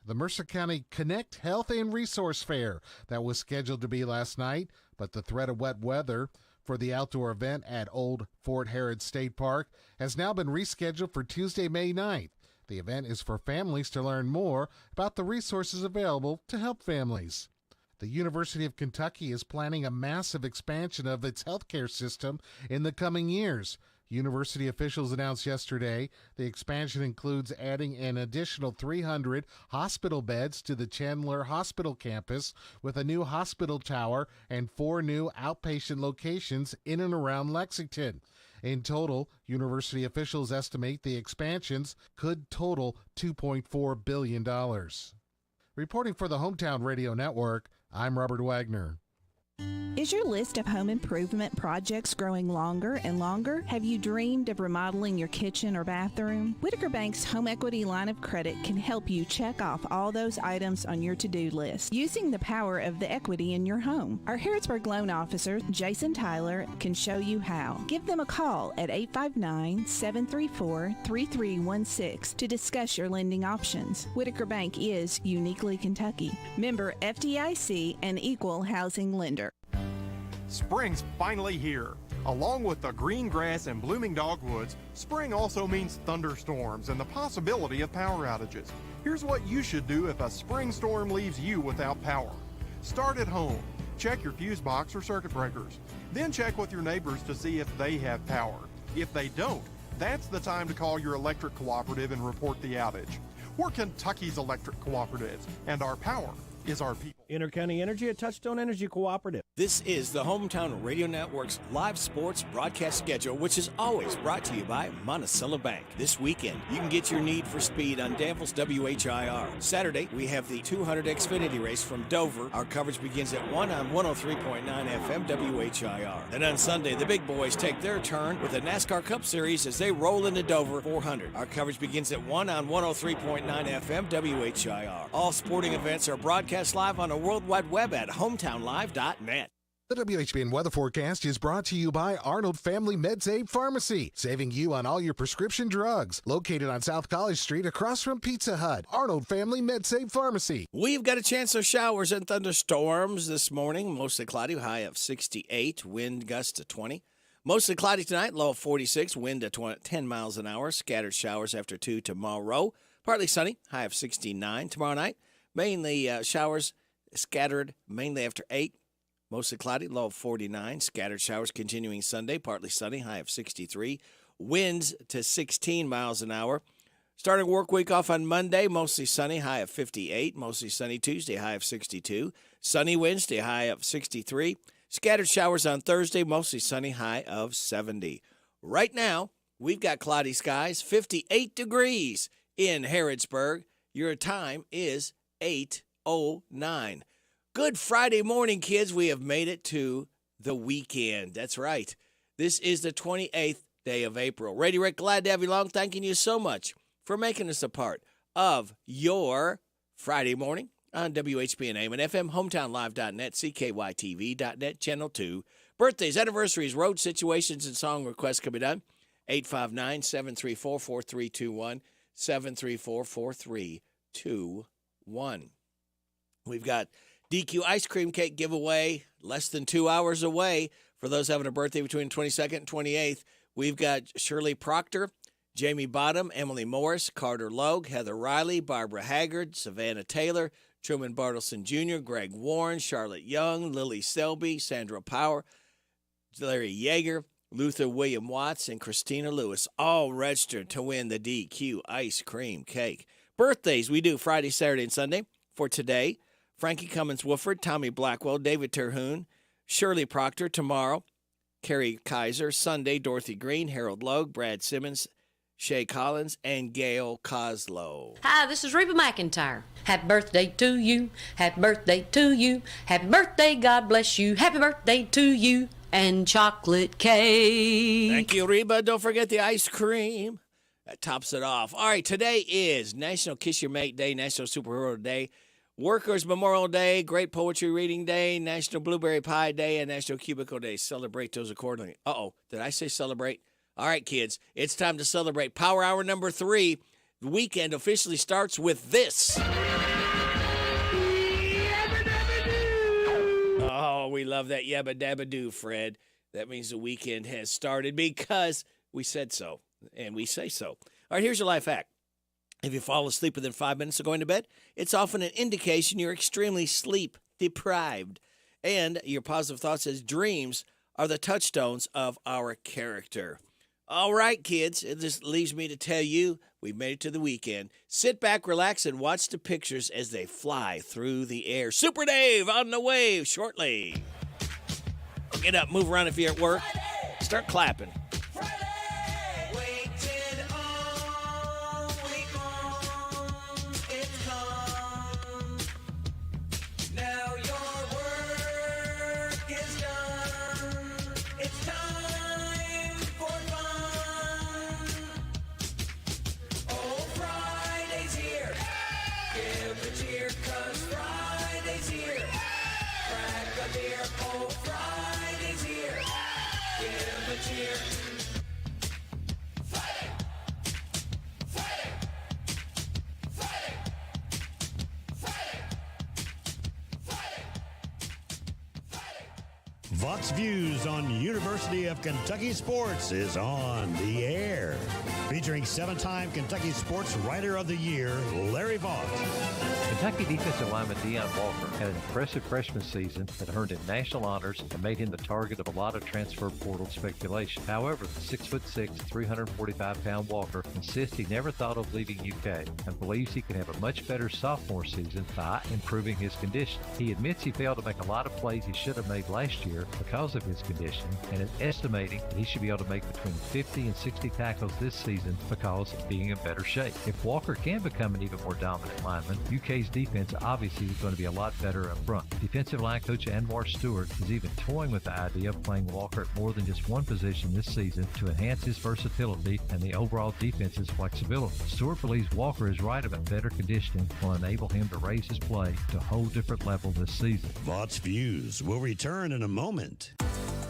Speaker 10: The Mercer County Connect Health and Resource Fair that was scheduled to be last night, but the threat of wet weather for the outdoor event at Old Fort Herod State Park has now been rescheduled for Tuesday, May 9th. The event is for families to learn more about the resources available to help families. The University of Kentucky is planning a massive expansion of its healthcare system in the coming years. University officials announced yesterday the expansion includes adding an additional 300 hospital beds to the Chandler Hospital campus with a new hospital tower and 4 new outpatient locations in and around Lexington. In total, university officials estimate the expansions could total $2.4 billion. Reporting for the Hometown Radio Network, I'm Robert Wagner.
Speaker 12: Is your list of home improvement projects growing longer and longer? Have you dreamed of remodeling your kitchen or bathroom? Whitaker Bank's Home Equity Line of Credit can help you check off all those items on your to-do list using the power of the equity in your home. Our Harrodsburg loan officer, Jason Tyler, can show you how. Give them a call at 859-734-3316 to discuss your lending options. Whitaker Bank is uniquely Kentucky. Member FDIC and equal housing lender.
Speaker 13: Spring's finally here. Along with the green grass and blooming dogwoods, spring also means thunderstorms and the possibility of power outages. Here's what you should do if a spring storm leaves you without power. Start at home. Check your fuse box or circuit breakers. Then check with your neighbors to see if they have power. If they don't, that's the time to call your electric cooperative and report the outage. We're Kentucky's electric cooperatives, and our power is our people.
Speaker 14: Intercounty Energy, a Touchstone Energy Cooperative.
Speaker 1: This is the Hometown Radio Network's live sports broadcast schedule, which is always brought to you by Monticello Bank. This weekend, you can get your need for speed on Danville's WHIR. Saturday, we have the 200 Xfinity race from Dover. Our coverage begins at 1 on 103.9 FM WHIR. Then on Sunday, the big boys take their turn with the NASCAR Cup Series as they roll into Dover 400. Our coverage begins at 1 on 103.9 FM WHIR. All sporting events are broadcast live on a World Wide Web at hometownlive.net.
Speaker 10: The WHBN weather forecast is brought to you by Arnold Family MedSave Pharmacy, saving you on all your prescription drugs. Located on South College Street across from Pizza Hut. Arnold Family MedSave Pharmacy.
Speaker 1: We've got a chance of showers and thunderstorms this morning. Mostly cloudy, high of 68, wind gusts to 20. Mostly cloudy tonight, low of 46, wind to 10 miles an hour. Scattered showers after 2 tomorrow. Partly sunny, high of 69. Tomorrow night, mainly showers scattered mainly after 8. Mostly cloudy, low of 49. Scattered showers continuing Sunday, partly sunny, high of 63. Winds to 16 miles an hour. Starting work week off on Monday, mostly sunny, high of 58. Mostly sunny Tuesday, high of 62. Sunny Wednesday, high of 63. Scattered showers on Thursday, mostly sunny, high of 70. Right now, we've got cloudy skies, 58 degrees in Harrodsburg. Your time is 8:09. Good Friday morning, kids. We have made it to the weekend. That's right. This is the 28th day of April. Radio Rick, glad to have you along. Thanking you so much for making us a part of your Friday morning on WHBN AM and FM, hometownlive.net, CKYTV.net, Channel 2. Birthdays, anniversaries, road situations, and song requests can be done. 859-734-4321, 734-4321. We've got DQ ice cream cake giveaway less than 2 hours away. For those having a birthday between 22nd and 28th, we've got Shirley Proctor, Jamie Bottom, Emily Morris, Carter Logue, Heather Riley, Barbara Haggard, Savannah Taylor, Truman Bartleson Jr., Greg Warren, Charlotte Young, Lily Selby, Sandra Power, Larry Yeager, Luther William Watts, and Christina Lewis, all registered to win the DQ ice cream cake. Birthdays we do Friday, Saturday, and Sunday. For today, Frankie Cummins Wooford, Tommy Blackwell, David Terhune, Shirley Proctor. Tomorrow, Carrie Kaiser. Sunday, Dorothy Green, Harold Logue, Brad Simmons, Shay Collins, and Gail Coslow.
Speaker 15: Hi, this is Reba McIntyre. Happy birthday to you. Happy birthday to you. Happy birthday, God bless you. Happy birthday to you. And chocolate cake.
Speaker 1: Thank you, Reba. Don't forget the ice cream. That tops it off. All right, today is National Kiss Your Mate Day, National Superhero Day, Workers' Memorial Day, Great Poetry Reading Day, National Blueberry Pie Day, and National Cubicle Day. Celebrate those accordingly. Uh-oh, did I say celebrate? All right, kids, it's time to celebrate. Power Hour number 3. The weekend officially starts with this. Oh, we love that yabba dabba doo, Fred. That means the weekend has started because we said so, and we say so. All right, here's your life hack. If you fall asleep within 5 minutes of going to bed, it's often an indication you're extremely sleep deprived. And your positive thought says dreams are the touchstones of our character. All right, kids, it just leaves me to tell you we made it to the weekend. Sit back, relax, and watch the pictures as they fly through the air. Super Dave on the way shortly. Get up, move around if you're at work. Start clapping.
Speaker 17: Vox Views on University of Kentucky Sports is on the air. Featuring 7-time Kentucky Sports Writer of the Year, Larry Vaught.
Speaker 18: Kentucky defensive lineman Deion Walker had an impressive freshman season that earned him national honors and made him the target of a lot of transfer portal speculation. However, the 6'6", 345-pound Walker insists he never thought of leaving UK and believes he can have a much better sophomore season by improving his condition. He admits he failed to make a lot of plays he should have made last year because of his condition and is estimating that he should be able to make between 50 and 60 tackles this season because of being in better shape. If Walker can become an even more dominant lineman, UK's defense obviously is going to be a lot better up front. Defensive line coach Anwar Stewart is even toying with the idea of playing Walker at more than just one position this season to enhance his versatility and the overall defense's flexibility. Stewart believes Walker is right about better conditioning will enable him to raise his play to a whole different level this season.
Speaker 17: Vox Views will return in a moment.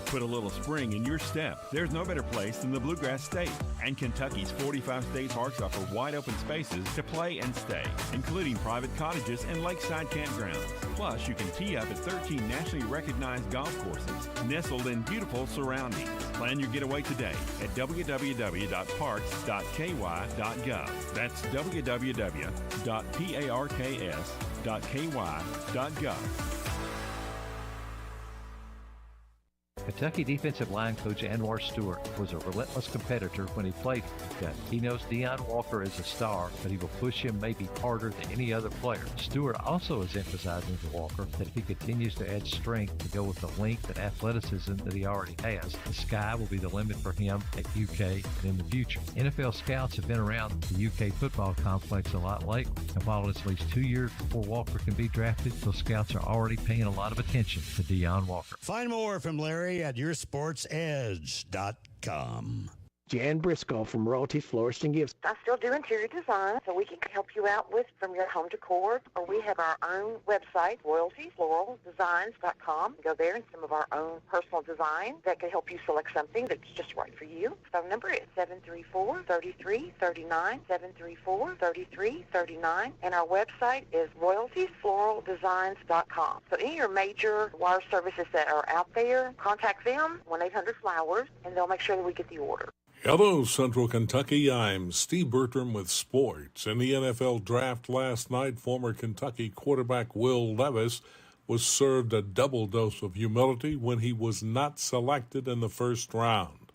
Speaker 19: Put a little spring in your step. There's no better place than the Bluegrass State. And Kentucky's 45 state parks offer wide open spaces to play and stay, including private cottages and lakeside campgrounds. Plus, you can tee up at 13 nationally recognized golf courses nestled in beautiful surroundings. Plan your getaway today at www.parks.ky.gov. That's www.parks.ky.gov.
Speaker 18: Kentucky defensive line coach Anwar Stewart was a relentless competitor when he played for Kentucky. He knows Deion Walker is a star, but he will push him maybe harder than any other player. Stewart also is emphasizing to Walker that if he continues to add strength to go with the length and athleticism that he already has, the sky will be the limit for him at UK and in the future. NFL scouts have been around the UK football complex a lot lately, and while it's at least 2 years before Walker can be drafted, those scouts are already paying a lot of attention to Deion Walker.
Speaker 17: Find more from Larry at yoursportsedge.com.
Speaker 20: Jan Briscoe from Royalty Florist and Gifts.
Speaker 21: I still do interior design, so we can help you out with from your home decor, or we have our own website, royaltyfloraldesigns.com. Go there and some of our own personal design that can help you select something that's just right for you. Phone number is 734-3339, 734-3339, and our website is royaltyfloraldesigns.com. So any of your major wire services that are out there, contact them, 1-800-FLOWERS, and they'll make sure that we get the order.
Speaker 22: Hello, Central Kentucky. I'm Steve Bertram with sports. In the NFL draft last night, former Kentucky quarterback Will Levis was served a double dose of humility when he was not selected in the first round.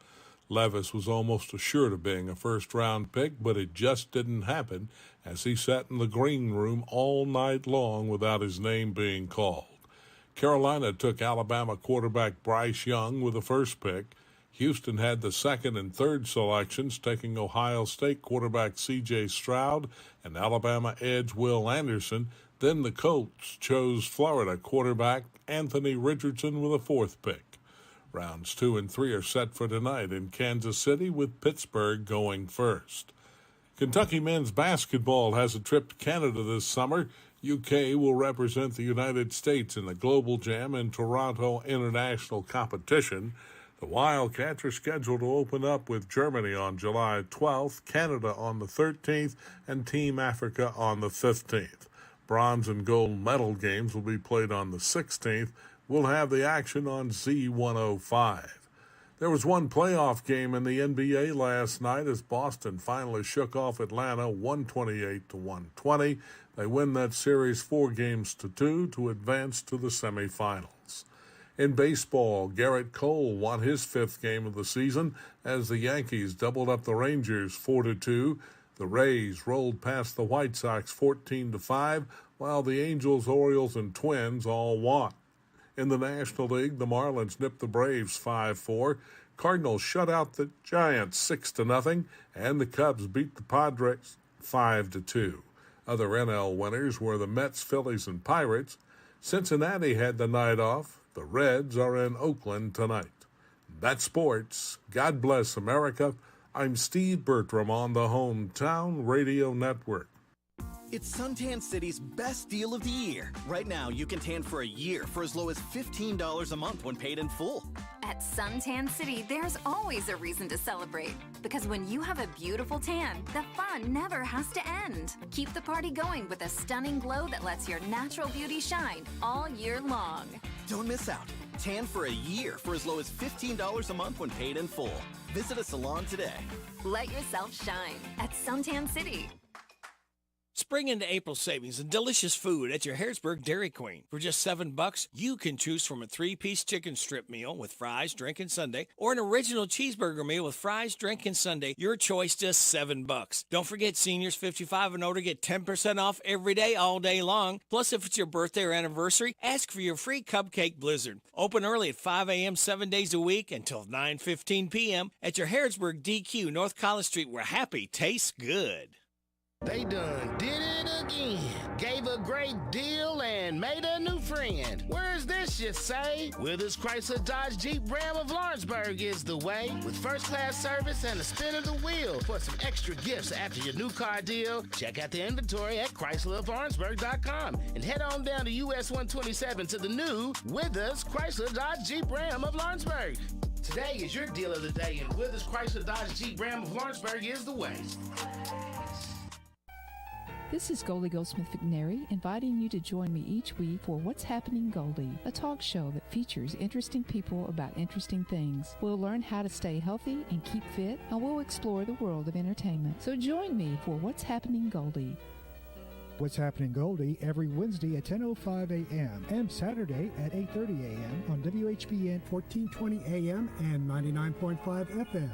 Speaker 22: Levis was almost assured of being a first-round pick, but it just didn't happen as he sat in the green room all night long without his name being called. Carolina took Alabama quarterback Bryce Young with the first pick. Houston had the second and third selections, taking Ohio State quarterback C.J. Stroud and Alabama edge Will Anderson. Then the Colts chose Florida quarterback Anthony Richardson with a fourth pick. Rounds 2 and 3 are set for tonight in Kansas City, with Pittsburgh going first. Kentucky men's basketball has a trip to Canada this summer. UK will represent the United States in the Global Jam and Toronto International Competition. The Wildcats are scheduled to open up with Germany on July 12th, Canada on the 13th, and Team Africa on the 15th. Bronze and gold medal games will be played on the 16th. We'll have the action on Z105. There was one playoff game in the NBA last night as Boston finally shook off Atlanta 128-120. They win that series 4-2 to advance to the semifinals. In baseball, Garrett Cole won his 5th game of the season as the Yankees doubled up the Rangers 4-2. The Rays rolled past the White Sox 14-5, while the Angels, Orioles, and Twins all won. In the National League, the Marlins nipped the Braves 5-4. Cardinals shut out the Giants 6-0, and the Cubs beat the Padres 5-2. Other NL winners were the Mets, Phillies, and Pirates. Cincinnati had the night off. The Reds are in Oakland tonight. That's sports. God bless America. I'm Steve Bertram on the Hometown Radio Network.
Speaker 2: It's Suntan City's best deal of the year. Right now, you can tan for a year for as low as $15 a month when paid in full.
Speaker 3: At Suntan City, there's always a reason to celebrate. Because when you have a beautiful tan, the fun never has to end. Keep the party going with a stunning glow that lets your natural beauty shine all year long.
Speaker 2: Don't miss out. Tan for a year for as low as $15 a month when paid in full. Visit a salon today.
Speaker 3: Let yourself shine at Suntan City.
Speaker 1: Spring into April savings and delicious food at your Harrodsburg Dairy Queen. For just $7, you can choose from a 3-piece chicken strip meal with fries, drink, and sundae, or an original cheeseburger meal with fries, drink, and sundae. Your choice, just $7. Don't forget, seniors 55 and older get 10% off every day, all day long. Plus, if it's your birthday or anniversary, ask for your free cupcake blizzard. Open early at 5 a.m. 7 days a week until 9:15 p.m. at your Harrodsburg DQ, North College Street, where happy tastes good.
Speaker 23: They done did it again. Gave a great deal and made a new friend. Where's this, you say? Withers Chrysler Dodge Jeep Ram of Lawrenceburg is the way. With first-class service and a spin of the wheel. For some extra gifts after your new car deal, check out the inventory at ChryslerofLawrenceburg.com and head on down to US 127 to the new Withers Chrysler Dodge Jeep Ram of Lawrenceburg. Today is your deal of the day, and Withers Chrysler Dodge Jeep Ram of Lawrenceburg is the way.
Speaker 24: This is Goldie Goldsmith McNary, inviting you to join me each week for What's Happening Goldie, a talk show that features interesting people about interesting things. We'll learn how to stay healthy and keep fit, and we'll explore the world of entertainment. So join me for What's Happening Goldie.
Speaker 25: What's Happening Goldie every Wednesday at 10:05 a.m. and Saturday at 8:30 a.m. on WHBN 1420 a.m. and 99.5 FM.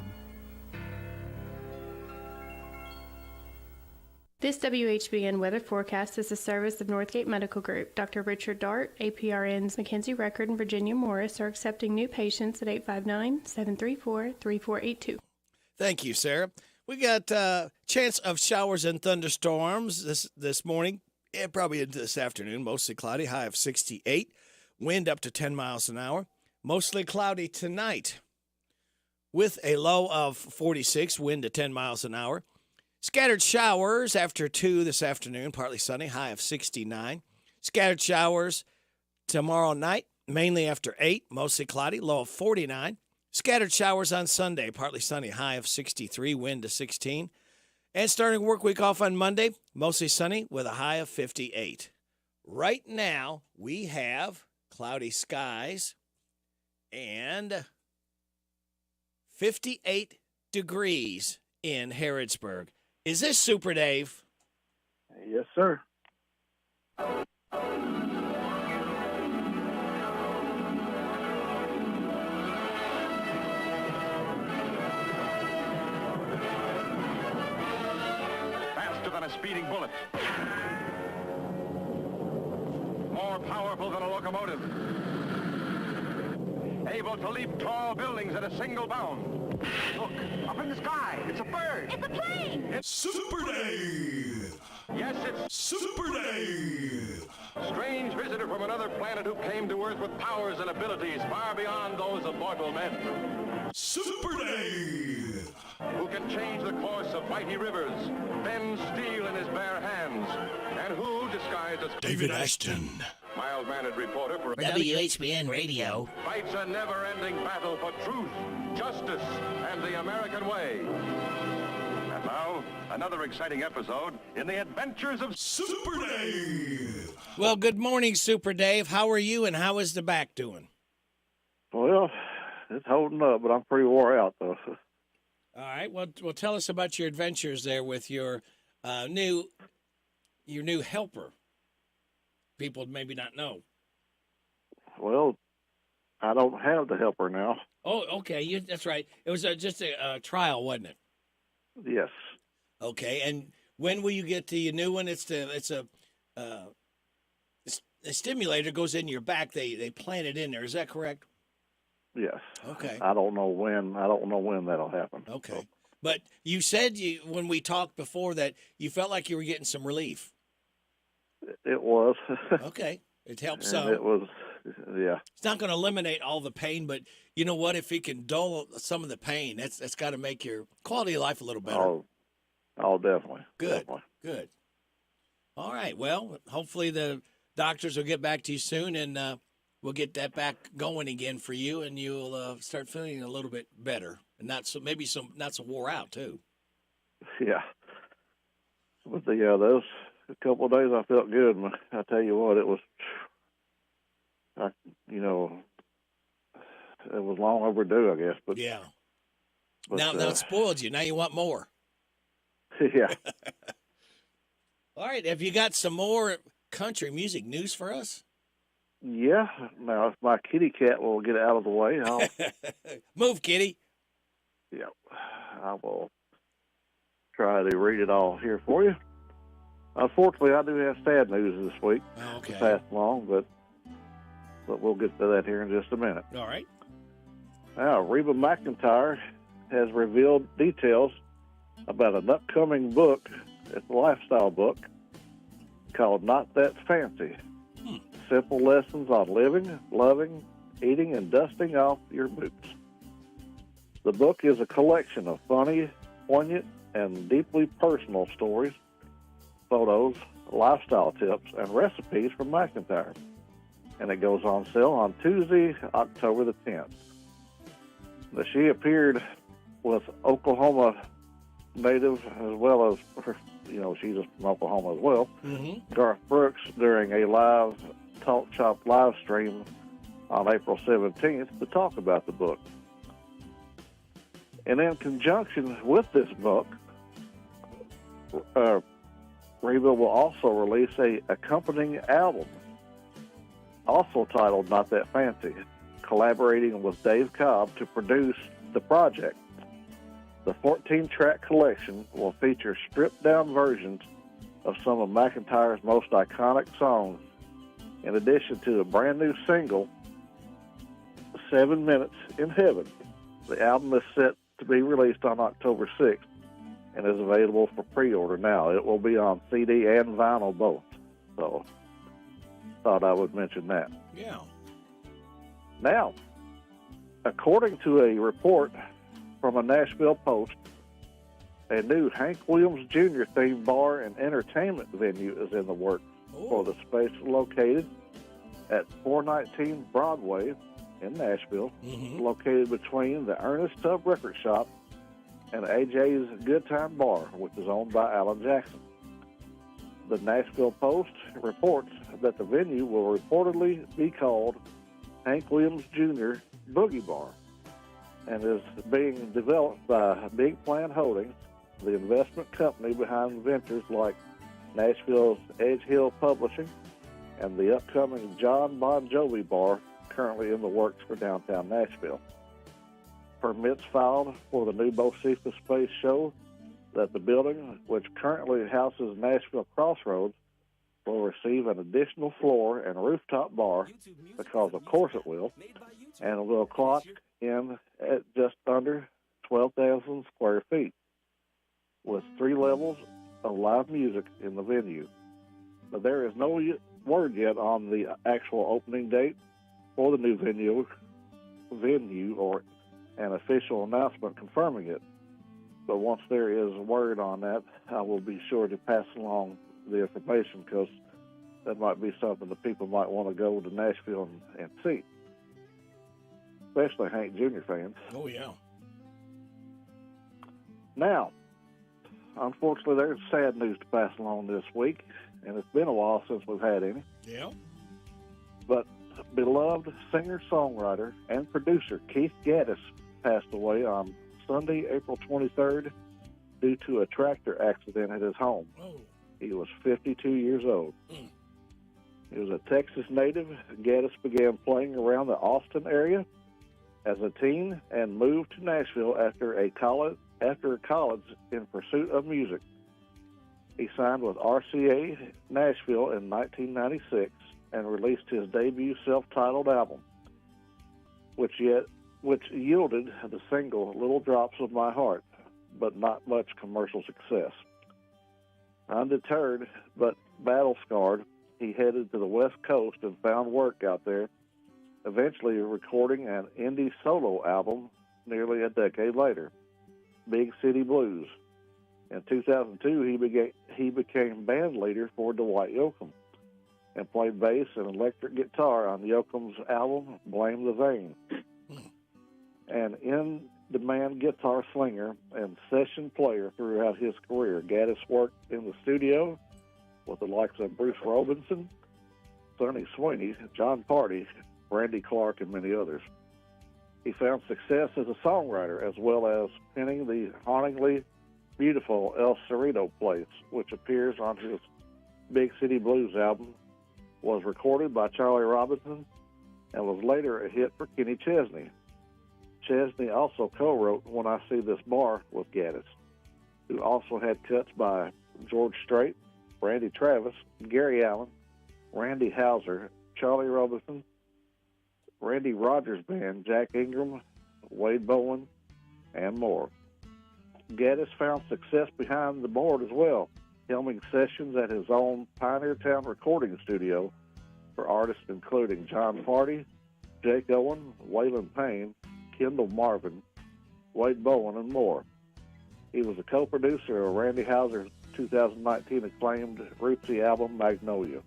Speaker 26: This WHBN weather forecast is a service of Northgate Medical Group. Dr. Richard Dart, APRN's Mackenzie Record, and Virginia Morris are accepting new patients at 859-734-3482.
Speaker 1: Thank you, Sarah. We got chance of showers and thunderstorms this morning, and probably into this afternoon. Mostly cloudy, high of 68. Wind up to 10 miles an hour. Mostly cloudy tonight with a low of 46, wind to 10 miles an hour. Scattered showers after 2 this afternoon, partly sunny, high of 69. Scattered showers tomorrow night, mainly after 8, mostly cloudy, low of 49. Scattered showers on Sunday, partly sunny, high of 63, wind to 16. And starting work week off on Monday, mostly sunny with a high of 58. Right now, we have cloudy skies and 58 degrees in Harrodsburg. Is this Super Dave?
Speaker 27: Yes, sir.
Speaker 28: Faster than a speeding bullet. More powerful than a locomotive. Able to leap tall buildings at a single bound. Look, up in the sky. It's a bird.
Speaker 6: It's a plane!
Speaker 28: It's Super Dave! Yes, it's Super Dave! A strange visitor from another planet who came to Earth with powers and abilities far beyond those of mortal men. Super Dave! Who can change the course of mighty rivers, bend steel in his bare hands, and who, disguised as
Speaker 6: David Ashton,
Speaker 28: mild-mannered reporter for
Speaker 6: WHBN Radio,
Speaker 28: fights a never-ending battle for truth, justice, and the American way. And now, another exciting episode in the adventures of Super Dave.
Speaker 1: Well, good morning, Super Dave. How are you, and how is the back doing?
Speaker 27: Well, it's holding up, but I'm pretty wore out, though.
Speaker 1: All right. Well, tell us about your adventures there with your new helper. People maybe not know.
Speaker 27: Well, I don't have the helper now.
Speaker 1: Oh, okay. That's right. It was just a trial, wasn't it?
Speaker 27: Yes.
Speaker 1: Okay. And when will you get the new one? It's a stimulator goes in your back. They plant it in there. Is that correct?
Speaker 27: Yes.
Speaker 1: Okay.
Speaker 27: I don't know when that'll happen.
Speaker 1: Okay.
Speaker 27: So,
Speaker 1: But you said when we talked before that you felt like you were getting some relief.
Speaker 27: it was.
Speaker 1: Okay. It helps
Speaker 27: And
Speaker 1: some.
Speaker 27: it was, yeah.
Speaker 1: It's not going to eliminate all the pain, but you know what? If it can dull some of the pain, that's got to make your quality of life a little better.
Speaker 27: Oh, definitely.
Speaker 1: Good.
Speaker 27: Definitely.
Speaker 1: Good. All right. Well, hopefully the doctors will get back to you soon, and we'll get that back going again for you, and you'll start feeling a little bit better, and not so wore out too.
Speaker 27: Yeah. But those a couple of days I felt good. And I tell you what, it was, it was long overdue, I guess. But
Speaker 1: yeah.
Speaker 27: But,
Speaker 1: now it spoiled you. Now you want more.
Speaker 27: Yeah.
Speaker 1: All right. Have you got some more country music news for us?
Speaker 27: Yeah. Now, if my kitty cat will get out of the way, I'll
Speaker 1: move, kitty.
Speaker 27: Yeah, I will try to read it all here for you. Unfortunately, I do have sad news this week to pass along, but we'll get to that here in just a minute.
Speaker 1: All right.
Speaker 27: Now, Reba McEntire has revealed details about an upcoming book. It's a lifestyle book called Not That Fancy. Simple lessons on living, loving, eating, and dusting off your boots. The book is a collection of funny, poignant, and deeply personal stories, photos, lifestyle tips, and recipes from McEntire. And it goes on sale on Tuesday, October the 10th. Now, she appeared with Oklahoma native as well as, she's from Oklahoma as well, Garth Brooks during a live Talk Shop live stream on April 17th to talk about the book. And in conjunction with this book, Reba will also release a accompanying album, also titled Not That Fancy, collaborating with Dave Cobb to produce the project. The 14-track collection will feature stripped-down versions of some of McEntire's most iconic songs, in addition to a brand-new single, 7 Minutes in Heaven. The album is set to be released on October 6th and is available for pre-order now. It will be on CD and vinyl both. So, thought I would mention that.
Speaker 1: Yeah.
Speaker 27: Now, according to a report from a Nashville Post, a new Hank Williams Jr. themed bar and entertainment venue is in the works for the space located at 419 Broadway in Nashville, located between the Ernest Tubb Record Shop and AJ's Good Time Bar, which is owned by Alan Jackson. The Nashville Post reports that the venue will reportedly be called Hank Williams Jr. Boogie Bar and is being developed by Big Plan Holdings, the investment company behind ventures like Nashville's Edge Hill Publishing and the upcoming John Bon Jovi Bar, currently in the works for downtown Nashville. Permits filed for the new Bocephus Space show that the building, which currently houses Nashville Crossroads, will receive an additional floor and rooftop bar, because of course it will, and will clock in at just under 12,000 square feet, with 3 levels of live music in the venue. But there is no word yet on the actual opening date for the new venue or an official announcement confirming it. But once there is word on that, I will be sure to pass along the information, because that might be something that people might want to go to Nashville and see, especially Hank Jr. fans.
Speaker 1: Oh, yeah.
Speaker 27: Now, unfortunately, there's sad news to pass along this week, and it's been a while since we've had any.
Speaker 1: Yeah.
Speaker 27: But beloved singer-songwriter and producer Keith Gaddis passed away on Sunday, April 23rd, due to a tractor accident at his home.
Speaker 1: Oh.
Speaker 27: He was 52 years old. He was a Texas native. Gaddis began playing around the Austin area as a teen and moved to Nashville after college in pursuit of music. He signed with RCA Nashville in 1996 and released his debut self-titled album, which yielded the single Little Drops of My Heart, but not much commercial success. Undeterred but battle-scarred, he headed to the West Coast and found work out there, eventually recording an indie solo album nearly a decade later, Big City Blues. In 2002, he became band leader for Dwight Yoakam and played bass and electric guitar on Yoakam's album, Blame the Vein. An in-demand guitar slinger and session player throughout his career, Gaddis worked in the studio with the likes of Bruce Robinson, Sonny Sweeney, John Party, Randy Clark, and many others. He found success as a songwriter as well as penning the hauntingly beautiful El Cerrito Place, which appears on his Big City Blues album, was recorded by Charlie Robinson, and was later a hit for Kenny Chesney. Chesney also co-wrote When I See This Bar with Gaddis, who also had cuts by George Strait, Randy Travis, Gary Allen, Randy Houser, Charlie Robinson, Randy Rogers Band, Jack Ingram, Wade Bowen, and more. Gaddis found success behind the board as well, filming sessions at his own Pioneer Town recording studio for artists including John Party, Jake Owen, Waylon Payne, Kendall Marvin, Wade Bowen, and more. He was a co-producer of Randy Houser's 2019 acclaimed rootsy album, Magnolia.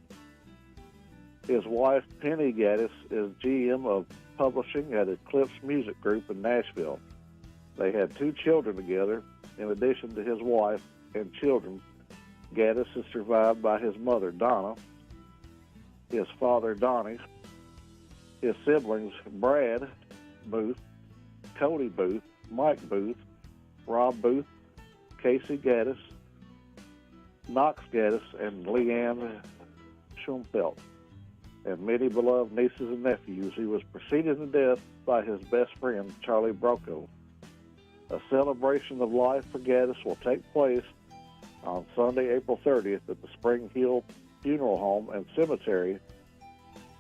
Speaker 27: His wife, Penny Gaddis, is GM of publishing at Eclipse Music Group in Nashville. They had 2 children together. In addition to his wife and children, Gaddis is survived by his mother, Donna, his father, Donnie, his siblings, Brad Booth, Cody Booth, Mike Booth, Rob Booth, Casey Gaddis, Knox Gaddis, and Leanne Schumfeld, and many beloved nieces and nephews. He was preceded to death by his best friend, Charlie Brocco. A celebration of life for Gaddis will take place on Sunday, April 30th at the Spring Hill Funeral Home and Cemetery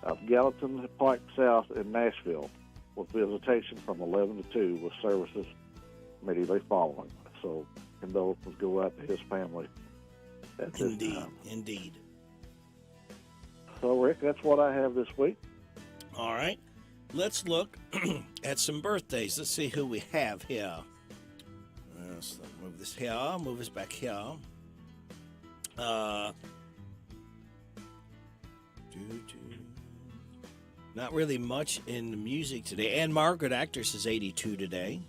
Speaker 27: of Gallatin Pike South in Nashville, with visitation from 11 to 2 with services immediately following. So condolences go out to his family at this time.
Speaker 1: Indeed.
Speaker 27: So, Rick, that's what I have this week.
Speaker 1: All right. Let's look at some birthdays. Let's see who we have here. So move this here, move us back here. Not really much in the music today. Anne Margaret, actress, is 82 today.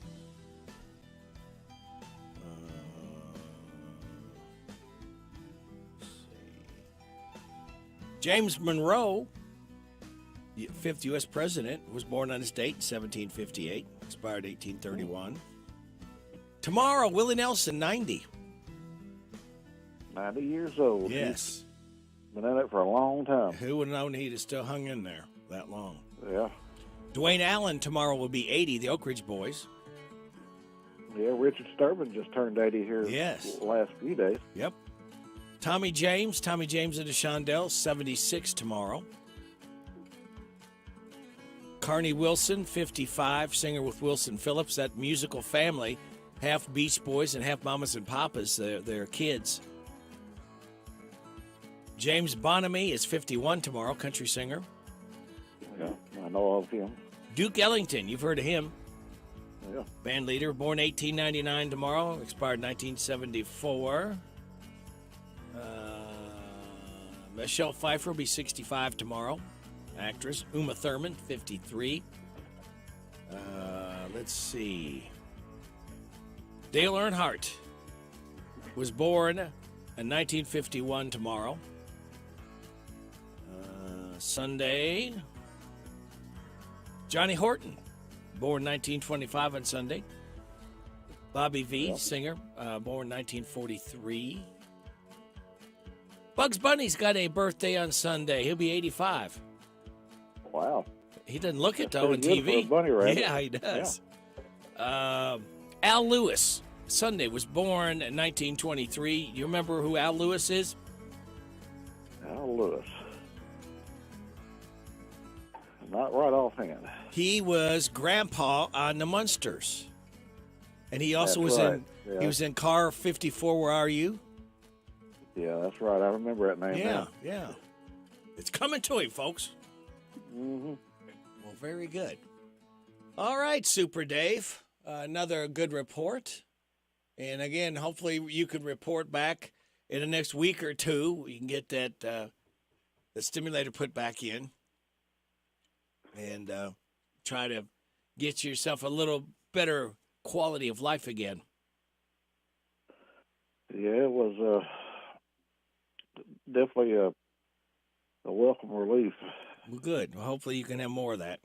Speaker 1: James Monroe, the 5th U.S. president, was born on this date, 1758, expired 1831. Tomorrow, Willie Nelson, 90.
Speaker 27: 90 years old.
Speaker 1: Yes.
Speaker 27: Been at it for a long time.
Speaker 1: Who would have known he'd have still hung in there that long?
Speaker 27: Yeah.
Speaker 1: Dwayne Allen tomorrow will be 80, the Oak Ridge Boys.
Speaker 27: Yeah, Richard Sturman just turned 80 here the last few days.
Speaker 1: Yep. Tommy James of the Shondells, 76 tomorrow. Carney Wilson, 55, singer with Wilson Phillips, that musical family. Half Beach Boys and half Mamas and Papas, they're kids. James Bonamy is 51 tomorrow, country singer.
Speaker 27: Yeah, I know of him.
Speaker 1: Duke Ellington, you've heard of him.
Speaker 27: Yeah.
Speaker 1: Band leader, born 1899 tomorrow, expired 1974. Michelle Pfeiffer will be 65 tomorrow, actress. Uma Thurman, 53. Let's see. Dale Earnhardt was born in 1951 tomorrow. Sunday. Johnny Horton, born 1925 on Sunday. Bobby V, singer, born 1943. Bugs Bunny's got a birthday on Sunday. He'll be 85.
Speaker 27: Wow.
Speaker 1: He doesn't look it,
Speaker 27: That's
Speaker 1: though, on
Speaker 27: pretty good
Speaker 1: TV.
Speaker 27: for a bunny rabbit.
Speaker 1: Yeah, he does. Al Lewis, Sunday, was born in 1923. You remember who Al Lewis is?
Speaker 27: Al Lewis. Not right offhand.
Speaker 1: He was Grandpa on the Munsters. And he also
Speaker 27: That's
Speaker 1: was
Speaker 27: right.
Speaker 1: in
Speaker 27: Yeah.
Speaker 1: he was in Car 54, Where Are You?
Speaker 27: Yeah, that's right. I remember that name now.
Speaker 1: Yeah. It's coming to him, folks.
Speaker 27: Mm-hmm.
Speaker 1: Well, very good. All right, Super Dave. Another good report. And again, hopefully you can report back in the next week or two. You can get that the stimulator put back in and try to get yourself a little better quality of life again.
Speaker 27: Yeah, it was definitely a welcome relief.
Speaker 1: Well, good. Well, hopefully you can have more of that.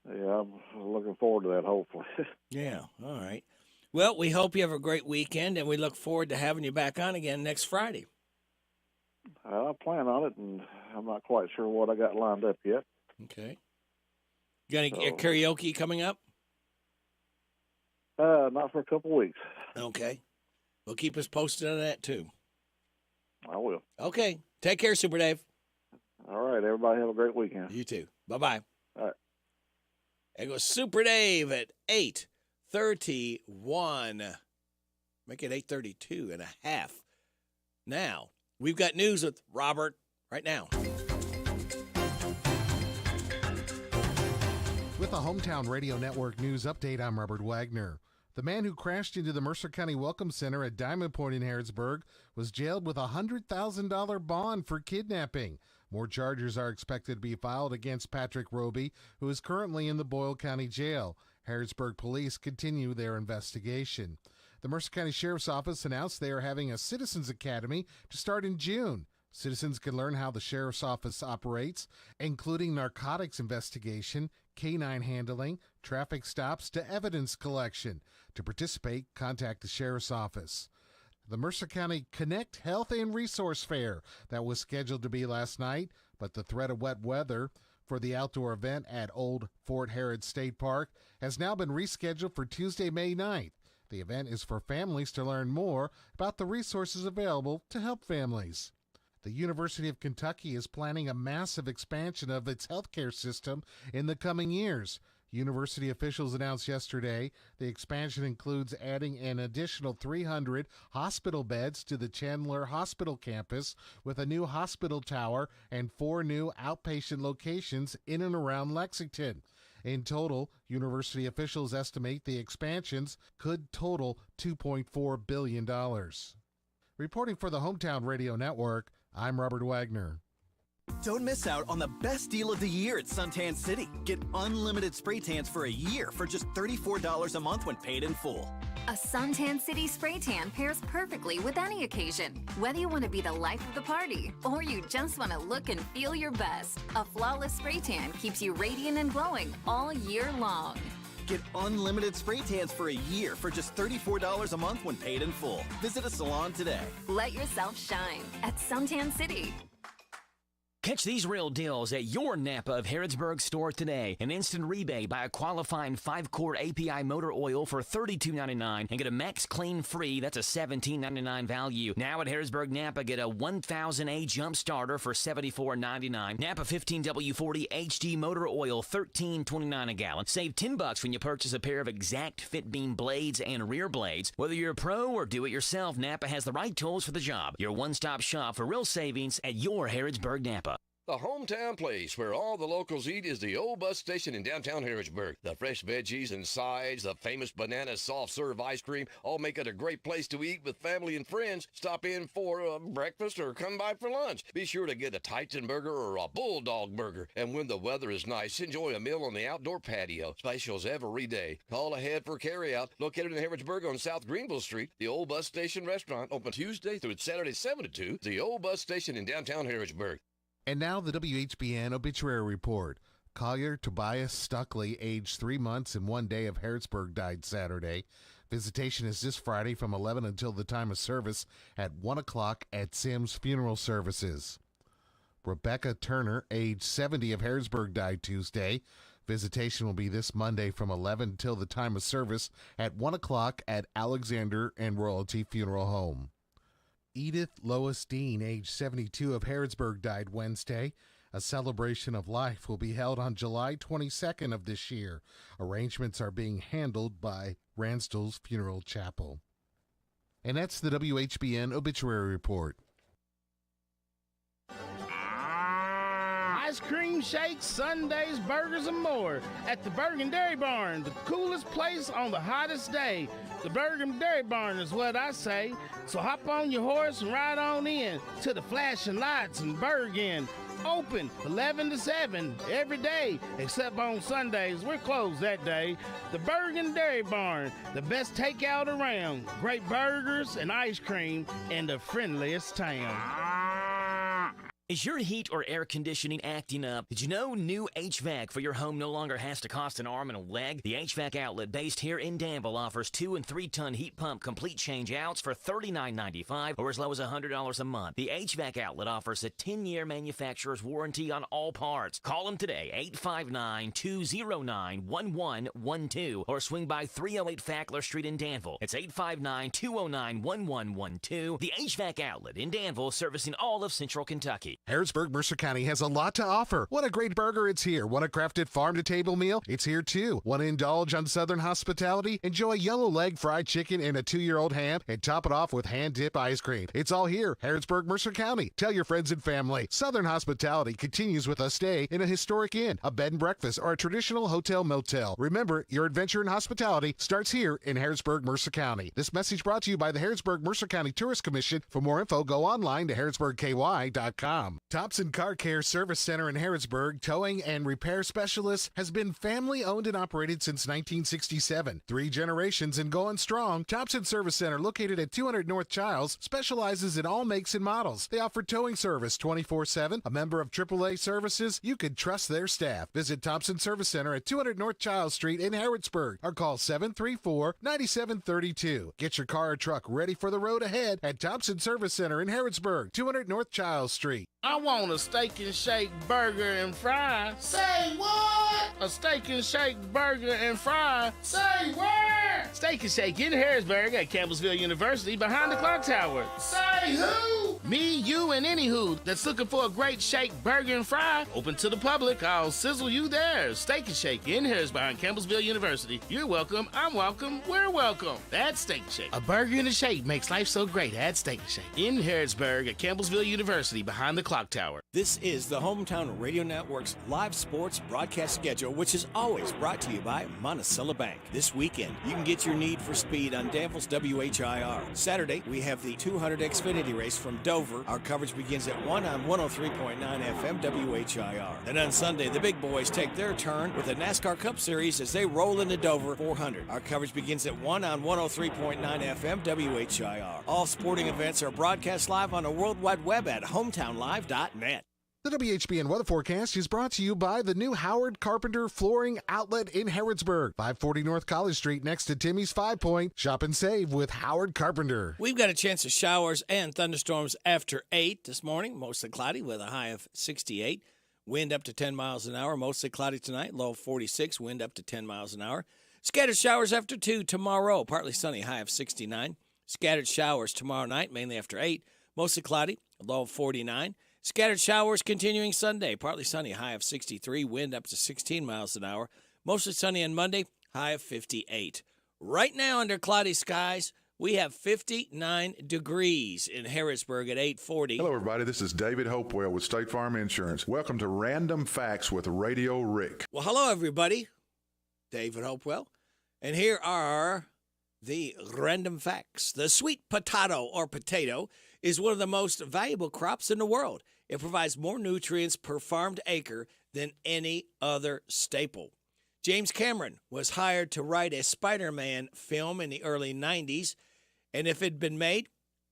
Speaker 27: Yeah, I'm looking forward to that, hopefully.
Speaker 1: Yeah, all right. Well, we hope you have a great weekend, and we look forward to having you back on again next Friday.
Speaker 27: I plan on it, and I'm not quite sure what I got lined up yet.
Speaker 1: Okay. You got any karaoke coming up?
Speaker 27: Not for a couple weeks.
Speaker 1: Okay. Well, keep us posted on that, too.
Speaker 27: I will.
Speaker 1: Okay. Take care, Super Dave.
Speaker 27: All right. Everybody have a great weekend.
Speaker 1: You too. Bye-bye.
Speaker 27: All right.
Speaker 1: There goes Super Dave at 8:31. Make it 8:32 and a half. Now, we've got news with Robert right now.
Speaker 10: With a Hometown Radio Network news update, I'm Robert Wagner. The man who crashed into the Mercer County Welcome Center at Diamond Point in Harrodsburg was jailed with a $100,000 bond for kidnapping. More charges are expected to be filed against Patrick Roby, who is currently in the Boyle County Jail. Harrodsburg police continue their investigation. The Mercer County Sheriff's Office announced they are having a Citizens Academy to start in June. Citizens can learn how the Sheriff's Office operates, including narcotics investigation, canine handling, traffic stops to evidence collection. To participate, contact the Sheriff's Office. The Mercer County Connect Health and Resource Fair that was scheduled to be last night, but the threat of wet weather for the outdoor event at Old Fort Harrod State Park has now been rescheduled for Tuesday, May 9th. The event is for families to learn more about the resources available to help families. The University of Kentucky is planning a massive expansion of its healthcare system in the coming years. University officials announced yesterday the expansion includes adding an additional 300 hospital beds to the Chandler Hospital campus with a new hospital tower and 4 new outpatient locations in and around Lexington. In total, university officials estimate the expansions could total $2.4 billion. Reporting for the Hometown Radio Network, I'm Robert Wagner.
Speaker 2: Don't miss out on the best deal of the year at Suntan City. Get unlimited spray tans for a year for just $34 a month when paid in full.
Speaker 3: A Suntan City spray tan pairs perfectly with any occasion. Whether you want to be the life of the party or you just want to look and feel your best, a flawless spray tan keeps you radiant and glowing all year long.
Speaker 2: Get unlimited spray tans for a year for just $34 a month when paid in full. Visit a salon today.
Speaker 3: Let yourself shine at Suntan City.
Speaker 4: Catch these real deals at your Napa of Harrodsburg store today. An instant rebate by a qualifying 5-quart API motor oil for $32.99 and get a Max Clean free. That's a $17.99 value. Now at Harrodsburg Napa, get a 1000A jump starter for $74.99. Napa 15W40 HD motor oil, $13.29 a gallon. Save $10 when you purchase a pair of exact fit beam blades and rear blades. Whether you're a pro or do it yourself, Napa has the right tools for the job. Your one-stop shop for real savings at your Harrodsburg Napa.
Speaker 5: The hometown place where all the locals eat is the old bus station in downtown Harrodsburg. The fresh veggies and sides, the famous banana soft serve ice cream, all make it a great place to eat with family and friends. Stop in for breakfast or come by for lunch. Be sure to get a Titan burger or a Bulldog burger. And when the weather is nice, enjoy a meal on the outdoor patio. Specials every day. Call ahead for carryout. Located in Harrodsburg on South Greenville Street, the old bus station restaurant open Tuesday through Saturday 7 to 2. The old bus station in downtown Harrodsburg.
Speaker 10: And now the WHBN obituary report. Collier Tobias Stuckley, aged 3 months and 1 day of Harrodsburg, died Saturday. Visitation is this Friday from 11 until the time of service at 1 o'clock at Sims Funeral Services. Rebecca Turner, age 70, of Harrodsburg, died Tuesday. Visitation will be this Monday from 11 until the time of service at 1 o'clock at Alexander and Royalty Funeral Home. Edith Lois Dean, age 72, of Harrodsburg, died Wednesday. A celebration of life will be held on July 22nd of this year. Arrangements are being handled by Ransdell's Funeral Chapel. And that's the WHBN Obituary Report.
Speaker 23: Ice cream shakes, sundaes, burgers, and more at the Bergen Dairy Barn, the coolest place on the hottest day. The Bergen Dairy Barn is what I say. So hop on your horse and ride on in to the flashing lights in Bergen. Open 11 to 7 every day, except on Sundays. We're closed that day. The Bergen Dairy Barn, the best takeout around. Great burgers and ice cream in the friendliest town.
Speaker 4: Is your heat or air conditioning acting up? Did you know new HVAC for your home no longer has to cost an arm and a leg? The HVAC outlet based here in Danville offers 2- and 3-ton heat pump complete change-outs for $39.95 or as low as $100 a month. The HVAC outlet offers a 10-year manufacturer's warranty on all parts. Call them today, 859-209-1112, or swing by 308 Fackler Street in Danville. It's 859-209-1112. The HVAC outlet in Danville, servicing all of Central Kentucky.
Speaker 10: Harrodsburg, Mercer County has a lot to offer. Want a great burger? It's here. Want a crafted farm-to-table meal? It's here too. Want to indulge on Southern hospitality? Enjoy yellow leg fried chicken and a 2-year-old ham, and top it off with hand-dip ice cream. It's all here. Harrodsburg, Mercer County. Tell your friends and family. Southern hospitality continues with a stay in a historic inn, a bed and breakfast, or a traditional hotel motel. Remember, your adventure in hospitality starts here in Harrodsburg, Mercer County. This message brought to you by the Harrodsburg Mercer County Tourist Commission. For more info, go online to harrodsburgky.com. Thompson Car Care Service Center in Harrodsburg, towing and repair specialist, has been family owned and operated since 1967. 3 generations and going strong. Thompson Service Center, located at 200 North Childs, specializes in all makes and models. They offer towing service 24/7. A member of AAA Services, you can trust their staff. Visit Thompson Service Center at 200 North Childs Street in Harrodsburg or call 734-9732. Get your car or truck ready for the road ahead at Thompson Service Center in Harrodsburg, 200 North Childs Street.
Speaker 23: I want a steak and shake burger and fry. Say what? A steak and shake burger and fry. Say where? Steak and Shake in Harrodsburg at Campbellsville University behind the clock tower. Say who? Me, you, and any who that's looking for a great shake burger and fry. Open to the public. I'll sizzle you there. Steak and Shake in Harrodsburg behind Campbellsville University. You're welcome. I'm welcome. We're welcome. That's Steak and Shake. A burger and a shake makes life so great at Steak and Shake in Harrodsburg at Campbellsville University behind the clock tower.
Speaker 1: This is the Hometown Radio Network's live sports broadcast schedule, which is always brought to you by Monticello Bank. This weekend, you can get your need for speed on Danville's WHIR. Saturday, we have the 200 Xfinity race from Dover. Our coverage begins at 1 on 103.9 FM WHIR. And on Sunday, the big boys take their turn with the NASCAR Cup Series as they roll into Dover 400. Our coverage begins at 1 on 103.9 FM WHIR. All sporting events are broadcast live on the World Wide Web at hometownlive.net.
Speaker 10: The WHBN weather forecast is brought to you by the new Howard Carpenter Flooring Outlet in Harrodsburg, 540 North College Street next to Timmy's 5 Point. Shop and save with Howard Carpenter.
Speaker 1: We've got a chance of showers and thunderstorms after 8 this morning, mostly cloudy with a high of 68. Wind up to 10 miles an hour, mostly cloudy tonight, low of 46, wind up to 10 miles an hour. Scattered showers after 2 tomorrow, partly sunny, high of 69. Scattered showers tomorrow night, mainly after 8, mostly cloudy, low of 49. Scattered showers continuing Sunday, partly sunny, high of 63, wind up to 16 miles an hour. Mostly sunny on Monday, high of 58. Right now, under cloudy skies, we have 59 degrees in Harrodsburg at 840.
Speaker 7: Hello, everybody. This is David Hopewell with State Farm Insurance. Welcome to Random Facts with Radio Rick.
Speaker 1: Well, hello, everybody. David Hopewell. And here are the random facts. The sweet potato or potato is one of the most valuable crops in the world. It provides more nutrients per farmed acre than any other staple. James Cameron was hired to write a Spider-Man film in the early 90s, and if it had been made,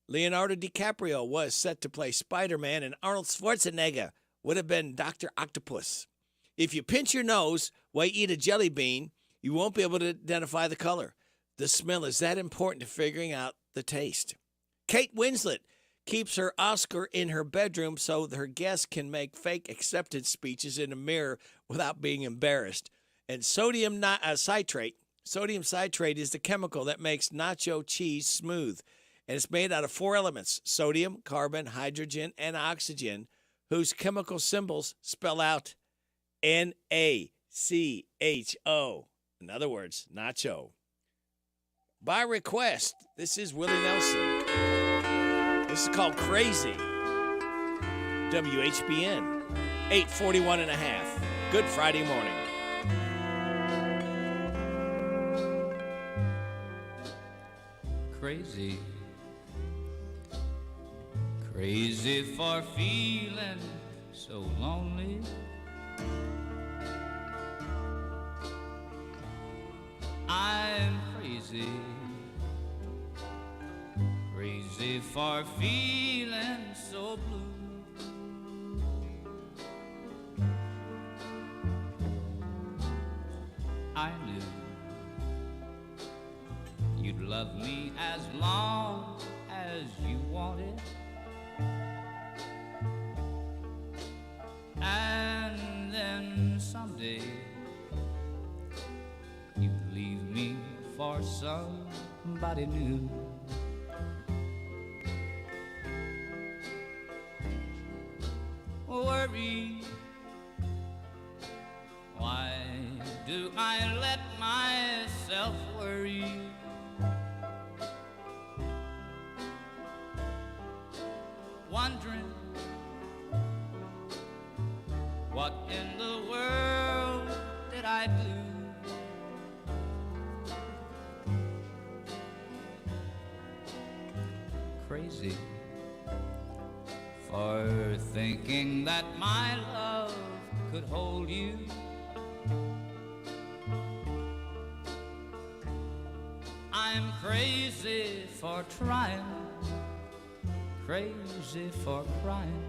Speaker 1: Leonardo DiCaprio was set to play Spider-Man, and Arnold Schwarzenegger would have been Dr. Octopus. If you pinch your nose while you eat a jelly bean, you won't be able to identify the color. The smell is that important to figuring out the taste. Kate Winslet keeps her Oscar in her bedroom so her guests can make fake acceptance speeches in a mirror without being embarrassed. And sodium citrate is the chemical that makes nacho cheese smooth. And it's made out of 4 elements: sodium, carbon, hydrogen, and oxygen, whose chemical symbols spell out NaCHO. In other words, nacho. By request, this is Willie Nelson. This is called Crazy. WHBN, 841 and a half. Good Friday morning.
Speaker 8: Crazy, crazy for feeling so lonely. I'm crazy, crazy for feeling so blue. I knew you'd love me as long as you wanted, and then someday you'd leave me for somebody new. Worry, why do I let myself worry? Wondering what in the world did I do? Crazy for thinking that my love could hold you. I'm crazy for trying, crazy for crying,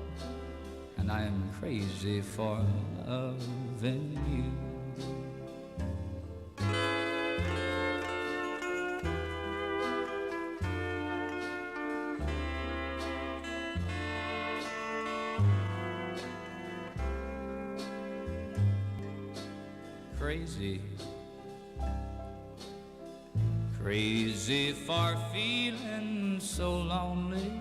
Speaker 8: and I'm crazy for loving you. Crazy, crazy for feeling so lonely.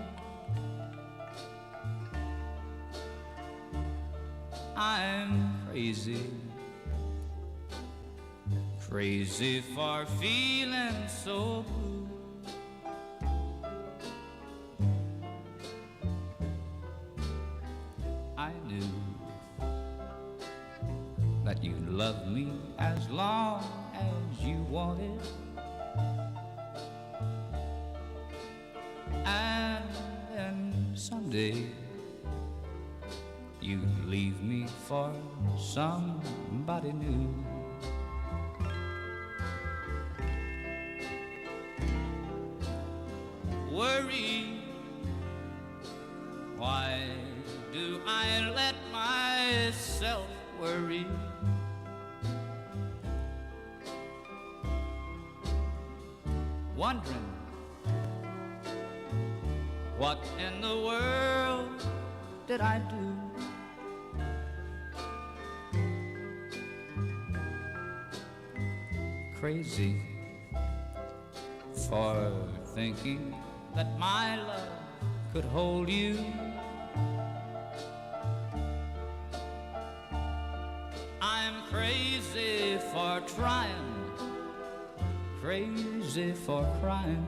Speaker 8: I'm crazy, crazy for feeling so blue. I knew that you loved me as long as you wanted, and then someday you'd leave me for somebody new. Worry, why do I let myself worry? Wondering what in the world did I do? Crazy for thinking that my love could hold you. I'm crazy for trying, crazy for crying,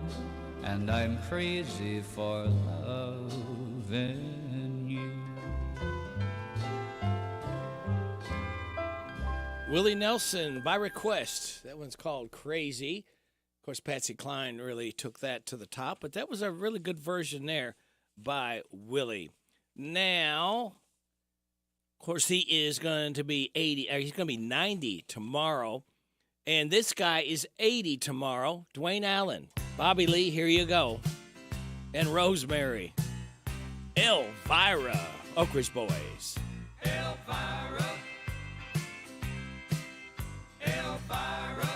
Speaker 8: and I'm crazy for loving you.
Speaker 1: Willie Nelson, by request. That one's called Crazy. Of course, Patsy Cline really took that to the top, but that was a really good version there by Willie. Now, of course, he is going to be 80, or he's going to be 90 tomorrow. And this guy is 80 tomorrow. Dwayne Allen. Bobby Lee, here you go. And Rosemary. Elvira. Oak Ridge Boys.
Speaker 6: Elvira. Elvira.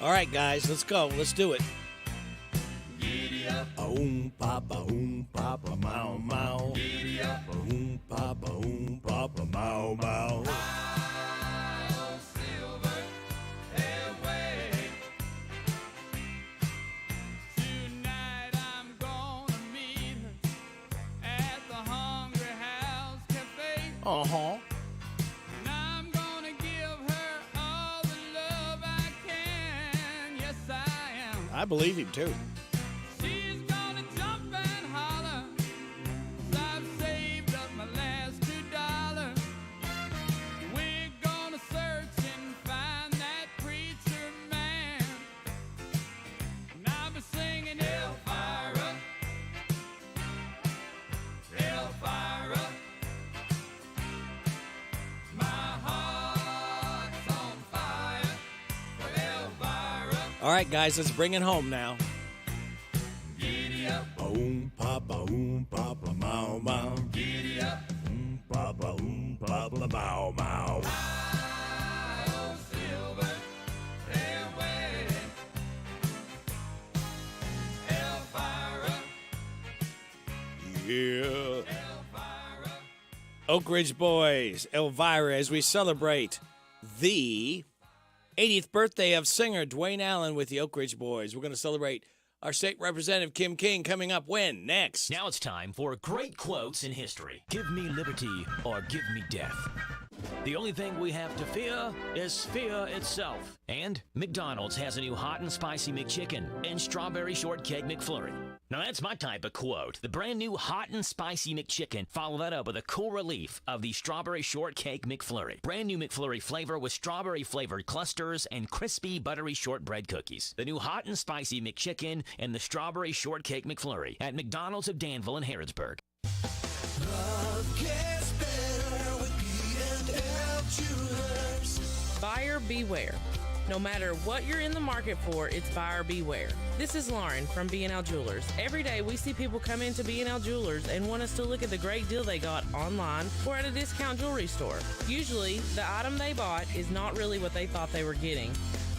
Speaker 1: All right, guys, let's go. Let's do it.
Speaker 6: Giddy up.
Speaker 1: Papa, mau, mau.
Speaker 6: Giddy up.
Speaker 1: Papa, mau, mau. Uh-huh.
Speaker 6: And I'm gonna give her all the love I can. Yes, I am.
Speaker 1: I believe him, too.
Speaker 6: She's gonna jump and holler. 'Cause I've saved up my last $2. We're gonna search and find that preacher man. And I'll be singing Elvira. Elvira.
Speaker 1: All right, guys, let's bring it home now.
Speaker 6: Giddy up.
Speaker 1: Papa, mau, mau.
Speaker 6: Giddy up.
Speaker 1: Papa, mau, mau.
Speaker 6: Oh, silver, away. Elvira.
Speaker 1: Yeah. Oak Ridge Boys, Elvira, as we celebrate the 80th birthday of singer Dwayne Allen with the Oak Ridge Boys. We're going to celebrate our state representative Kim King coming up when? Next.
Speaker 4: Now it's time for great quotes in history. Give me liberty or give me death. The only thing we have to fear is fear itself. And McDonald's has a new hot and spicy McChicken and strawberry shortcake McFlurry. Now that's my type of quote. The brand new hot and spicy McChicken. Follow that up with a cool relief of the strawberry shortcake McFlurry. Brand new McFlurry flavor with strawberry flavored clusters and crispy buttery shortbread cookies. The new hot and spicy McChicken and the strawberry shortcake McFlurry at McDonald's of Danville and Harrodsburg.
Speaker 6: Love gets better with B&L Jewelers.
Speaker 9: Buyer beware. No matter what you're in the market for, it's buyer beware. This is Lauren from B&L Jewelers. Every day we see people come into B&L Jewelers and want us to look at the great deal they got online or at a discount jewelry store. Usually, the item they bought is not really what they thought they were getting,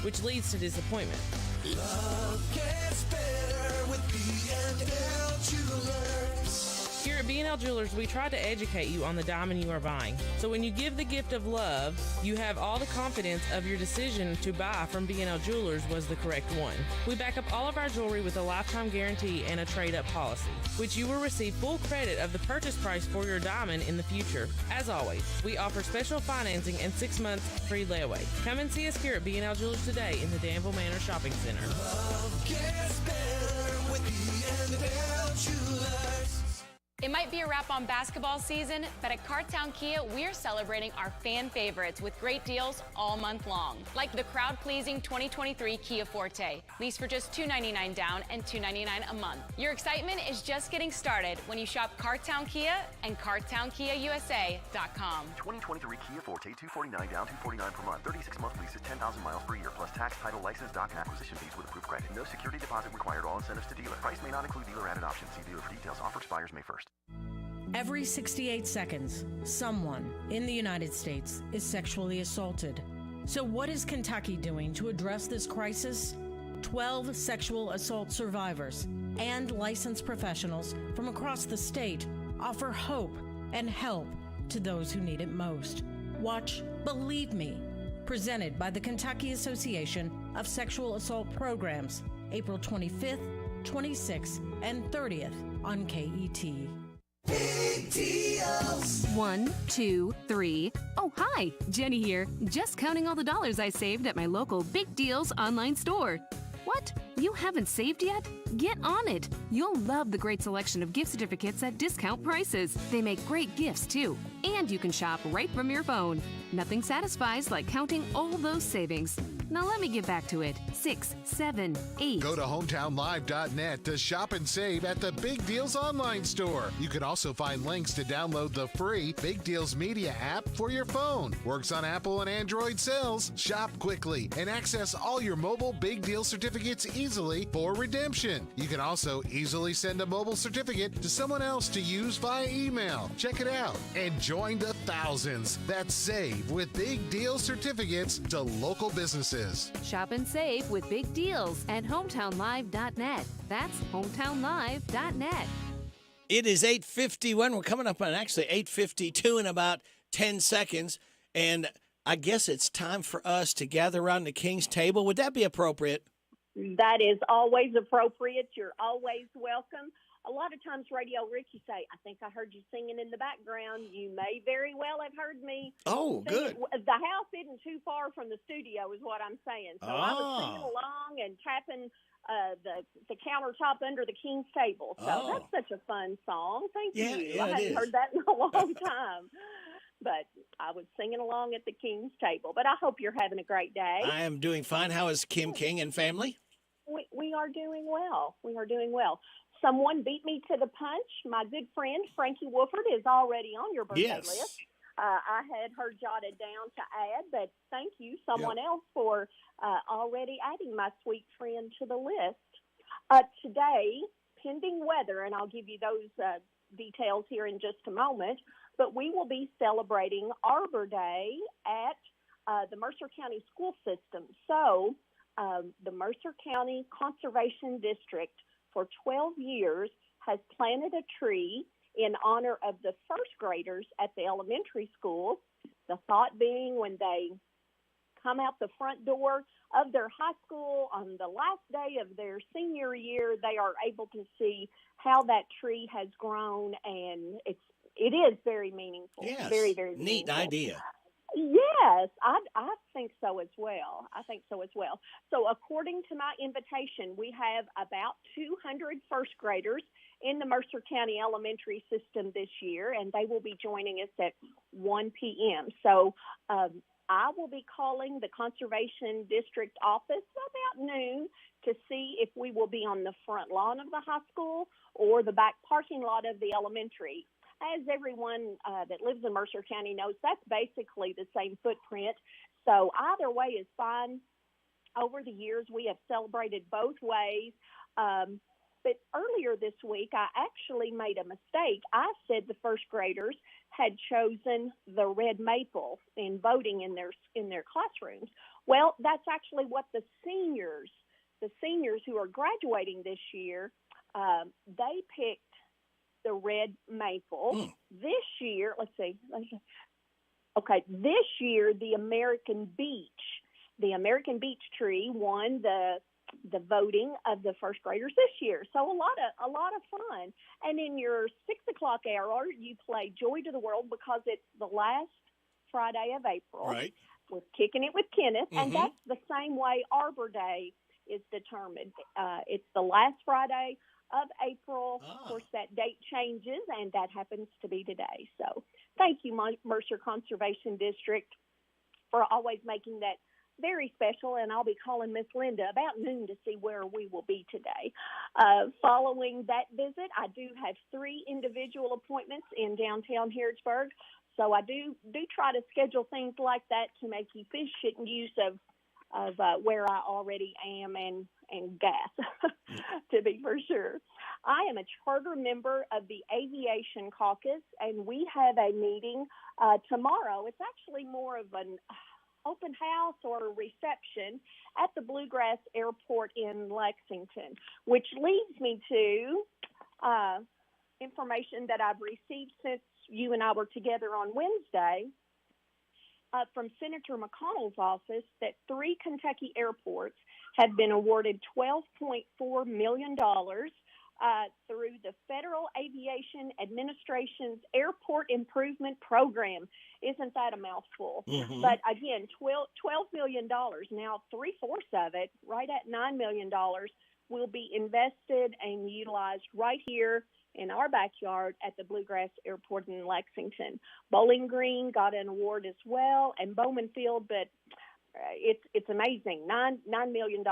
Speaker 9: which leads to disappointment.
Speaker 6: Love gets better with B&L Jewelers.
Speaker 9: Here at B&L Jewelers, we try to educate you on the diamond you are buying. So when you give the gift of love, you have all the confidence of your decision to buy from B&L Jewelers was the correct one. We back up all of our jewelry with a lifetime guarantee and a trade-up policy, which you will receive full credit of the purchase price for your diamond in the future. As always, we offer special financing and 6 months free layaway. Come and see us here at B&L Jewelers today in the Danville Manor Shopping Center.
Speaker 6: Love gets better with B&L Jewelers.
Speaker 11: It might be a wrap on basketball season, but at Cartown Kia, we're celebrating our fan favorites with great deals all month long. Like the crowd-pleasing 2023 Kia Forte. Lease for just $299 down and $299 a month. Your excitement is just getting started when you shop Cartown Kia and CartownKiaUSA.com.
Speaker 12: 2023 Kia Forte, $249 down, $249 per month. 36-month leases, 10,000 miles per year, plus tax, title, license, doc, and acquisition fees with approved credit. No security deposit required. All incentives to dealer. Price may not include dealer-added options. See dealer for details. Offer expires May 1st.
Speaker 13: Every 68 seconds, someone in the United States is sexually assaulted. So what is Kentucky doing to address this crisis? 12 sexual assault survivors and licensed professionals from across the state offer hope and help to those who need it most. Watch Believe Me, presented by the Kentucky Association of Sexual Assault Programs, April 25th, 26th, and 30th on KET.
Speaker 6: Big deals.
Speaker 14: 1, 2, 3. Oh, hi. Jenny here. Just counting all the dollars I saved at my local Big Deals online store. What? You haven't saved yet? Get on it. You'll love the great selection of gift certificates at discount prices. They make great gifts, too. And you can shop right from your phone. Nothing satisfies like counting all those savings. Now let me get back to it. 6, 7, 8.
Speaker 10: Go to hometownlive.net to shop and save at the Big Deals online store. You can also find links to download the free Big Deals Media app for your phone. Works on Apple and Android cells. Shop quickly and access all your mobile Big Deal certificates easily for redemption. You can also easily send a mobile certificate to someone else to use via email. Check it out and join the thousands that save with Big Deal certificates to local businesses. prices.
Speaker 14: Shop and save with big deals at hometownlive.net. That's hometownlive.net.
Speaker 1: It is 8:51. We're coming up on actually 8:52 in about 10 seconds. And I guess it's time for us to gather around the King's table. Would that be appropriate?
Speaker 15: That is always appropriate. You're always welcome. A lot of times Radio Ricky say, I think I heard you singing in the background. You may very well have heard me.
Speaker 1: Oh, good.
Speaker 15: The house isn't too far from the studio is what I'm saying. So I was singing along and tapping the countertop under the King's table. So that's such a fun song. Thank you.
Speaker 1: Yeah,
Speaker 15: I haven't heard that in a long time. But I was singing along at the King's table. But I hope you're having a great day.
Speaker 1: I am doing fine. How is Kim King and family?
Speaker 15: We are doing well. We are doing well. Someone beat me to the punch. My good friend, Frankie Wolford, is already on your birthday list. I had her jotted down to add, but thank you, someone else, for already adding my sweet friend to the list. Today, pending weather, and I'll give you those details here in just a moment, but we will be celebrating Arbor Day at the Mercer County School System. So the Mercer County Conservation District for 12 years has planted a tree in honor of the first graders at the elementary school. The thought being when they come out the front door of their high school on the last day of their senior year, they are able to see how that tree has grown, and it is very meaningful.
Speaker 1: Yes.
Speaker 15: Very, very
Speaker 1: neat
Speaker 15: meaningful.
Speaker 1: idea.
Speaker 15: Yes, I think so as well. So according to my invitation, we have about 200 first graders in the Mercer County Elementary System this year, and they will be joining us at 1 p.m. So I will be calling the Conservation District office about noon to see if we will be on the front lawn of the high school or the back parking lot of the elementary. As everyone that lives in Mercer County knows, that's basically the same footprint. So either way is fine. Over the years, we have celebrated both ways. But earlier this week, I actually made a mistake. I said the first graders had chosen the red maple in voting in their classrooms. Well, that's actually what the seniors who are graduating this year, they picked the red maple. This year, this year the American beech tree won the voting of the first graders this year. So a lot of fun. And in your 6 o'clock hour, you play Joy to the World because it's the last Friday of April.
Speaker 1: Right.
Speaker 15: With Kicking It with Kenneth, and that's the same way Arbor Day is determined. It's the last Friday of April. Of course, that date changes, and that happens to be today. So thank you, Mercer Conservation District, for always making that very special, and I'll be calling Miss Linda about noon to see where we will be today. Following that visit, I do have 3 individual appointments in downtown Harrodsburg, so I do try to schedule things like that to make efficient use of where I already am and gas, to be for sure. I am a charter member of the Aviation Caucus, and we have a meeting tomorrow. It's actually more of an open house or a reception at the Bluegrass Airport in Lexington, which leads me to information that I've received since you and I were together on Wednesday from Senator McConnell's office that 3 Kentucky airports have been awarded $12.4 million through the Federal Aviation Administration's Airport Improvement Program. Isn't that a mouthful?
Speaker 16: Mhm.
Speaker 15: But again, $12 million. Now, 3/4 of it, right at $9 million, will be invested and utilized right here in our backyard at the Bluegrass Airport in Lexington. Bowling Green got an award as well, and Bowman Field, but it's amazing. $9 million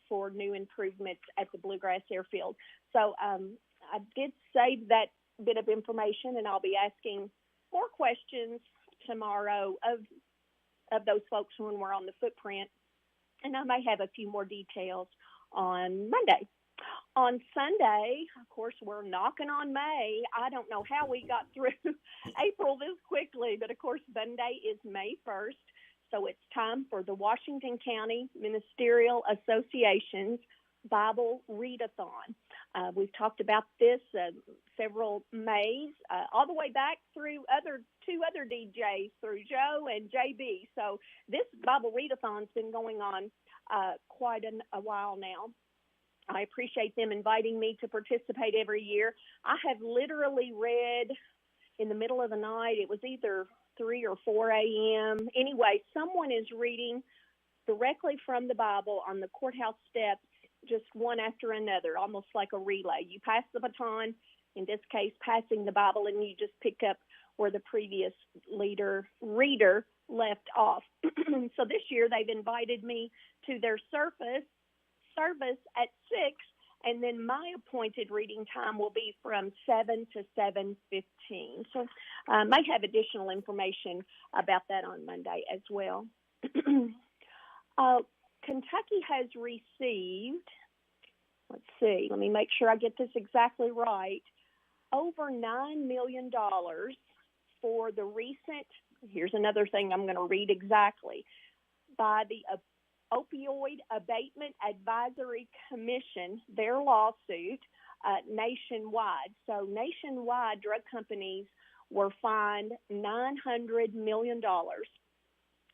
Speaker 15: for new improvements at the Bluegrass Airfield. So I did save that bit of information, and I'll be asking more questions tomorrow of those folks when we're on the footprint, and I may have a few more details on Monday. On Sunday, of course, we're knocking on May. I don't know how we got through April this quickly, but of course, Monday is May 1st. So it's time for the Washington County Ministerial Association's Bible Readathon. We've talked about this several Mays, all the way back through two other DJs, through Joe and JB. So this Bible Readathon's been going on quite a while now. I appreciate them inviting me to participate every year. I have literally read in the middle of the night. It was either 3 or 4 a.m. Anyway, someone is reading directly from the Bible on the courthouse steps, just one after another, almost like a relay. You pass the baton, in this case, passing the Bible, and you just pick up where the previous reader left off. So this year they've invited me to their service at 6, and then my appointed reading time will be from 7 to 7:15. So I may have additional information about that on Monday as well. Kentucky has received, let me make sure I get this exactly right, over $9 million for the recent, here's another thing I'm going to read exactly, by the Opioid Abatement Advisory Commission, their lawsuit nationwide. So nationwide, drug companies were fined $900 million.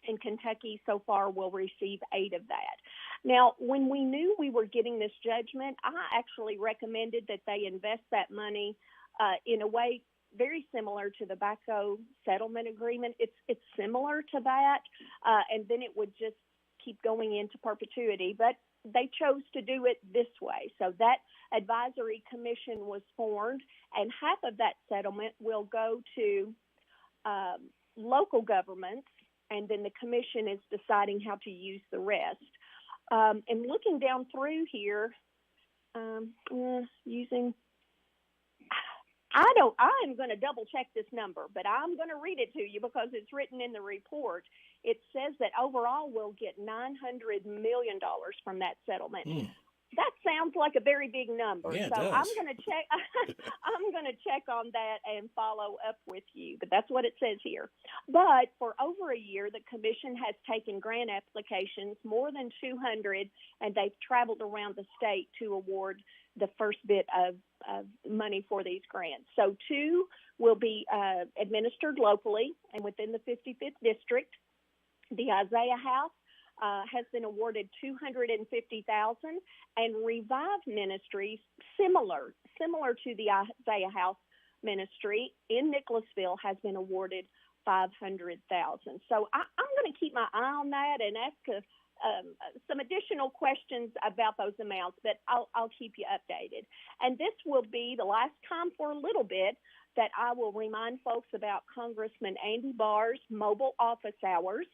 Speaker 15: And Kentucky so far will receive 8 of that. Now, when we knew we were getting this judgment, I actually recommended that they invest that money in a way very similar to the tobacco settlement agreement. It's similar to that, and then it would just keep going into perpetuity. But they chose to do it this way. So that advisory commission was formed, and half of that settlement will go to local governments, and then the commission is deciding how to use the rest. And looking down through here, I'm going to double check this number, but I'm going to read it to you because it's written in the report. It says that overall we'll get $900 million from that settlement. That sounds like a very big number.
Speaker 1: Yeah,
Speaker 15: so
Speaker 1: it does.
Speaker 15: I'm going to check. I'm going to check on that and follow up with you. But that's what it says here. But for over a year, the commission has taken grant applications, more than 200, and they've traveled around the state to award the first bit of money for these grants. So 2 will be administered locally and within the 55th district. The Isaiah House has been awarded $250,000, and Revive Ministries, similar to the Isaiah House Ministry in Nicholasville, has been awarded $500,000. So I'm going to keep my eye on that and ask some additional questions about those amounts, but I'll keep you updated. And this will be the last time for a little bit that I will remind folks about Congressman Andy Barr's mobile office hours.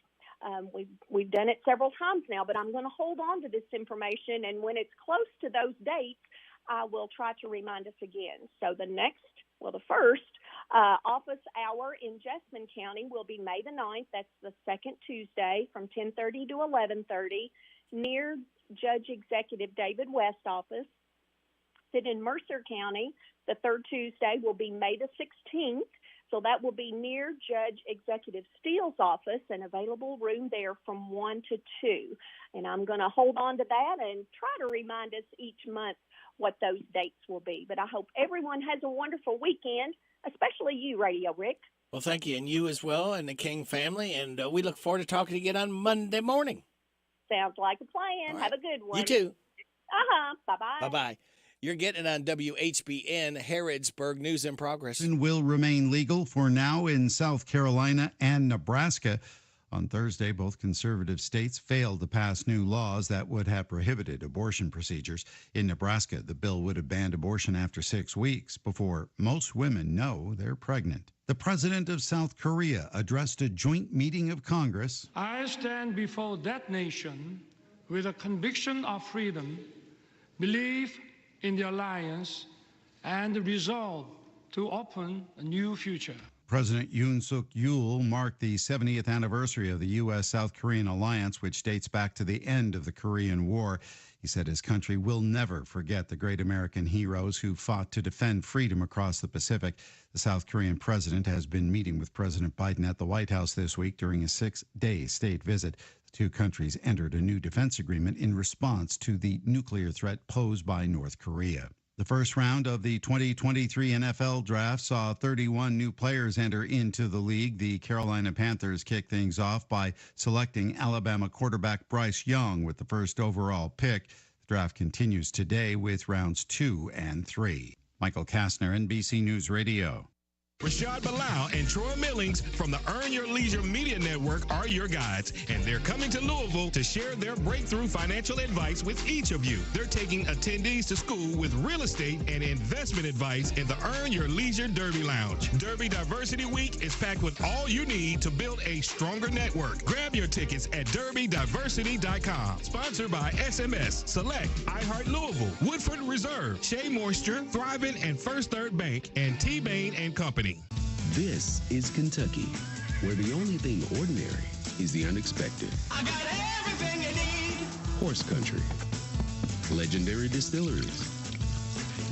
Speaker 15: We've done it several times now, but I'm going to hold on to this information, and when it's close to those dates, I will try to remind us again. So the first office hour in Jessamine County will be May the 9th. That's the second Tuesday from 10:30 to 11:30 near Judge Executive David West's office. Then in Mercer County, the third Tuesday will be May the 16th. So that will be near Judge Executive Steele's office, and available room there from 1 to 2. And I'm going to hold on to that and try to remind us each month what those dates will be. But I hope everyone has a wonderful weekend, especially you, Radio Rick.
Speaker 1: Well, thank you, and you as well, and the King family. And we look forward to talking again on Monday morning.
Speaker 15: Sounds like a plan. Right. Have a good one.
Speaker 1: You too.
Speaker 15: Bye-bye.
Speaker 1: Bye-bye. You're getting it on WHBN, Harrodsburg, News in Progress.
Speaker 16: Will remain legal for now in South Carolina and Nebraska. On Thursday, both conservative states failed to pass new laws that would have prohibited abortion procedures. In Nebraska, the bill would have banned abortion after 6 weeks before most women know they're pregnant. The president of South Korea addressed a joint meeting of Congress.
Speaker 17: I stand before that nation with a conviction of freedom, belief in the alliance, and the resolve to open a new future.
Speaker 16: President Yoon Suk Yeol marked the 70th anniversary of the U.S.-South Korean alliance, which dates back to the end of the Korean War. He said his country will never forget the great American heroes who fought to defend freedom across the Pacific. The South Korean president has been meeting with President Biden at the White House this week during a 6-day state visit. The two countries entered a new defense agreement in response to the nuclear threat posed by North Korea. The first round of the 2023 NFL Draft saw 31 new players enter into the league. The Carolina Panthers kicked things off by selecting Alabama quarterback Bryce Young with the first overall pick. The draft continues today with rounds 2 and 3. Michael Kastner, NBC News Radio.
Speaker 18: Rashad Bilal and Troy Millings from the Earn Your Leisure Media Network are your guides, and they're coming to Louisville to share their breakthrough financial advice with each of you. They're taking attendees to school with real estate and investment advice in the Earn Your Leisure Derby Lounge. Derby Diversity Week is packed with all you need to build a stronger network. Grab your tickets at derbydiversity.com. Sponsored by SMS, Select, iHeart Louisville, Woodford Reserve, Shea Moisture, Thrivent, and First Third Bank, and T-Bain and Company.
Speaker 19: This is Kentucky, where the only thing ordinary is the unexpected.
Speaker 6: I got everything you need.
Speaker 19: Horse country, legendary distilleries,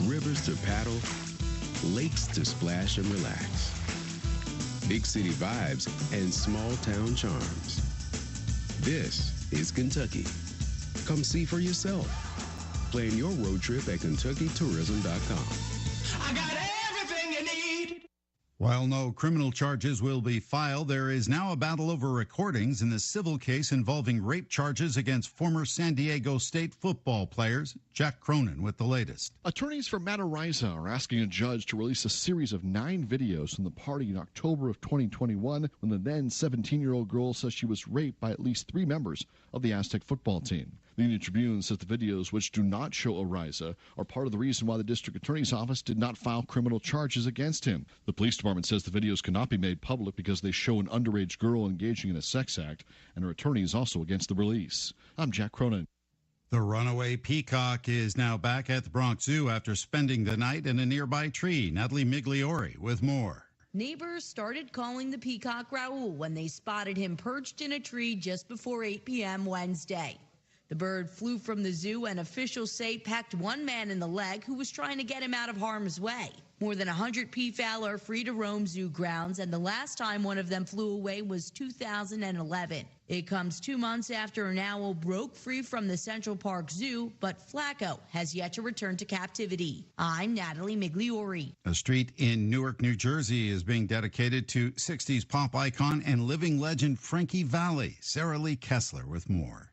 Speaker 19: rivers to paddle, lakes to splash and relax, big city vibes and small town charms. This is Kentucky. Come see for yourself. Plan your road trip at KentuckyTourism.com.
Speaker 6: I got everything you need.
Speaker 16: While no criminal charges will be filed, there is now a battle over recordings in the civil case involving rape charges against former San Diego State football players. Jack Cronin with the latest.
Speaker 20: Attorneys for Matt Ariza are asking a judge to release a series of 9 videos from the party in October of 2021 when the then 17-year-old girl says she was raped by at least 3 members of the Aztec football team. The Union Tribune says the videos, which do not show Ariza, are part of the reason why the district attorney's office did not file criminal charges against him. The police department says the videos cannot be made public because they show an underage girl engaging in a sex act, and her attorney is also against the release. I'm Jack Cronin.
Speaker 16: The runaway peacock is now back at the Bronx Zoo after spending the night in a nearby tree. Natalie Migliori with more.
Speaker 21: Neighbors started calling the peacock Raul when they spotted him perched in a tree just before 8 p.m. Wednesday. The bird flew from the zoo, and officials say packed one man in the leg who was trying to get him out of harm's way. More than 100 peafowl are free to roam zoo grounds, and the last time one of them flew away was 2011. It comes 2 months after an owl broke free from the Central Park Zoo, but Flacco has yet to return to captivity. I'm Natalie Migliori.
Speaker 16: A street in Newark, New Jersey is being dedicated to 60s pop icon and living legend Frankie Valli. Sarah Lee Kessler with more.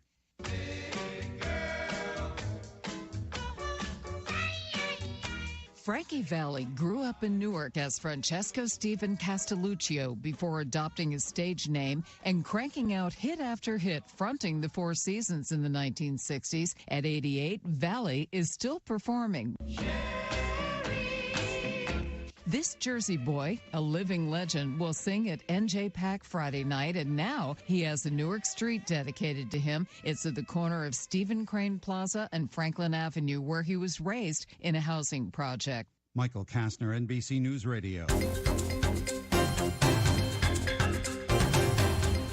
Speaker 22: Frankie Valli grew up in Newark as Francesco Stephen Castelluccio before adopting his stage name and cranking out hit after hit, fronting the Four Seasons in the 1960s. At 88, Valli is still performing. This Jersey boy, a living legend, will sing at NJ Pack Friday night, and now he has a Newark street dedicated to him. It's at the corner of Stephen Crane Plaza and Franklin Avenue, where he was raised in a housing project.
Speaker 16: Michael Kastner, NBC News Radio.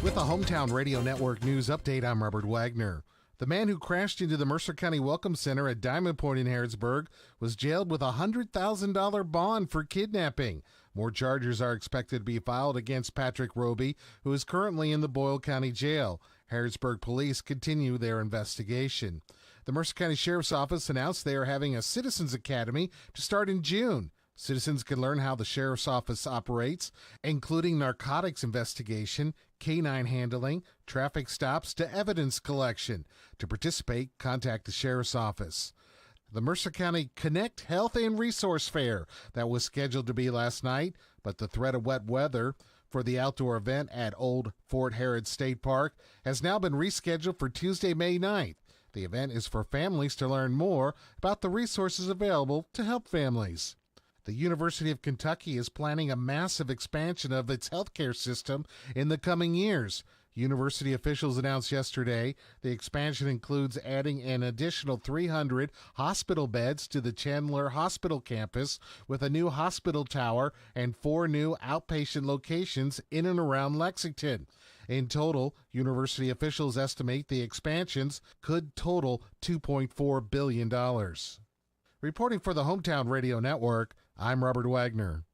Speaker 10: With a Hometown Radio Network news update, I'm Robert Wagner. The man who crashed into the Mercer County Welcome Center at Diamond Point in Harrodsburg was jailed with a $100,000 bond for kidnapping. More charges are expected to be filed against Patrick Roby, who is currently in the Boyle County Jail. Harrodsburg police continue their investigation. The Mercer County Sheriff's Office announced they are having a Citizens Academy to start in June. Citizens can learn how the Sheriff's Office operates, including narcotics investigation, canine handling, traffic stops to evidence collection. To participate, contact the Sheriff's Office. The Mercer County Connect Health and Resource Fair that was scheduled to be last night, but the threat of wet weather for the outdoor event at Old Fort Herod State Park has now been rescheduled for Tuesday, May 9th. The event is for families to learn more about the resources available to help families. The University of Kentucky is planning a massive expansion of its healthcare system in the coming years. University officials announced yesterday the expansion includes adding an additional 300 hospital beds to the Chandler Hospital campus with a new hospital tower and 4 new outpatient locations in and around Lexington. In total, university officials estimate the expansions could total $2.4 billion. Reporting for the Hometown Radio Network, I'm Robert Wagner.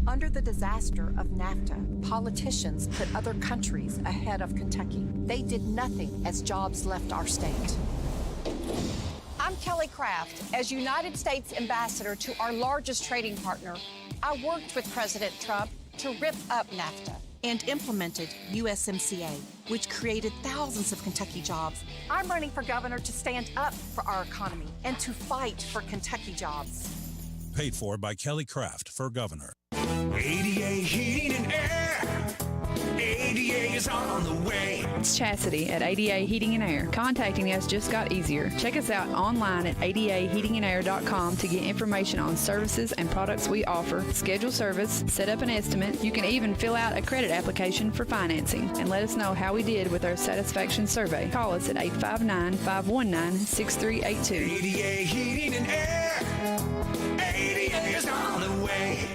Speaker 2: Under the disaster of NAFTA, politicians put other countries ahead of Kentucky. They did nothing as jobs left our state. I'm Kelly Craft. As United States ambassador to our largest trading partner, I worked with President Trump to rip up NAFTA and implemented USMCA, which created thousands of Kentucky jobs. I'm running for governor to stand up for our economy and to fight for Kentucky jobs.
Speaker 3: Paid for by Kelly Craft for governor.
Speaker 6: ADA Heating and Air. ADA is on the way.
Speaker 5: It's Chastity at ADA Heating and Air. Contacting us just got easier. Check us out online at adaheatingandair.com to get information on services and products we offer, schedule service, set up an estimate. You can even fill out a credit application for financing and let us know how we did with our satisfaction survey. Call us at 859-519-6382.
Speaker 6: ADA Heating and Air. ADA is on the way.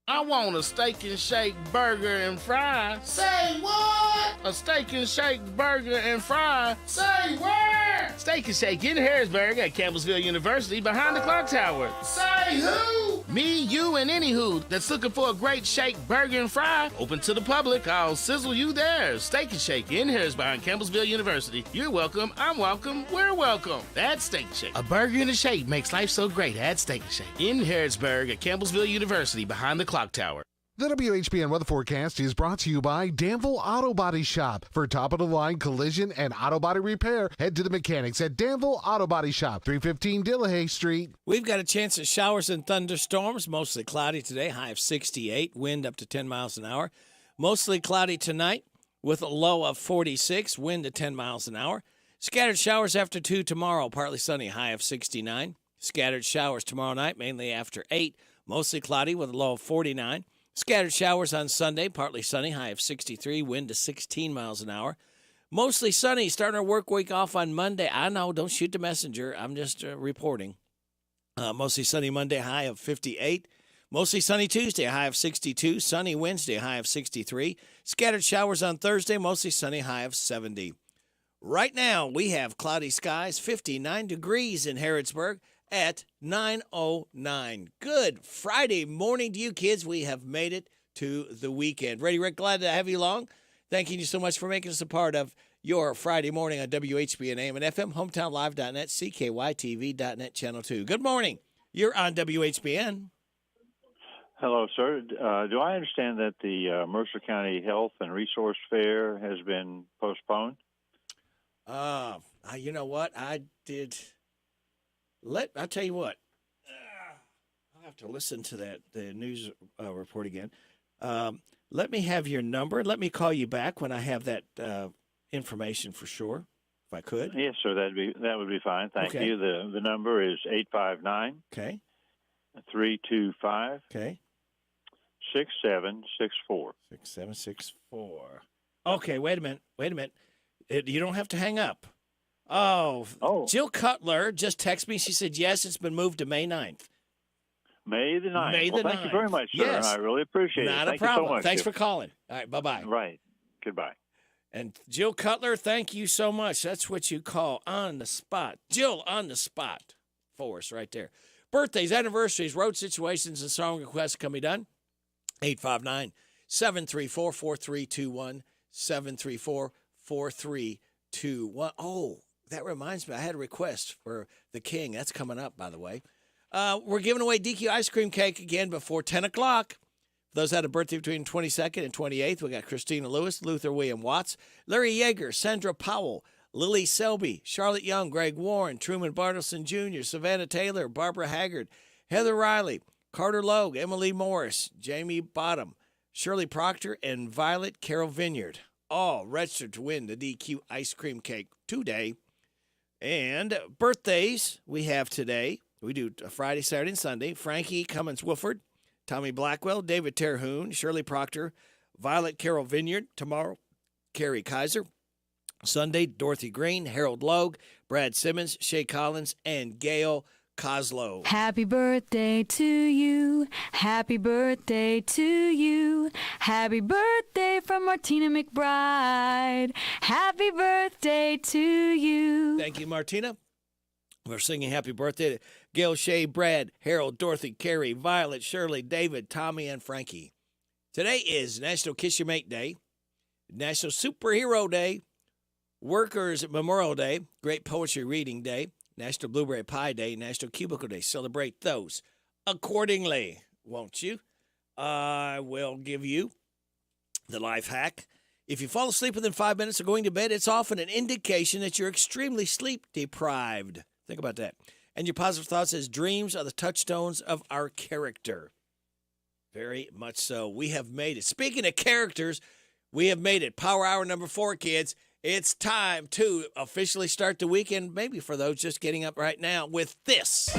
Speaker 23: I want a steak and shake burger and fries.
Speaker 6: Say what?
Speaker 23: A steak and shake burger and fries.
Speaker 6: Say where?
Speaker 23: Steak and Shake in Harrodsburg at Campbellsville University behind the clock tower.
Speaker 6: Say who?
Speaker 23: Me, you, and any who that's looking for a great shake, burger, and fry. Open to the public. I'll sizzle you there. Steak and Shake in Harrodsburg behind Campbellsville University. You're welcome. I'm welcome. We're welcome. That's Steak and Shake. A burger and a shake makes life so great at Steak and Shake in Harrodsburg at Campbellsville University behind the clock tower.
Speaker 10: The WHBN weather forecast is brought to you by Danville Auto Body Shop. For top-of-the-line collision and auto body repair, head to the mechanics at Danville Auto Body Shop, 315 Dillahay Street.
Speaker 1: We've got a chance of showers and thunderstorms. Mostly cloudy today, high of 68, wind up to 10 miles an hour. Mostly cloudy tonight with a low of 46, wind to 10 miles an hour. Scattered showers after 2 tomorrow, partly sunny, high of 69. Scattered showers tomorrow night, mainly after 8, mostly cloudy with a low of 49. Scattered showers on Sunday, partly sunny, high of 63, wind to 16 miles an hour. Mostly sunny, starting our work week off on Monday. I know, don't shoot the messenger. I'm just reporting. Mostly sunny Monday, high of 58. Mostly sunny Tuesday, high of 62. Sunny Wednesday, high of 63. Scattered showers on Thursday, mostly sunny, high of 70. Right now, we have cloudy skies, 59 degrees in Harrodsburg at 9:09. Good Friday morning to you, kids. We have made it to the weekend. Ready, Rick? Glad to have you along. Thanking you so much for making us a part of your Friday morning on WHBN AM and FM, hometownlive.net, CKYTV.net, Channel 2. Good morning. You're on WHBN.
Speaker 24: Hello, sir. Do I understand that the Mercer County Health and Resource Fair has been postponed?
Speaker 1: You know what? I did. I'll tell you what. I'll have to listen to the news report again. Let me have your number. Let me call you back when I have that information for sure, if I could.
Speaker 24: Yes, sir. That would be fine. Thank
Speaker 1: Okay.
Speaker 24: you. The number is 859
Speaker 1: Okay.
Speaker 24: 325
Speaker 1: Okay.
Speaker 24: 6764.
Speaker 1: 6764. Okay, wait a minute. You don't have to hang up. Oh. Jill Cutler just texted me. She said, yes, it's been moved to May 9th.
Speaker 24: May the 9th.
Speaker 1: May the
Speaker 24: Thank you
Speaker 1: 9th.
Speaker 24: very much, sir.
Speaker 1: Yes.
Speaker 24: I really appreciate it.
Speaker 1: Not
Speaker 24: Thank
Speaker 1: a problem.
Speaker 24: you so much.
Speaker 1: Thanks for calling. All right, bye-bye.
Speaker 24: Right. Goodbye.
Speaker 1: And Jill Cutler, thank you so much. That's what you call on the spot. Jill on the spot for us right there. Birthdays, anniversaries, road situations, and song requests can be done. 859-734-4321, 734-4321. Oh, that reminds me, I had a request for the King. That's coming up, by the way. We're giving away DQ ice cream cake again before 10 o'clock. Those that had a birthday between 22nd and 28th, we got Christina Lewis, Luther William Watts, Larry Yeager, Sandra Powell, Lily Selby, Charlotte Young, Greg Warren, Truman Bartleson Jr., Savannah Taylor, Barbara Haggard, Heather Riley, Carter Logue, Emily Morris, Jamie Bottom, Shirley Proctor, and Violet Carroll Vineyard. All registered to win the DQ ice cream cake today. And birthdays we have today. We do Friday, Saturday, and Sunday. Frankie Cummins Wolford, Tommy Blackwell, David Terhune, Shirley Proctor, Violet Carroll Vineyard tomorrow. Carrie Kaiser. Sunday, Dorothy Green, Harold Logue, Brad Simmons, Shay Collins, and Gail Coslow.
Speaker 4: Happy birthday to you. Happy birthday to you. Happy birthday from Martina McBride. Happy birthday to you.
Speaker 1: Thank you, Martina. We're singing happy birthday to Gail, Shay, Brad, Harold, Dorothy, Carrie, Violet, Shirley, David, Tommy, and Frankie. Today is National Kiss Your Mate Day, National Superhero Day, Workers Memorial Day, Great Poetry Reading Day, National Blueberry Pie Day, National Cubicle Day. Celebrate those accordingly, won't you? I will give you the life hack. If you fall asleep within 5 minutes of going to bed, it's often an indication that you're extremely sleep deprived. Think about that. And your positive thought says dreams are the touchstones of our character. Very much so. We have made it. Speaking of characters, we have made it. Power Hour number 4, kids. It's time to officially start the weekend, maybe for those just getting up right now, with this.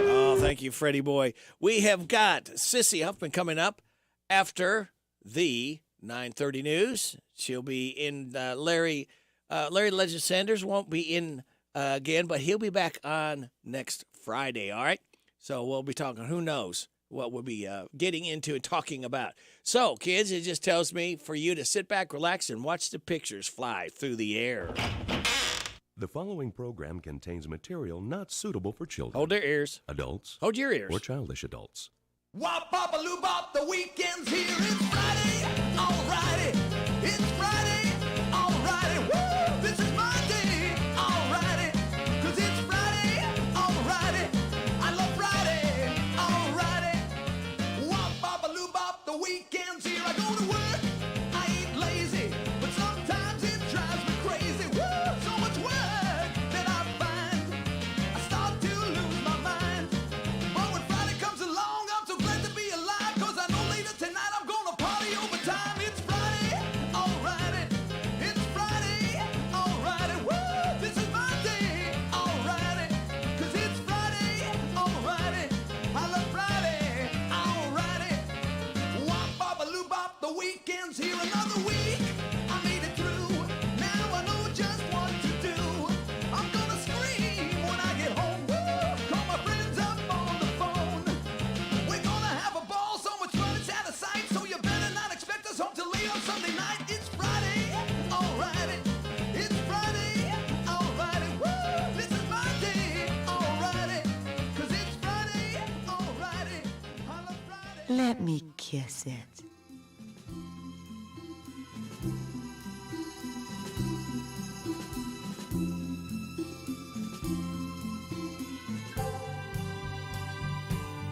Speaker 1: Oh, thank you, Freddie boy. We have got Sissy Huffman coming up after the 9:30 news. She'll be in. Larry Legend Sanders won't be in again, but he'll be back on next Friday, all right? So we'll be talking, who knows what we'll be getting into and talking about. So, kids, it just tells me for you to sit back, relax, and watch the pictures fly through the air.
Speaker 7: The following program contains material not suitable for children.
Speaker 1: Hold their ears.
Speaker 7: Adults.
Speaker 1: Hold your ears.
Speaker 7: Or childish adults.
Speaker 6: Wop, pop, a loo, bop, the weekend's here. It's Friday, alrighty. It's Friday, alrighty. Woo! This is my day, alrighty. 'Cause it's Friday, alrighty. I love Friday, alrighty. Wop, pop, a loo, bop, the weekend's here. I go to work, I ain't lazy, but sometimes it drives me crazy. Woo! So much work that I find, I start to lose my mind. But when Friday comes along, I'm so glad to be alive, 'cause I know later tonight I'm gonna party overtime. It's Friday, alrighty. It's Friday, alrighty. Woo! This is my day, alrighty. 'Cause it's Friday, alrighty. I love Friday, alrighty. Wop, bop, a loo, bop, the weekend's here. Another week, I made it through. Now I know just what to do. I'm gonna scream when I get home. Woo! Call my friends up on the phone. We're gonna have a ball, so much fun it's out of sight. So you better not expect us home till late on Sunday night. It's Friday, alrighty. It's Friday, alrighty. Woo! This is my day, alrighty. 'Cause it's Friday, alrighty. I love Friday.
Speaker 8: Let me kiss it.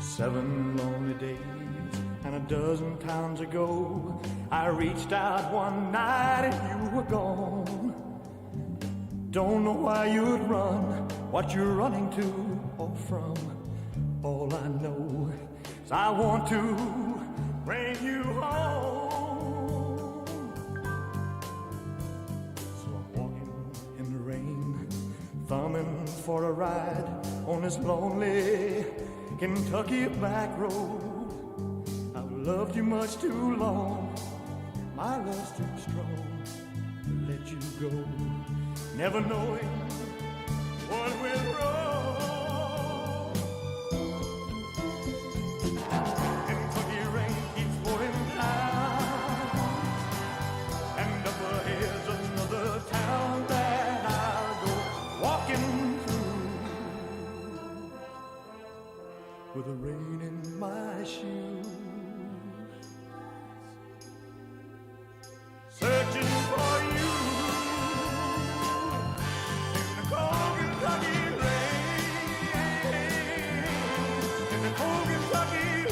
Speaker 6: Seven lonely days and a dozen times ago, I reached out one night and you were gone. Don't know why you'd run, what you're running to or from. All I know is I want to bring you home. So I'm walking in the rain, thumbing for a ride on this lonely Kentucky back road. I've loved you much too long, my love's too strong to let you go, never knowing what went wrong. Kentucky rain keeps pouring down, and up ahead's another town that I'll go walking through, with the rain in my shoes, searching for you in the cold Kentucky rain, in the cold Kentucky rain.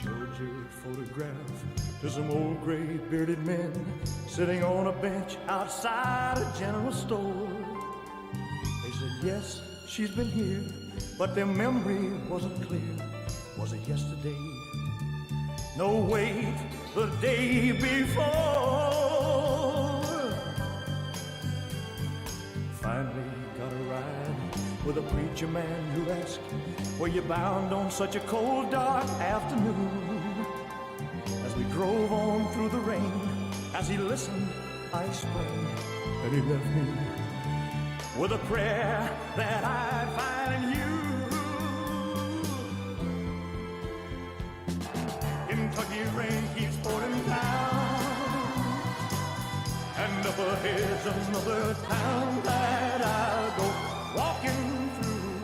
Speaker 6: Showed your photograph to some old gray bearded men sitting on a bench outside a general store. They said, yes, she's been here, but their memory wasn't clear. Was it yesterday? No, wait, the day before. Finally got a ride with a preacher man who asked, were you bound on such a cold, dark afternoon? As we drove on through the rain, as he listened, I explained that he left me with a prayer that I'd find in you. Kentucky rain keeps pouring down, and up ahead's another town that I'll go walking through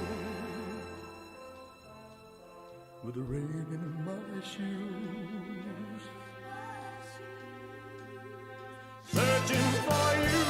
Speaker 6: with the rain in my shoes, searching for you.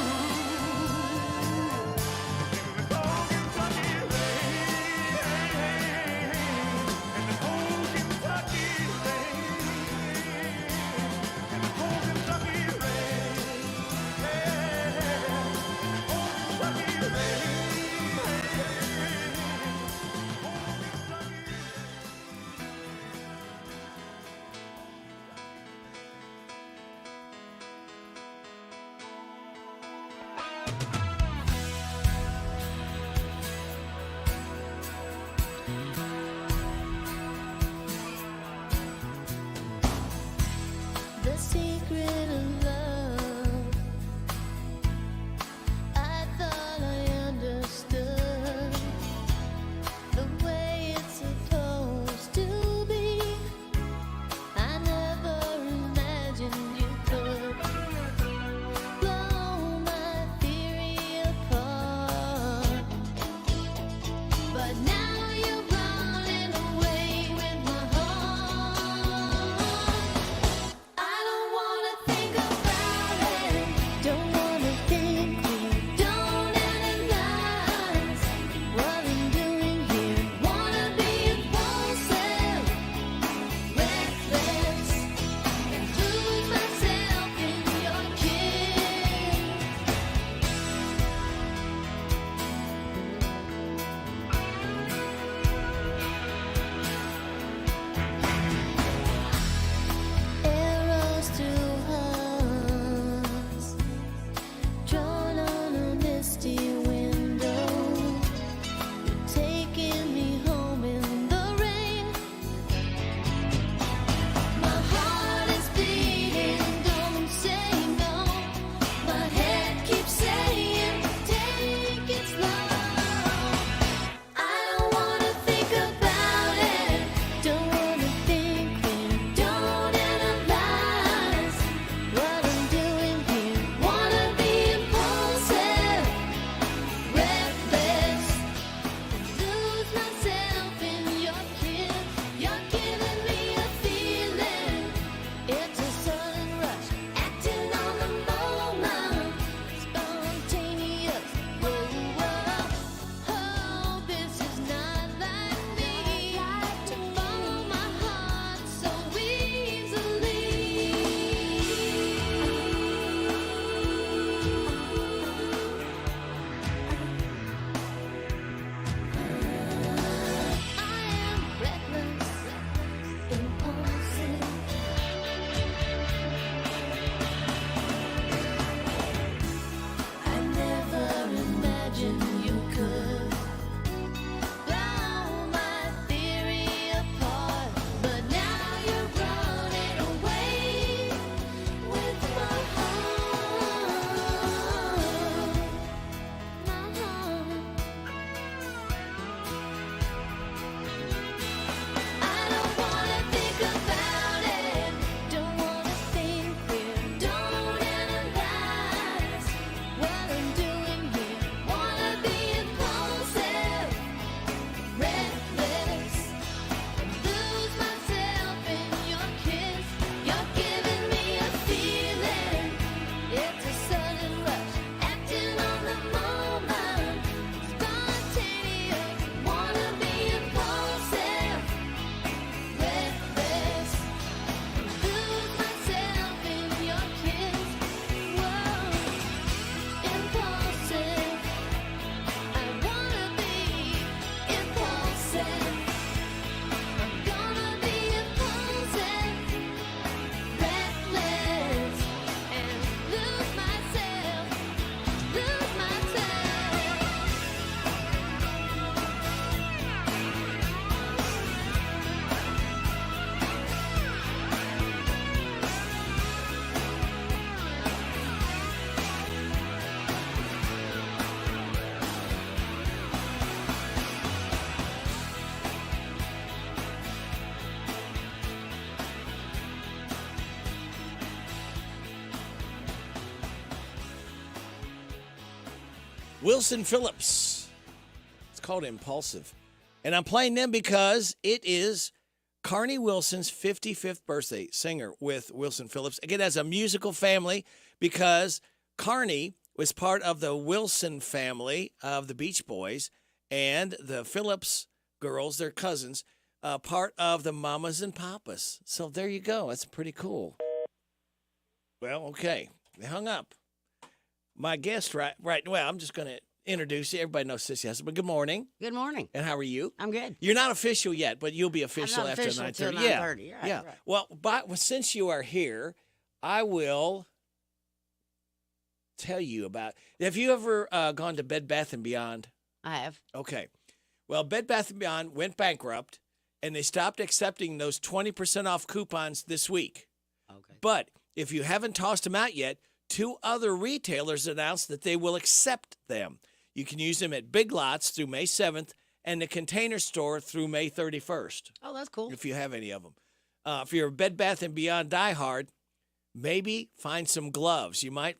Speaker 8: The secret of love, I thought I understood the way it's supposed to be. I never imagined you could blow my theory apart, but now you're running away with my heart. I don't wanna think about it, don't wanna think, don't analyze what I'm doing here. Wanna be impulsive, reckless, and lose myself in your kiss. Arrows through hearts, drawn on a misty window. You're taking me home in the rain. My heart is beating, don't say no. My head keeps saying, take it slow. I don't wanna think about it, don't wanna think clear, don't analyze what I'm doing here. Wanna be impulsive, reckless, lose myself in your kiss. You're giving me a feeling, it's a sudden rush, acting on the moment, spontaneous. Whoa, whoa, oh, this is not like me, to follow my heart so easily. I am reckless, impulsive. I never imagined you could blow my theory apart, but now you're running away with my heart. My heart. I don't wanna think about it, don't wanna think clear, don't analyze what I'm doing here. Wanna be impulsive, reckless, lose myself in your kiss. You're giving me a feeling, it's a sudden rush, acting on the moment, spontaneous. Wanna be impulsive, reckless, lose myself in your kiss. Whoa, impulsive. I wanna be impulsive. I'm gonna be impulsive, reckless, and lose myself, lose myself.
Speaker 1: Wilson Phillips. It's called Impulsive. And I'm playing them because it is Carney Wilson's 55th birthday, singer with Wilson Phillips. Again, as a musical family, because Carney was part of the Wilson family of the Beach Boys, and the Phillips girls, their cousins, part of the Mamas and Papas. So there you go. That's pretty cool. Well, okay. They hung up. My guest, right. Well, I'm just going to introduce you. Everybody knows Sissy Husband. But good morning.
Speaker 9: Good morning.
Speaker 1: And how are you?
Speaker 9: I'm good.
Speaker 1: You're not official yet, but you'll be official
Speaker 9: I'm not
Speaker 1: after
Speaker 9: official
Speaker 1: 9:30.
Speaker 9: till 9:30.
Speaker 1: Yeah.
Speaker 9: Right.
Speaker 1: Well, since you are here, I will tell you about. Have you ever gone to Bed Bath & Beyond?
Speaker 9: I have.
Speaker 1: Okay. Well, Bed Bath & Beyond went bankrupt, and they stopped accepting those 20% off coupons this week.
Speaker 9: Okay.
Speaker 1: But if you haven't tossed them out yet, 2 other retailers announced that they will accept them. You can use them at Big Lots through May 7th and the Container Store through May 31st.
Speaker 9: Oh, that's cool.
Speaker 1: If you have any of them. If you're a Bed Bath & Beyond diehard, maybe find some gloves. You might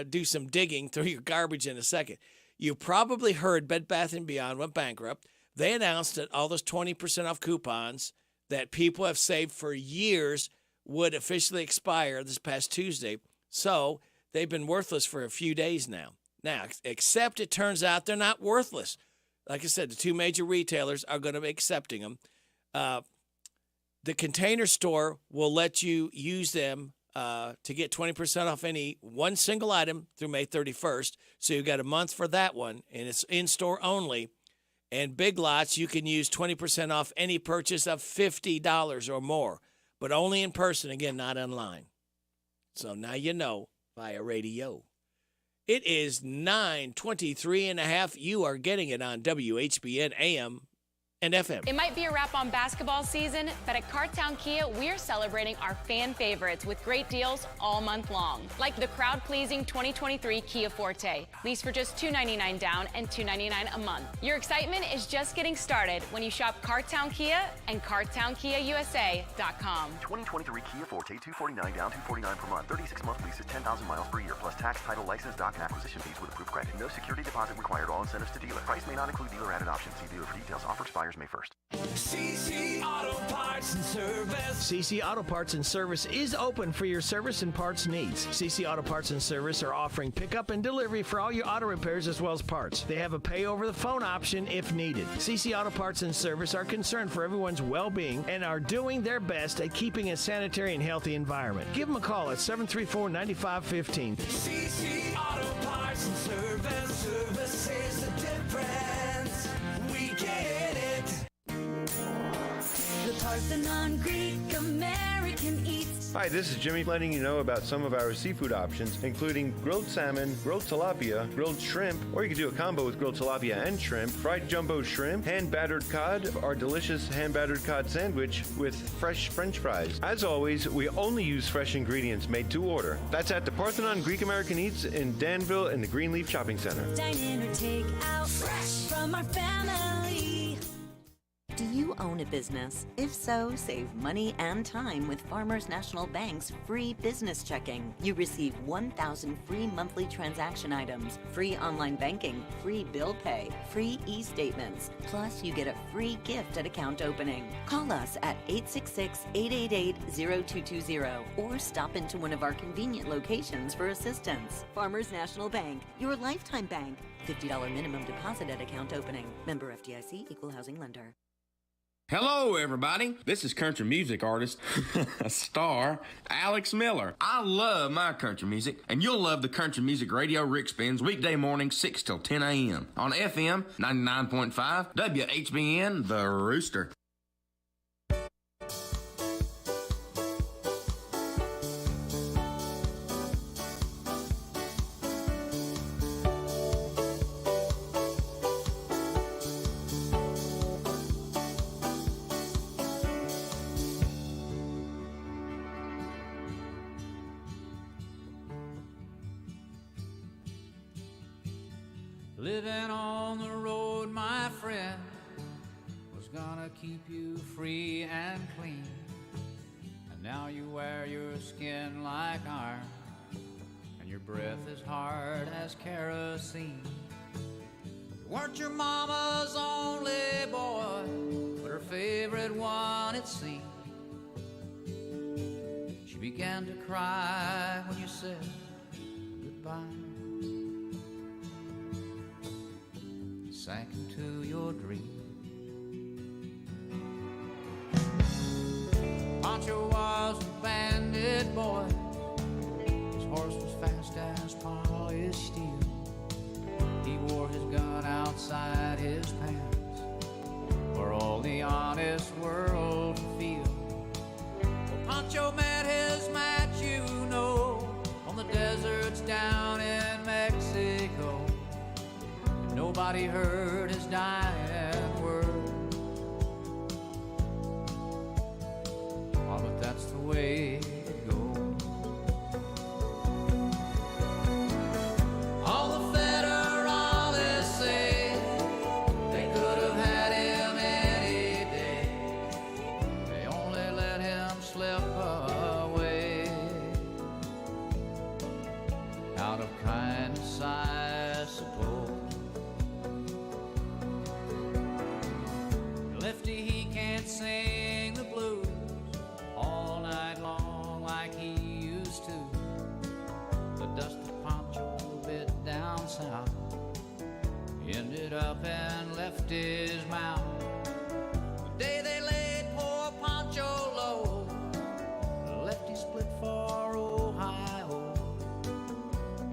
Speaker 1: do some digging through your garbage in a second. You probably heard Bed Bath & Beyond went bankrupt. They announced that all those 20% off coupons that people have saved for years would officially expire this past Tuesday. So they've been worthless for a few days now. Now, except it turns out they're not worthless. Like I said, the 2 major retailers are going to be accepting them. The Container Store will let you use them to get 20% off any one single item through May 31st. So you've got a month for that one, and it's in-store only. And Big Lots, you can use 20% off any purchase of $50 or more, but only in person, again, not online. So now you know via radio. It is 9:23 and a half. You are getting it on WHBN AM and FM.
Speaker 11: It might be a wrap on basketball season, but at Cartown Kia, we're celebrating our fan favorites with great deals all month long. Like the crowd-pleasing 2023 Kia Forte. Lease for just $299 down and $299 a month. Your excitement is just getting started when you shop Cartown Kia and CartownKiaUSA.com.
Speaker 12: 2023 Kia Forte, $249 down, $249 per month. 36-month leases, 10,000 miles per year, plus tax, title, license, doc, and acquisition fees with approved credit. No security deposit required. All incentives to dealer. Price may not include dealer-added options. See dealer for details. Offer expires May 1st.
Speaker 6: CC Auto Parts and Service. CC Auto Parts and Service is open for your service and parts needs. CC Auto Parts and Service are offering pickup and delivery for all your auto repairs as well as parts. They have a pay over the phone option if needed. CC Auto Parts and Service are concerned for everyone's well-being and are doing their best at keeping a sanitary and healthy environment. Give them a call at 734-9515. CC Auto Parts and Service. Service is the difference. We get it.
Speaker 8: The Parthenon Greek American Eats.
Speaker 13: Hi, this is Jimmy letting you know about some of our seafood options, including grilled salmon, grilled tilapia, grilled shrimp, or you can do a combo with grilled tilapia and shrimp, fried jumbo shrimp, hand-battered cod, our delicious hand-battered cod sandwich with fresh French fries. As always, we only use fresh ingredients made to order. That's at the Parthenon Greek American Eats in Danville in the Greenleaf Shopping Center.
Speaker 8: Dine in or take out fresh from our family.
Speaker 25: Do you own a business? If so, save money and time with Farmers National Bank's free business checking. You receive 1,000 free monthly transaction items, free online banking, free bill pay, free e-statements. Plus, you get a free gift at account opening. Call us at 866-888-0220 or stop into one of our convenient locations for assistance. Farmers National Bank, your lifetime bank. $50 minimum deposit at account opening. Member FDIC, Equal Housing Lender.
Speaker 26: Hello, everybody. This is country music artist, star, Alex Miller. I love my country music, and you'll love the country music radio Rick spins weekday morning 6 till 10 a.m. on FM 99.5 WHBN, The Rooster.
Speaker 27: Living on the road, my friend, was gonna keep you free and clean. And now you wear your skin like iron, and your breath is hard as kerosene.
Speaker 6: You weren't your mama's only boy, but her favorite one at sea. She began to cry when you said goodbye. Sank into your dream. Pancho was a bandit boy. His horse was fast as polished steel. He wore his gun outside his pants for all the honest world to feel. Well, Pancho met his match, you know, on the deserts down in Mexico. Nobody heard his dying word. Oh, but that's the way it goes. All the federalists say they could have had him any day. They only let him slip away. Out of kindness, I suppose. Lefty, he can't sing the blues all night long like he used to. The dusty Pancho bit down south ended up and left his mouth. The day they laid poor Pancho low, Lefty split for Ohio,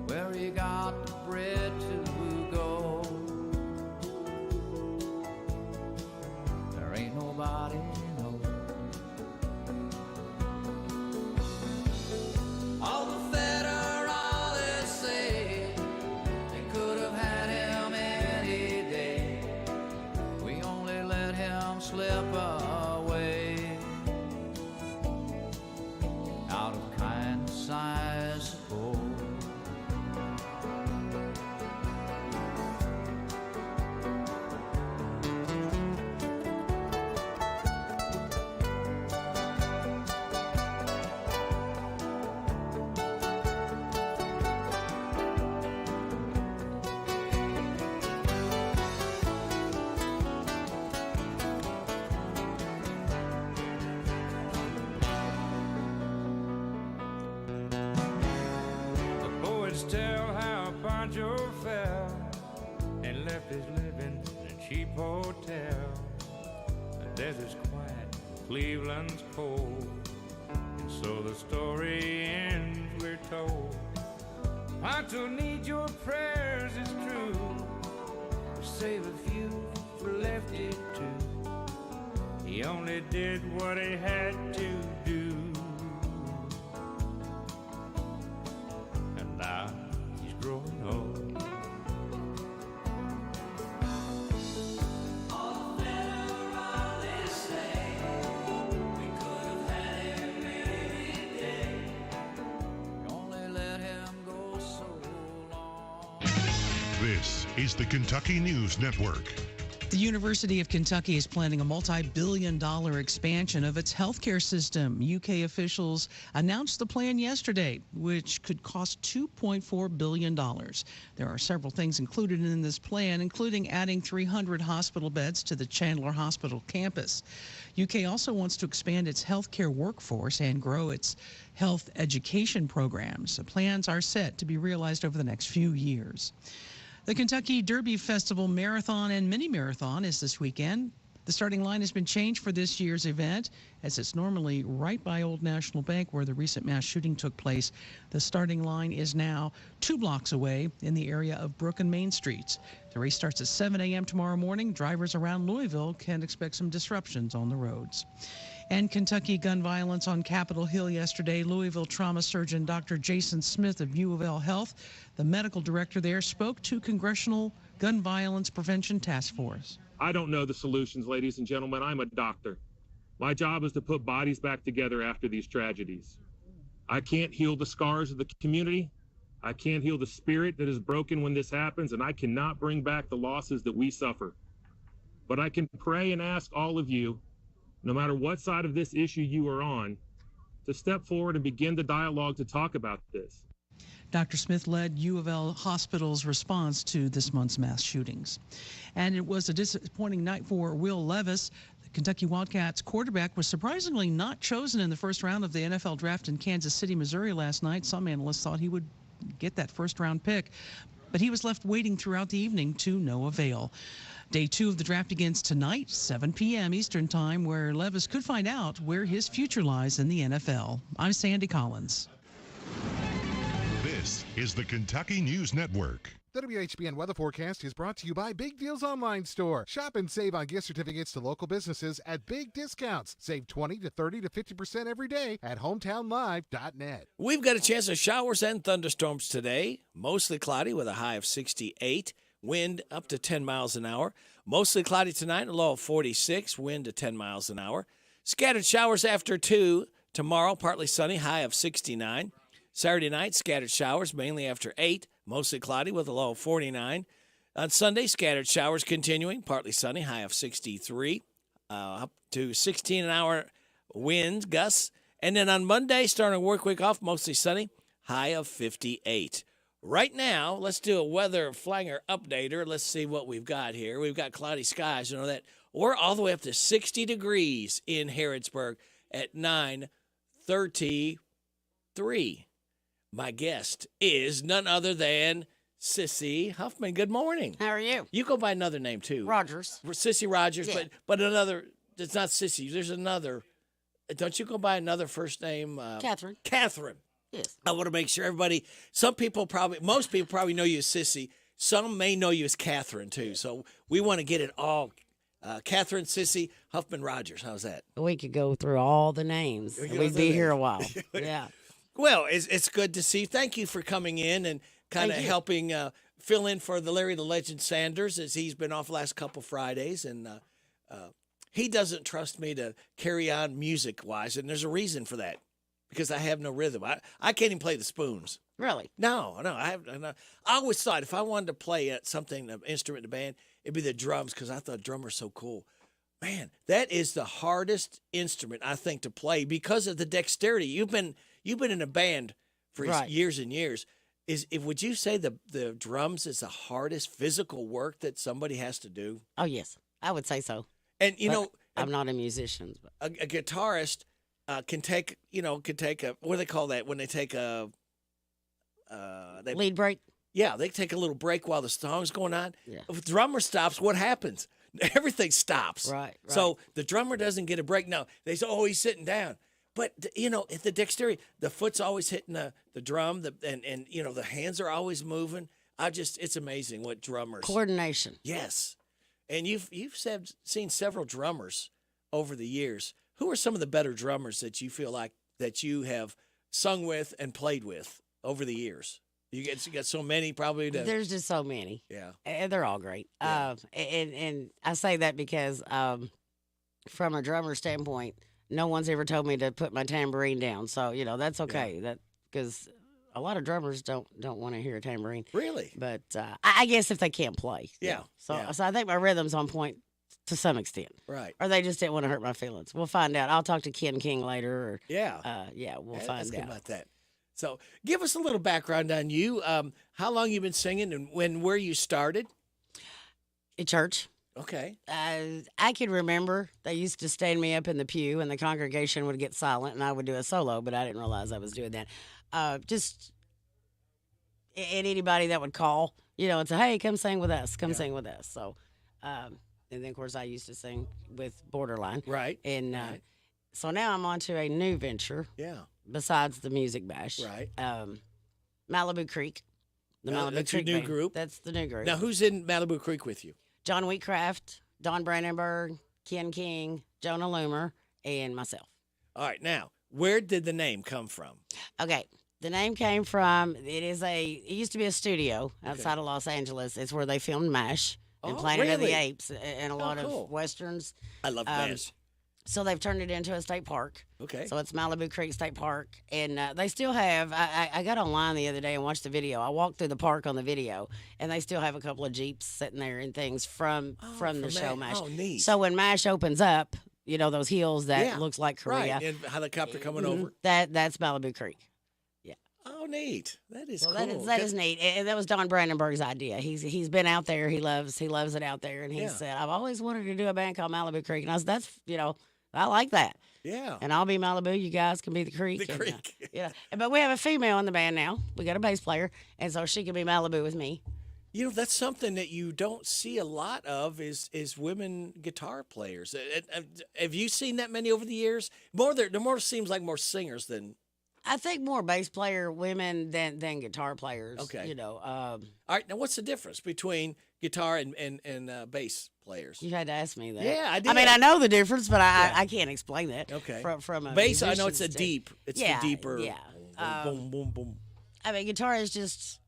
Speaker 6: where he got the bread to go. There ain't nobody knows. All the federalists say they could have had him any day. We only let him slip away. Out of kindness, I suppose. The poets tell how Pancho fell and left his living in a cheap hotel. The desert's quiet, Cleveland's cold, and so the story ends, we're told. Pancho needs your prayers, it's true. Save a few for Lefty too. He only did what he had to do. And now he's growing old. All the federalists say we could have had him any day. We only let him go so long.
Speaker 9: This is the Kentucky News Network.
Speaker 14: The University of Kentucky is planning a multi-billion-dollar expansion of its healthcare system. UK officials announced the plan yesterday, which could cost $2.4 billion. There are several things included in this plan, including adding 300 hospital beds to the Chandler Hospital campus. UK also wants to expand its healthcare workforce and grow its health education programs. The plans are set to be realized over the next few years. The Kentucky Derby Festival Marathon and Mini Marathon is this weekend. The starting line has been changed for this year's event, as it's normally right by Old National Bank where the recent mass shooting took place. The starting line is now 2 blocks away in the area of Brook and Main Streets. The race starts at 7 a.m. tomorrow morning. Drivers around Louisville can expect some disruptions on the roads. And Kentucky gun violence on Capitol Hill yesterday. Louisville trauma surgeon Dr. Jason Smith of U of L Health, the medical director there, spoke to Congressional Gun Violence Prevention Task Force.
Speaker 15: I don't know the solutions, ladies and gentlemen. I'm a doctor. My job is to put bodies back together after these tragedies. I can't heal the scars of the community. I can't heal the spirit that is broken when this happens, and I cannot bring back the losses that we suffer. But I can pray and ask all of you, no matter what side of this issue you are on, to step forward and begin the dialogue to talk about this.
Speaker 14: Dr. Smith led U of L Hospital's response to this month's mass shootings. And it was a disappointing night for Will Levis. The Kentucky Wildcats quarterback was surprisingly not chosen in the first round of the NFL draft in Kansas City, Missouri last night. Some analysts thought he would get that first-round pick, but he was left waiting throughout the evening to no avail. Day 2 of the draft begins tonight, 7 p.m. Eastern Time, where Levis could find out where his future lies in the NFL. I'm Sandy Collins.
Speaker 9: This is the Kentucky News Network.
Speaker 10: The WHBN weather forecast is brought to you by Big Deals Online Store. Shop and save on gift certificates to local businesses at big discounts. Save 20 to 30 to 50% every day at hometownlive.net.
Speaker 1: We've got a chance of showers and thunderstorms today. Mostly cloudy with a high of 68. Wind up to 10 miles an hour. Mostly cloudy tonight, a low of 46. Wind to 10 miles an hour. Scattered showers after 2. Tomorrow, partly sunny, high of 69. Saturday night, scattered showers, mainly after 8. Mostly cloudy with a low of 49. On Sunday, scattered showers continuing, partly sunny, high of 63. Up to 16 an hour wind gusts. And then on Monday, starting a work week off, mostly sunny, high of 58. Right now, let's do a weather flanger updater. Let's see what we've got here. We've got cloudy skies. You know that we're all the way up to 60 degrees in Harrodsburg at 9:33. My guest is none other than Sissy Huffman. Good morning.
Speaker 16: How are you?
Speaker 1: You go by another name, too.
Speaker 16: Rogers.
Speaker 1: Sissy Rogers,
Speaker 16: Yeah.
Speaker 1: but another, it's not Sissy. There's another. Don't you go by another first name?
Speaker 16: Catherine.
Speaker 1: Catherine.
Speaker 16: Yes.
Speaker 1: I want to make sure everybody, most people probably know you as Sissy. Some may know you as Catherine, too. So we want to get it all. Catherine, Sissy, Huffman, Rogers. How's that?
Speaker 16: We could go through all the names.
Speaker 1: We could go
Speaker 16: We'd
Speaker 1: through
Speaker 16: be
Speaker 1: the
Speaker 16: here a
Speaker 1: names.
Speaker 16: while. Yeah.
Speaker 1: Well, it's good to see you. Thank you for coming in and kind of
Speaker 16: Thank you.
Speaker 1: helping fill in for the Larry the Legend Sanders, as he's been off last couple Fridays. And he doesn't trust me to carry on music-wise, and there's a reason for that, because I have no rhythm. I can't even play the spoons.
Speaker 16: Really?
Speaker 1: No. I always thought if I wanted to play an instrument in the band, it'd be the drums, because I thought drummers so cool. Man, that is the hardest instrument, I think, to play because of the dexterity. You've been in a band for
Speaker 16: Right.
Speaker 1: years and years. Would you say the drums is the hardest physical work that somebody has to do?
Speaker 16: Oh, yes. I would say so.
Speaker 1: And,
Speaker 16: I'm not a musician. But.
Speaker 1: a guitarist can take a, what do they call that? When they take a...
Speaker 16: Lead break?
Speaker 1: Yeah, they take a little break while the song's going on.
Speaker 16: Yeah.
Speaker 1: If the drummer stops, what happens? Everything stops.
Speaker 16: Right.
Speaker 1: So the drummer doesn't get a break. No, they say, oh, he's sitting down. But, if the dexterity, the foot's always hitting the drum, and the hands are always moving. It's amazing what drummers.
Speaker 16: Coordination.
Speaker 1: Yes. And you've seen several drummers over the years. Who are some of the better drummers that you feel like that you have sung with and played with over the years? You got so many probably.
Speaker 16: There's just so many.
Speaker 1: Yeah.
Speaker 16: And they're all great.
Speaker 1: Yeah.
Speaker 16: And I say that because from a drummer standpoint, no one's ever told me to put my tambourine down. So, that's okay. That because a lot of drummers don't want to hear a tambourine.
Speaker 1: Really?
Speaker 16: But I guess if they can't play.
Speaker 1: Yeah.
Speaker 16: So
Speaker 1: Yeah.
Speaker 16: so I think my rhythm's on point to some extent.
Speaker 1: Right.
Speaker 16: Or they just didn't want to hurt my feelings. We'll find out. I'll talk to Ken King later. Or,
Speaker 1: Yeah.
Speaker 16: we'll
Speaker 1: Let's
Speaker 16: find
Speaker 1: get
Speaker 16: out.
Speaker 1: about that. So give us a little background on you. How long you been singing and where you started?
Speaker 16: At church.
Speaker 1: Okay.
Speaker 16: I can remember they used to stand me up in the pew and the congregation would get silent and I would do a solo, but I didn't realize I was doing that. And anybody that would call, and say, hey, come sing with us, sing with us. So, and then, of course, I used to sing with Borderline.
Speaker 1: Right.
Speaker 16: And so now I'm on to a new venture.
Speaker 1: Yeah.
Speaker 16: Besides the Music Bash.
Speaker 1: Right.
Speaker 16: Malibu Creek.
Speaker 1: That's your new group?
Speaker 16: That's the new group.
Speaker 1: Now, who's in Malibu Creek with you?
Speaker 16: John Wheatcraft, Don Brandenburg, Ken King, Jonah Loomer, and myself.
Speaker 1: All right. Now, where did the name come from?
Speaker 16: Okay. The name came from, it used to be a studio outside of Los Angeles. It's where they filmed MASH and Planet of the
Speaker 1: really?
Speaker 16: Apes and a lot
Speaker 1: cool.
Speaker 16: of Westerns.
Speaker 1: I love MASH.
Speaker 16: So they've turned it into a state park.
Speaker 1: Okay.
Speaker 16: So it's Malibu Creek State Park. And they still have, I got online the other day and watched the video. I walked through the park on the video, and they still have a couple of Jeeps sitting there and things from the show MASH.
Speaker 1: Oh, neat.
Speaker 16: So when MASH opens up, those hills that looks like Korea.
Speaker 1: Right, and helicopter coming over.
Speaker 16: That's Malibu Creek. Yeah.
Speaker 1: Oh, Oh, neat. That is
Speaker 16: Well,
Speaker 1: cool.
Speaker 16: that is neat. And that was Don Brandenburg's idea. He's been out there. He loves it out there. And he
Speaker 1: Yeah.
Speaker 16: said, I've always wanted to do a band called Malibu Creek. And I said, that's, I like that.
Speaker 1: Yeah.
Speaker 16: And I'll be Malibu. You guys can be the Creek.
Speaker 1: The
Speaker 16: and,
Speaker 1: Creek.
Speaker 16: yeah. But we have a female in the band now. We got a bass player. And so she can be Malibu with me.
Speaker 1: You know, that's something that you don't see a lot of is women guitar players. Have you seen that many over the years? There more seems like more singers than.
Speaker 16: I think more bass player women than guitar players.
Speaker 1: Okay.
Speaker 16: All
Speaker 1: right. Now, what's the difference between guitar and bass players?
Speaker 16: You had to ask me that.
Speaker 1: Yeah, I did.
Speaker 16: I mean, I know the difference, but I can't explain that.
Speaker 1: Okay.
Speaker 16: From a
Speaker 1: bass, I know it's
Speaker 16: musician's
Speaker 1: it's
Speaker 16: yeah,
Speaker 1: the deeper.
Speaker 16: Yeah.
Speaker 1: Boom, boom, boom.
Speaker 16: I mean, guitar is just.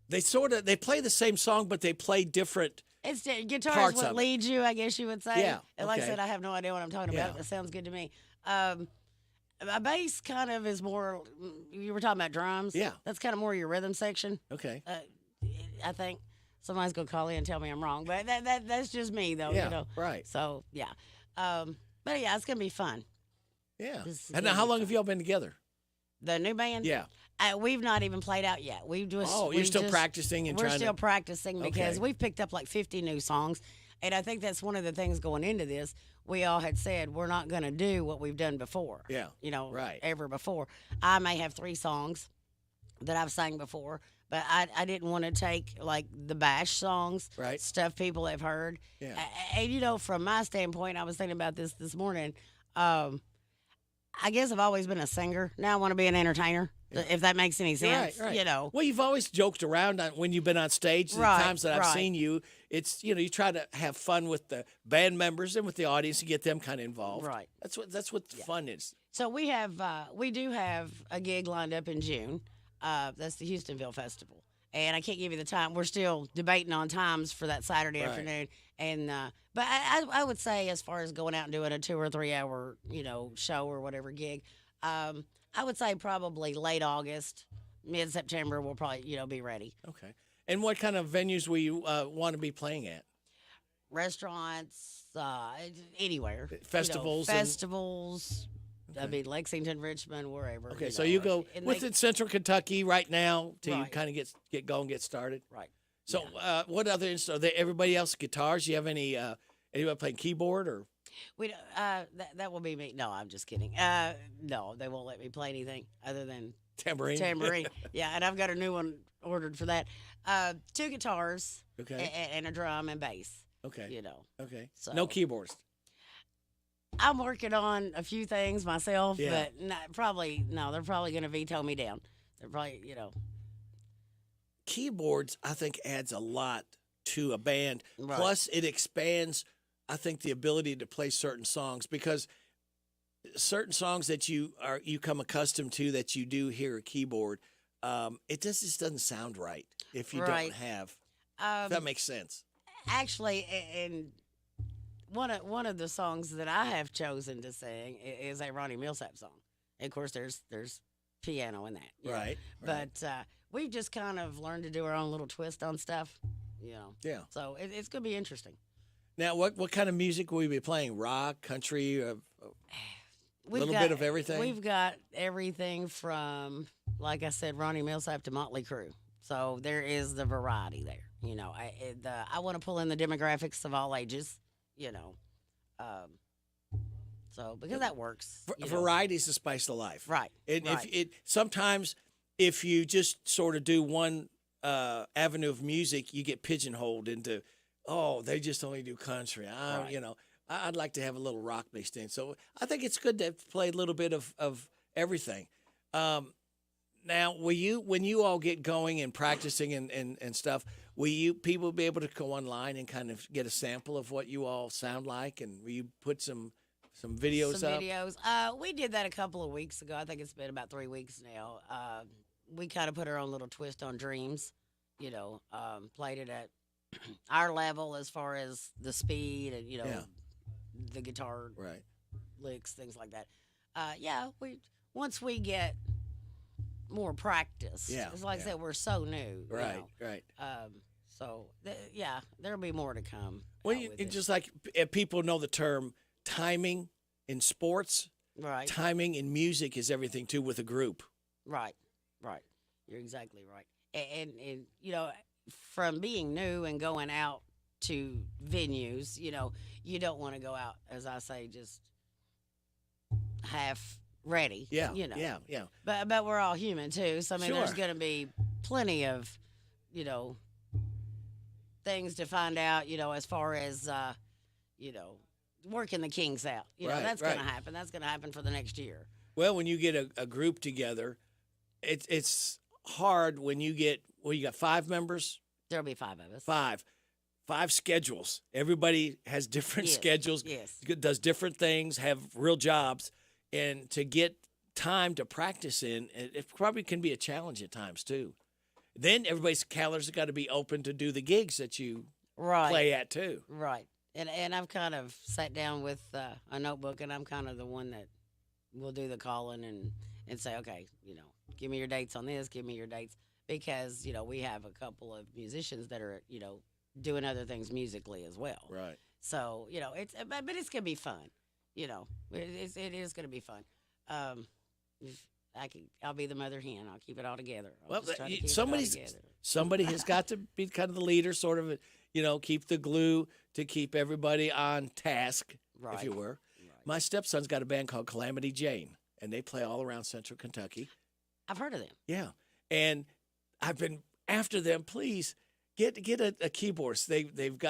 Speaker 1: They play the same song, but they play different.
Speaker 16: Guitar
Speaker 1: parts
Speaker 16: is what
Speaker 1: of it.
Speaker 16: leads you, I guess you would say.
Speaker 1: Yeah,
Speaker 16: And like I
Speaker 1: okay.
Speaker 16: said, I have no idea what I'm talking about.
Speaker 1: Yeah.
Speaker 16: It sounds good to me. A bass kind of is more. You were talking about drums.
Speaker 1: Yeah.
Speaker 16: That's kind of more your rhythm section.
Speaker 1: Okay.
Speaker 16: I think somebody's gonna call in and tell me I'm wrong, but that's just me though.
Speaker 1: Yeah, right.
Speaker 16: So yeah. But yeah, it's gonna be fun.
Speaker 1: Yeah.
Speaker 16: This is
Speaker 1: And now,
Speaker 16: gonna
Speaker 1: how
Speaker 16: be
Speaker 1: long have y'all been together?
Speaker 16: The new band.
Speaker 1: Yeah.
Speaker 16: We've not even played out yet.
Speaker 1: You're
Speaker 16: we've
Speaker 1: still
Speaker 16: just-
Speaker 1: practicing and
Speaker 16: we're
Speaker 1: trying to-
Speaker 16: still practicing because
Speaker 1: Okay.
Speaker 16: we've picked up like 50 new songs, and I think that's one of the things going into this. We all had said we're not going to do what we've done before.
Speaker 1: Yeah. Right.
Speaker 16: Ever before. I may have 3 songs that I've sang before, but I didn't want to take like the bash songs,
Speaker 1: right?
Speaker 16: Stuff people have heard.
Speaker 1: Yeah.
Speaker 16: And from my standpoint, I was thinking about this morning. I guess I've always been a singer. Now I want to be an entertainer. If that makes any sense,
Speaker 1: Right. Well, you've always joked around when you've been on stage. The
Speaker 16: Right,
Speaker 1: times that I've
Speaker 16: right.
Speaker 1: seen you, it's you try to have fun with the band members and with the audience to get them kind of involved.
Speaker 16: Right.
Speaker 1: That's what fun is.
Speaker 16: So we do have a gig lined up in June. That's the Houstonville Festival, and I can't give you the time. We're still debating on times for that Saturday
Speaker 1: Right.
Speaker 16: afternoon. And but I would say as far as going out and doing a 2 or 3 hour show or whatever gig, I would say probably late August, mid September we'll probably be ready.
Speaker 1: Okay. And what kind of venues will you want to be playing at?
Speaker 16: Restaurants, anywhere.
Speaker 1: Festivals and-
Speaker 16: Festivals. I mean, Lexington, Richmond, wherever.
Speaker 1: Okay, so you go
Speaker 16: and
Speaker 1: within Central Kentucky right now till you
Speaker 16: Right.
Speaker 1: kind of get going, get started.
Speaker 16: Right.
Speaker 1: So, what other instruments? Everybody else guitars? You have anybody playing keyboard or?
Speaker 16: We that will be me. No, I'm just kidding. No, they won't let me play anything other than
Speaker 1: Tambourine.
Speaker 16: Tambourine. Yeah, and I've got a new one ordered for that. 2 guitars.
Speaker 1: Okay.
Speaker 16: And a drum and bass.
Speaker 1: Okay. Okay.
Speaker 16: So
Speaker 1: No keyboards.
Speaker 16: I'm working on a few things myself,
Speaker 1: Yeah.
Speaker 16: but they're probably going to veto me down. They're probably
Speaker 1: Keyboards, I think, adds a lot to a band.
Speaker 16: Right.
Speaker 1: Plus, it expands, I think, the ability to play certain songs because certain songs that you come accustomed to that you do hear a keyboard, it just doesn't sound right if you
Speaker 16: Right.
Speaker 1: don't have. If that makes sense.
Speaker 16: Actually, and one of the songs that I have chosen to sing is a Ronnie Millsap song. And of course, there's piano in that, you know.
Speaker 1: Right.
Speaker 16: But we've just kind of learned to do our own little twist on stuff,
Speaker 1: Yeah.
Speaker 16: So it's going to be interesting.
Speaker 1: Now, what kind of music will you be playing? Rock, country, a
Speaker 16: We've
Speaker 1: little
Speaker 16: got-
Speaker 1: bit of everything?
Speaker 16: We've got everything from, like I said, Ronnie Millsap to Motley Crue. So there is the variety there. I want to pull in the demographics of all ages. So because that works.
Speaker 1: Variety is the spice of life.
Speaker 16: Right.
Speaker 1: And
Speaker 16: right.
Speaker 1: sometimes if you just sort of do one avenue of music, you get pigeonholed into, they just only do country.
Speaker 16: Right.
Speaker 1: I'd like to have a little rock mixed in. So I think it's good to play a little bit of everything. Now, when you all get going and practicing and stuff, will people be able to go online and kind of get a sample of what you all sound like? And will you put some videos up?
Speaker 16: Videos. We did that a couple of weeks ago. I think it's been about 3 weeks now. We kind of put our own little twist on Dreams. Played it at our level as far as the speed and the guitar licks, things like that. Once we get more practice. It's like I said, we're so new.
Speaker 1: Right.
Speaker 16: There'll be more to come.
Speaker 1: Well, it's just like if people know the term timing in sports.
Speaker 16: Right.
Speaker 1: Timing in music is everything too with a group.
Speaker 16: Right. Right. You're exactly right. And you know, from being new and going out to venues, you know, you don't want to go out, as I say, just half ready.
Speaker 1: Yeah,
Speaker 16: You know.
Speaker 1: yeah.
Speaker 16: But we're all human too. So I mean, there's
Speaker 1: Sure.
Speaker 16: going to be plenty of, you know, things to find out. You know, as far as you know, working the kinks out. You know,
Speaker 1: Right,
Speaker 16: that's
Speaker 1: right.
Speaker 16: going to happen. That's going to happen for the next year.
Speaker 1: Well, when you get a group together, it's hard when you get, well, you got 5 members?
Speaker 16: There'll be 5 of us.
Speaker 1: 5 schedules. Everybody has different
Speaker 16: Yes,
Speaker 1: schedules,
Speaker 16: yes.
Speaker 1: does different things, have real jobs. And to get time to practice in, it probably can be a challenge at times too. Then everybody's calendars have got to be open to do the gigs that you
Speaker 16: Right.
Speaker 1: play at too.
Speaker 16: Right. And I've kind of sat down with a notebook, and I'm kind of the one that will do the calling and say, okay, you know, give me your dates on this, give me your dates. Because, you know, we have a couple of musicians that are, you know, doing other things musically as well.
Speaker 1: Right.
Speaker 16: So, you know, but it's going to be fun. You know, it is going to be fun. If I'll be the mother hen. I'll keep it all together.
Speaker 1: Well,
Speaker 16: somebody
Speaker 1: somebody has got to be kind of the leader, sort of, you know, keep the glue to keep everybody on task, if you
Speaker 16: Right.
Speaker 1: were. My stepson's got a band called Calamity Jane, and they play all around Central Kentucky.
Speaker 16: I've heard of them.
Speaker 1: Yeah, and I've been after them. Please get a keyboardist.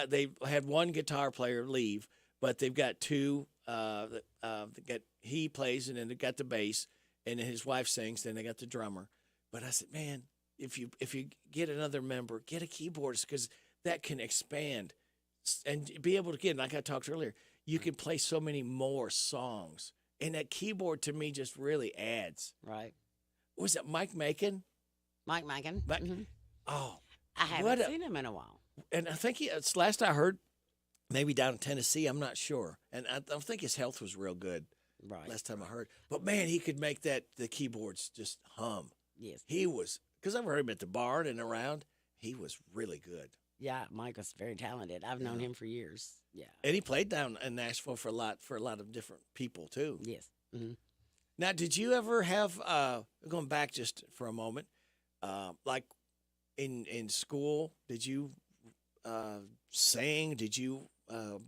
Speaker 1: They had one guitar player leave, but they've got 2. He plays, and then they got the bass, and then his wife sings. Then they got the drummer. But I said, man, if you get another member, get a keyboardist, because that can expand and be able to get. Like I talked earlier, you can play so many more songs, and that keyboard to me just really adds.
Speaker 16: Right.
Speaker 1: Was it Mike Macon?
Speaker 16: Mike Macon.
Speaker 1: Mhm. Oh,
Speaker 16: I haven't seen him in a while.
Speaker 1: And I think it's last I heard, maybe down in Tennessee. I'm not sure, and I don't think his health was real good.
Speaker 16: Right.
Speaker 1: Last time I heard, but man, he could make the keyboards just hum.
Speaker 16: Yes.
Speaker 1: He was, because I've heard him at the barn and around. He was really good,
Speaker 16: Yeah, Mike was very talented. I've known him for years. Yeah.
Speaker 1: and he played down in Nashville for a lot of different people too.
Speaker 16: Yes. Mm-hmm.
Speaker 1: Now, did you ever have going back just for a moment, like in school? Did you sing? Did you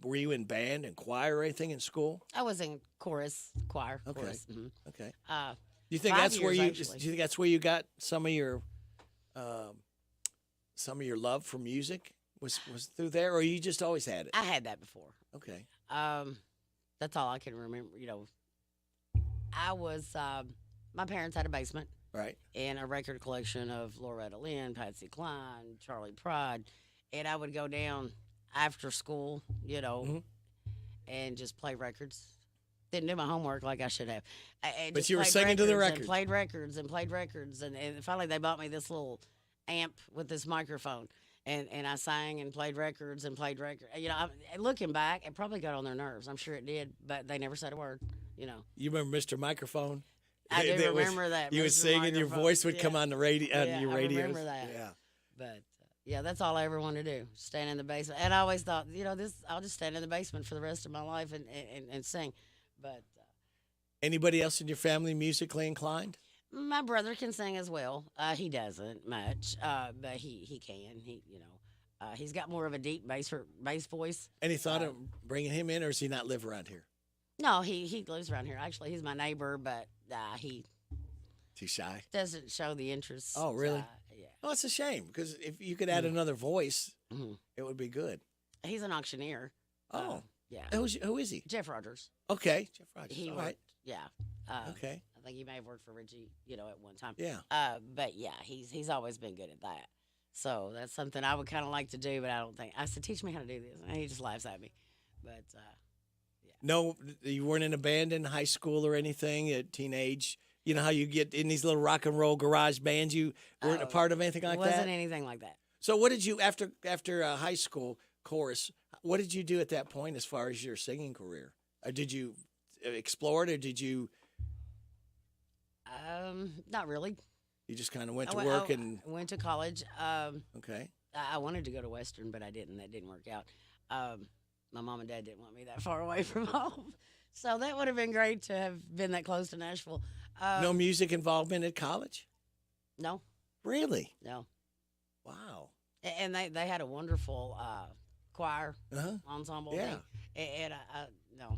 Speaker 1: were you in band and choir or anything in school?
Speaker 16: I was in choir.
Speaker 1: Okay.
Speaker 16: Chorus. Mm-hmm.
Speaker 1: Okay.
Speaker 16: Uh,
Speaker 1: Do you think
Speaker 16: 5
Speaker 1: that's where
Speaker 16: years,
Speaker 1: you?
Speaker 16: actually.
Speaker 1: Do you think that's where you got some of your love for music was through there, or you just always had it?
Speaker 16: I had that before.
Speaker 1: Okay.
Speaker 16: That's all I can remember. You know, I was. My parents had a basement.
Speaker 1: Right.
Speaker 16: And a record collection of Loretta Lynn, Patsy Cline, Charlie Pride, and I would go down after school, you know, and just play records. Didn't do my homework like I should have. And
Speaker 1: But
Speaker 16: just
Speaker 1: you were
Speaker 16: played
Speaker 1: singing to the
Speaker 16: records
Speaker 1: records.
Speaker 16: and played records and played records, and finally they bought me this little amp with this microphone, and I sang and played records and played records. You know, looking back, it probably got on their nerves. I'm sure it did, but they never said a word. You know.
Speaker 1: You remember Mr. Microphone?
Speaker 16: I do
Speaker 1: That was-
Speaker 16: remember that.
Speaker 1: You would
Speaker 16: Mr.
Speaker 1: sing, and your
Speaker 16: Microphone.
Speaker 1: voice would come
Speaker 16: Yeah.
Speaker 1: on the radio. On
Speaker 16: Yeah,
Speaker 1: your
Speaker 16: I
Speaker 1: radios.
Speaker 16: remember that.
Speaker 1: Yeah.
Speaker 16: But yeah, that's all I ever wanted to do. Stand in the basement. And I always thought, you know, I'll just stand in the basement for the rest of my life and sing. But
Speaker 1: Anybody else in your family musically inclined?
Speaker 16: my brother can sing as well. He doesn't much, but he can. He's got more of a deep bass voice.
Speaker 1: Any thought of bringing him in, or does he not live around here?
Speaker 16: No, he lives around here. Actually, he's my neighbor, but he
Speaker 1: Too shy.
Speaker 16: doesn't show the interest.
Speaker 1: Oh, really?
Speaker 16: Yeah.
Speaker 1: Oh, it's a shame, because if you could add another voice, it would be good.
Speaker 16: He's an auctioneer.
Speaker 1: Oh.
Speaker 16: Yeah.
Speaker 1: Who is he?
Speaker 16: Jeff Rogers.
Speaker 1: Okay. Jeff Rogers.
Speaker 16: He
Speaker 1: All
Speaker 16: worked,
Speaker 1: right.
Speaker 16: yeah.
Speaker 1: Okay.
Speaker 16: I think he may have worked for Richie, you know, at one time.
Speaker 1: Yeah.
Speaker 16: But yeah, he's always been good at that. So that's something I would kind of like to do, but I don't think. I said, teach me how to do this, and he just laughs at me. But
Speaker 1: No, you weren't in a band in high school or anything at teenage. You know how you get in these little rock and roll garage bands. You weren't a part of anything like
Speaker 16: wasn't
Speaker 1: that.
Speaker 16: anything like that.
Speaker 1: So what did you after high school chorus? What did you do at that point as far as your singing career? Or did you explore it, or did you?
Speaker 16: Not really.
Speaker 1: You just kind of went
Speaker 16: I
Speaker 1: to
Speaker 16: went-
Speaker 1: work
Speaker 16: I
Speaker 1: and
Speaker 16: went to college.
Speaker 1: okay.
Speaker 16: I wanted to go to Western, but I didn't. That didn't work out. My mom and dad didn't want me that far away from home, so that would have been great to have been that close to Nashville.
Speaker 1: No music involvement at college.
Speaker 16: No.
Speaker 1: Really?
Speaker 16: No.
Speaker 1: Wow.
Speaker 16: And they had a wonderful choir ensemble.
Speaker 1: Yeah.
Speaker 16: And no.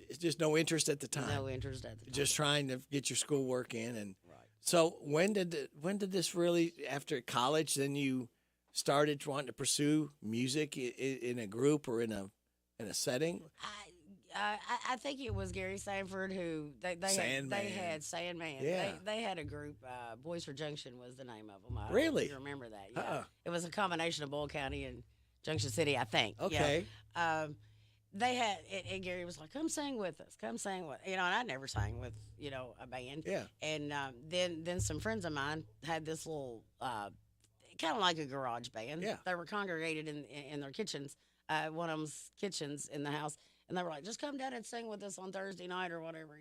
Speaker 1: It's just no interest at the time.
Speaker 16: No interest at the time.
Speaker 1: Just trying to get your schoolwork in. And so when did this really, after college, then you started wanting to pursue music in a group or in a setting?
Speaker 16: I think it was Gary Sanford who they had Sandman.
Speaker 1: Yeah.
Speaker 16: They had a group. Boys for Junction was the name of them. I don't know
Speaker 1: Really?
Speaker 16: if you remember that? Yeah. It was a combination of Boyle County and Junction City, I think.
Speaker 1: Okay.
Speaker 16: Yeah. They had, and Gary was like, "Come sing with us. Come sing with," and I never sang with a band.
Speaker 1: Yeah.
Speaker 16: And then some friends of mine had this little kind of like a garage band.
Speaker 1: Yeah.
Speaker 16: They were congregated in their kitchens. One of them's kitchens in the house. And they were like, just come down and sing with us on Thursday night or whatever,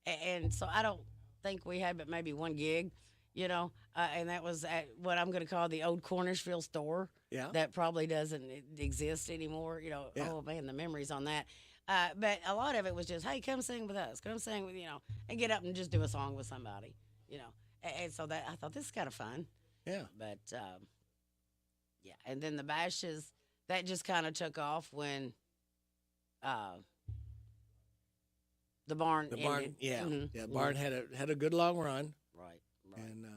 Speaker 16: And so I don't think we had but maybe one gig, and that was at what I'm going to call the old Cornishville store.
Speaker 1: Yeah.
Speaker 16: That probably doesn't exist anymore.
Speaker 1: Yeah.
Speaker 16: Oh, man, the memories on that. But a lot of it was just, hey, come sing with us. Come sing with, and get up and just do a song with somebody, And so that I thought this is kind of fun.
Speaker 1: Yeah.
Speaker 16: But, yeah. And then the bashes, that just kind of took off when the barn ended.
Speaker 1: Yeah.
Speaker 16: Mhm.
Speaker 1: Yeah, barn had a good long run.
Speaker 16: Right.
Speaker 1: And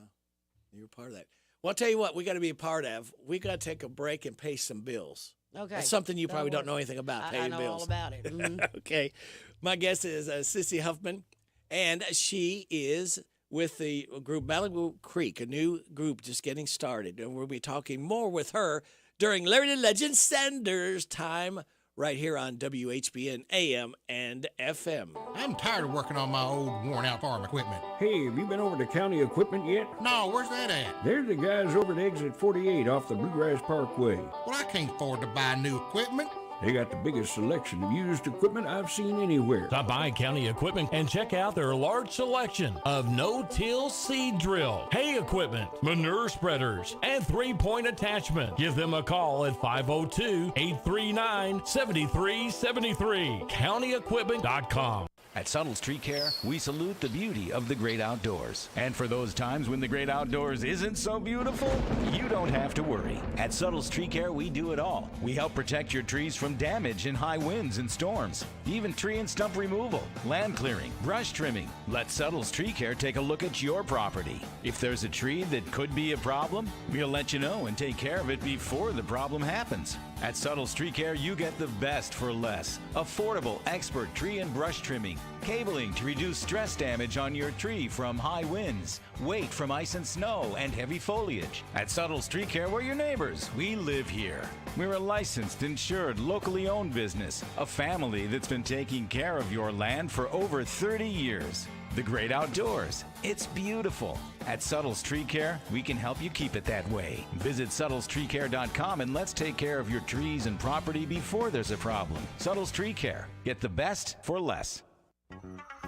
Speaker 1: you were part of that. Well, I'll tell you what, we got to be a part of. We got to take a break and pay some bills.
Speaker 16: Okay.
Speaker 1: That's something you
Speaker 16: That'll
Speaker 1: probably don't
Speaker 16: work.
Speaker 1: know anything about,
Speaker 16: I
Speaker 1: paying
Speaker 16: know
Speaker 1: bills.
Speaker 16: all about it. Mhm.
Speaker 1: Okay. My guest is Sissy Huffman, and she is with the group Malibu Creek, a new group just getting started. And we'll be talking more with her during Larry the Legend Sanders time right here on WHBN AM and FM.
Speaker 2: I'm tired of working on my old worn-out farm equipment.
Speaker 17: Hey, have you been over to County Equipment yet?
Speaker 2: No, where's that at?
Speaker 17: They're the guys over at Exit 48 off the Bluegrass Parkway.
Speaker 2: Well, I can't afford to buy new equipment.
Speaker 17: They got the biggest selection of used equipment I've seen anywhere.
Speaker 18: Stop by County Equipment and check out their large selection of no-till seed drill, hay equipment, manure spreaders, and three-point attachment. Give them a call at 502-839-7373. CountyEquipment.com.
Speaker 19: At Suttles Tree Care, we salute the beauty of the great outdoors. And for those times when the great outdoors isn't so beautiful, you don't have to worry. At Suttles Tree Care, we do it all. We help protect your trees from damage in high winds and storms, even tree and stump removal, land clearing, brush trimming. Let Suttles Tree Care take a look at your property. If there's a tree that could be a problem, we'll let you know and take care of it before the problem happens. At Suttles Tree Care, you get the best for less. Affordable, expert tree and brush trimming. Cabling to reduce stress damage on your tree from high winds, weight from ice and snow, and heavy foliage. At Suttles Tree Care, we're your neighbors. We live here. We're a licensed, insured, locally owned business. A family that's been taking care of your land for over 30 years. The great outdoors. It's beautiful. At Suttles Tree Care, we can help you keep it that way. Visit SuttlesTreeCare.com and let's take care of your trees and property before there's a problem. Suttles Tree Care. Get the best for less.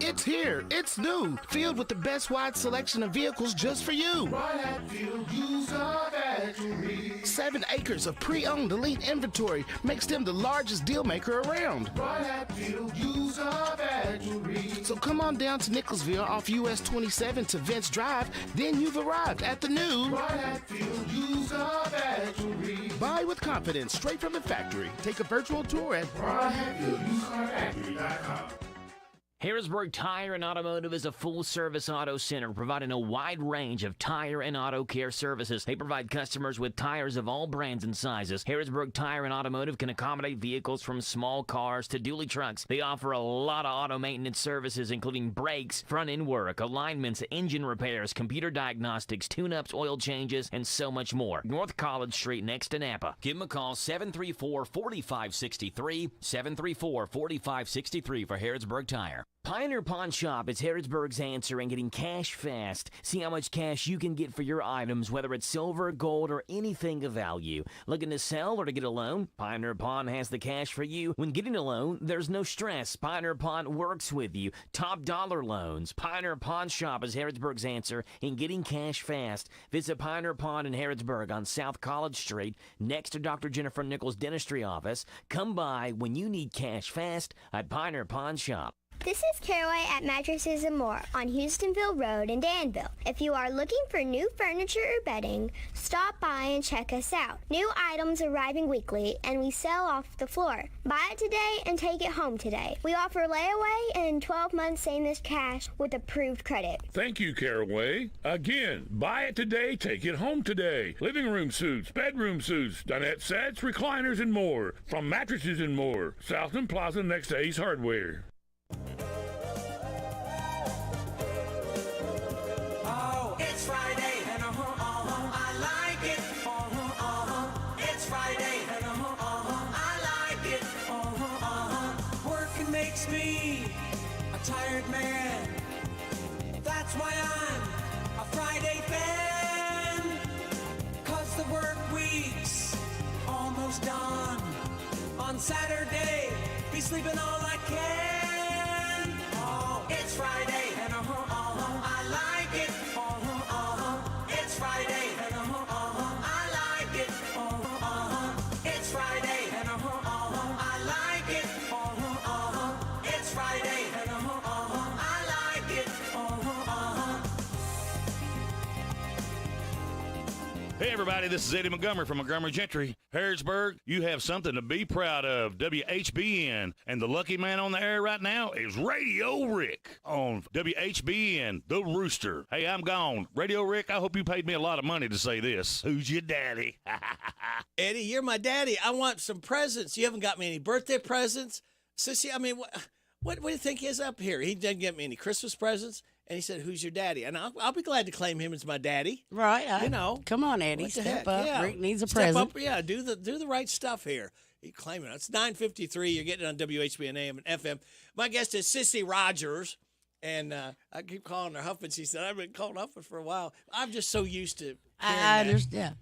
Speaker 23: It's here. It's new. Filled with the best wide selection of vehicles just for you.
Speaker 6: Right at Field User Factory.
Speaker 23: 7 acres of pre-owned elite inventory makes them the largest deal maker around.
Speaker 6: Right at Field User Factory.
Speaker 23: So come on down to Nicholsville off US 27 to Vince Drive. Then you've arrived at the new
Speaker 6: Right at Field User Factory.
Speaker 23: Buy with confidence straight from the factory. Take a virtual tour at
Speaker 6: RightAtFieldUserFactory.com.
Speaker 20: Harrodsburg Tire and Automotive is a full-service auto center providing a wide range of tire and auto care services. They provide customers with tires of all brands and sizes. Harrodsburg Tire and Automotive can accommodate vehicles from small cars to dually trucks. They offer a lot of auto maintenance services, including brakes, front-end work, alignments, engine repairs, computer diagnostics, tune-ups, oil changes, and so much more. North College Street next to Napa. Give them a call, 734-4563, 734-4563 for Harrodsburg Tire. Pioneer Pawn Shop is Harrodsburg's answer in getting cash fast. See how much cash you can get for your items, whether it's silver, gold, or anything of value. Looking to sell or to get a loan? Pioneer Pawn has the cash for you. When getting a loan, there's no stress. Pioneer Pawn works with you. Top dollar loans. Pioneer Pawn Shop is Harrodsburg's answer in getting cash fast. Visit Pioneer Pawn in Harrodsburg on South College Street, next to Dr. Jennifer Nichols' dentistry office. Come by when you need cash fast at Pioneer Pawn Shop.
Speaker 3: This is Caraway at Mattresses and More on Houstonville Road in Danville. If you are looking for new furniture or bedding, stop by and check us out. New items arriving weekly, and we sell off the floor. Buy it today and take it home today. We offer layaway and 12 months same as cash with approved credit.
Speaker 18: Thank you, Caraway. Again, buy it today, take it home today. Living room suits, bedroom suits, dinette sets, recliners, and more. From Mattresses and More, Southland Plaza next to Ace Hardware.
Speaker 6: Oh, it's Friday, and I like it. It's Friday, and I like it. Working makes me a tired man. That's why I'm a Friday fan. 'Cause the work week's almost done. On Saturday, be sleeping all I can. Oh, it's Friday, and I like it. It's Friday, and I like it. It's Friday, and I like it. It's Friday, and I like it.
Speaker 18: Hey, everybody, this is Eddie Montgomery from Montgomery Gentry. Harrodsburg, you have something to be proud of. WHBN. And the lucky man on the air right now is Radio Rick on WHBN, The Rooster. Hey, I'm gone. Radio Rick, I hope you paid me a lot of money to say this. Who's your daddy?
Speaker 1: Eddie, you're my daddy. I want some presents. You haven't got me any birthday presents. Sissy, I mean, what do you think is up here? He didn't get me any Christmas presents. And he said, "Who's your daddy?" And I'll be glad to claim him as my daddy.
Speaker 16: Right.
Speaker 1: You know.
Speaker 16: Come on, Eddie.
Speaker 1: What the
Speaker 16: Step
Speaker 1: heck?
Speaker 16: up.
Speaker 1: Yeah.
Speaker 16: Rick needs a
Speaker 1: Step
Speaker 16: present.
Speaker 1: up, yeah, do the right stuff here. You claim it. It's 9:53. You're getting it on WHBN AM and FM. My guest is Sissy Rogers. And I keep calling her Huffman. She said, "I've been calling Huffman for a while." I'm just so used to
Speaker 16: I understand.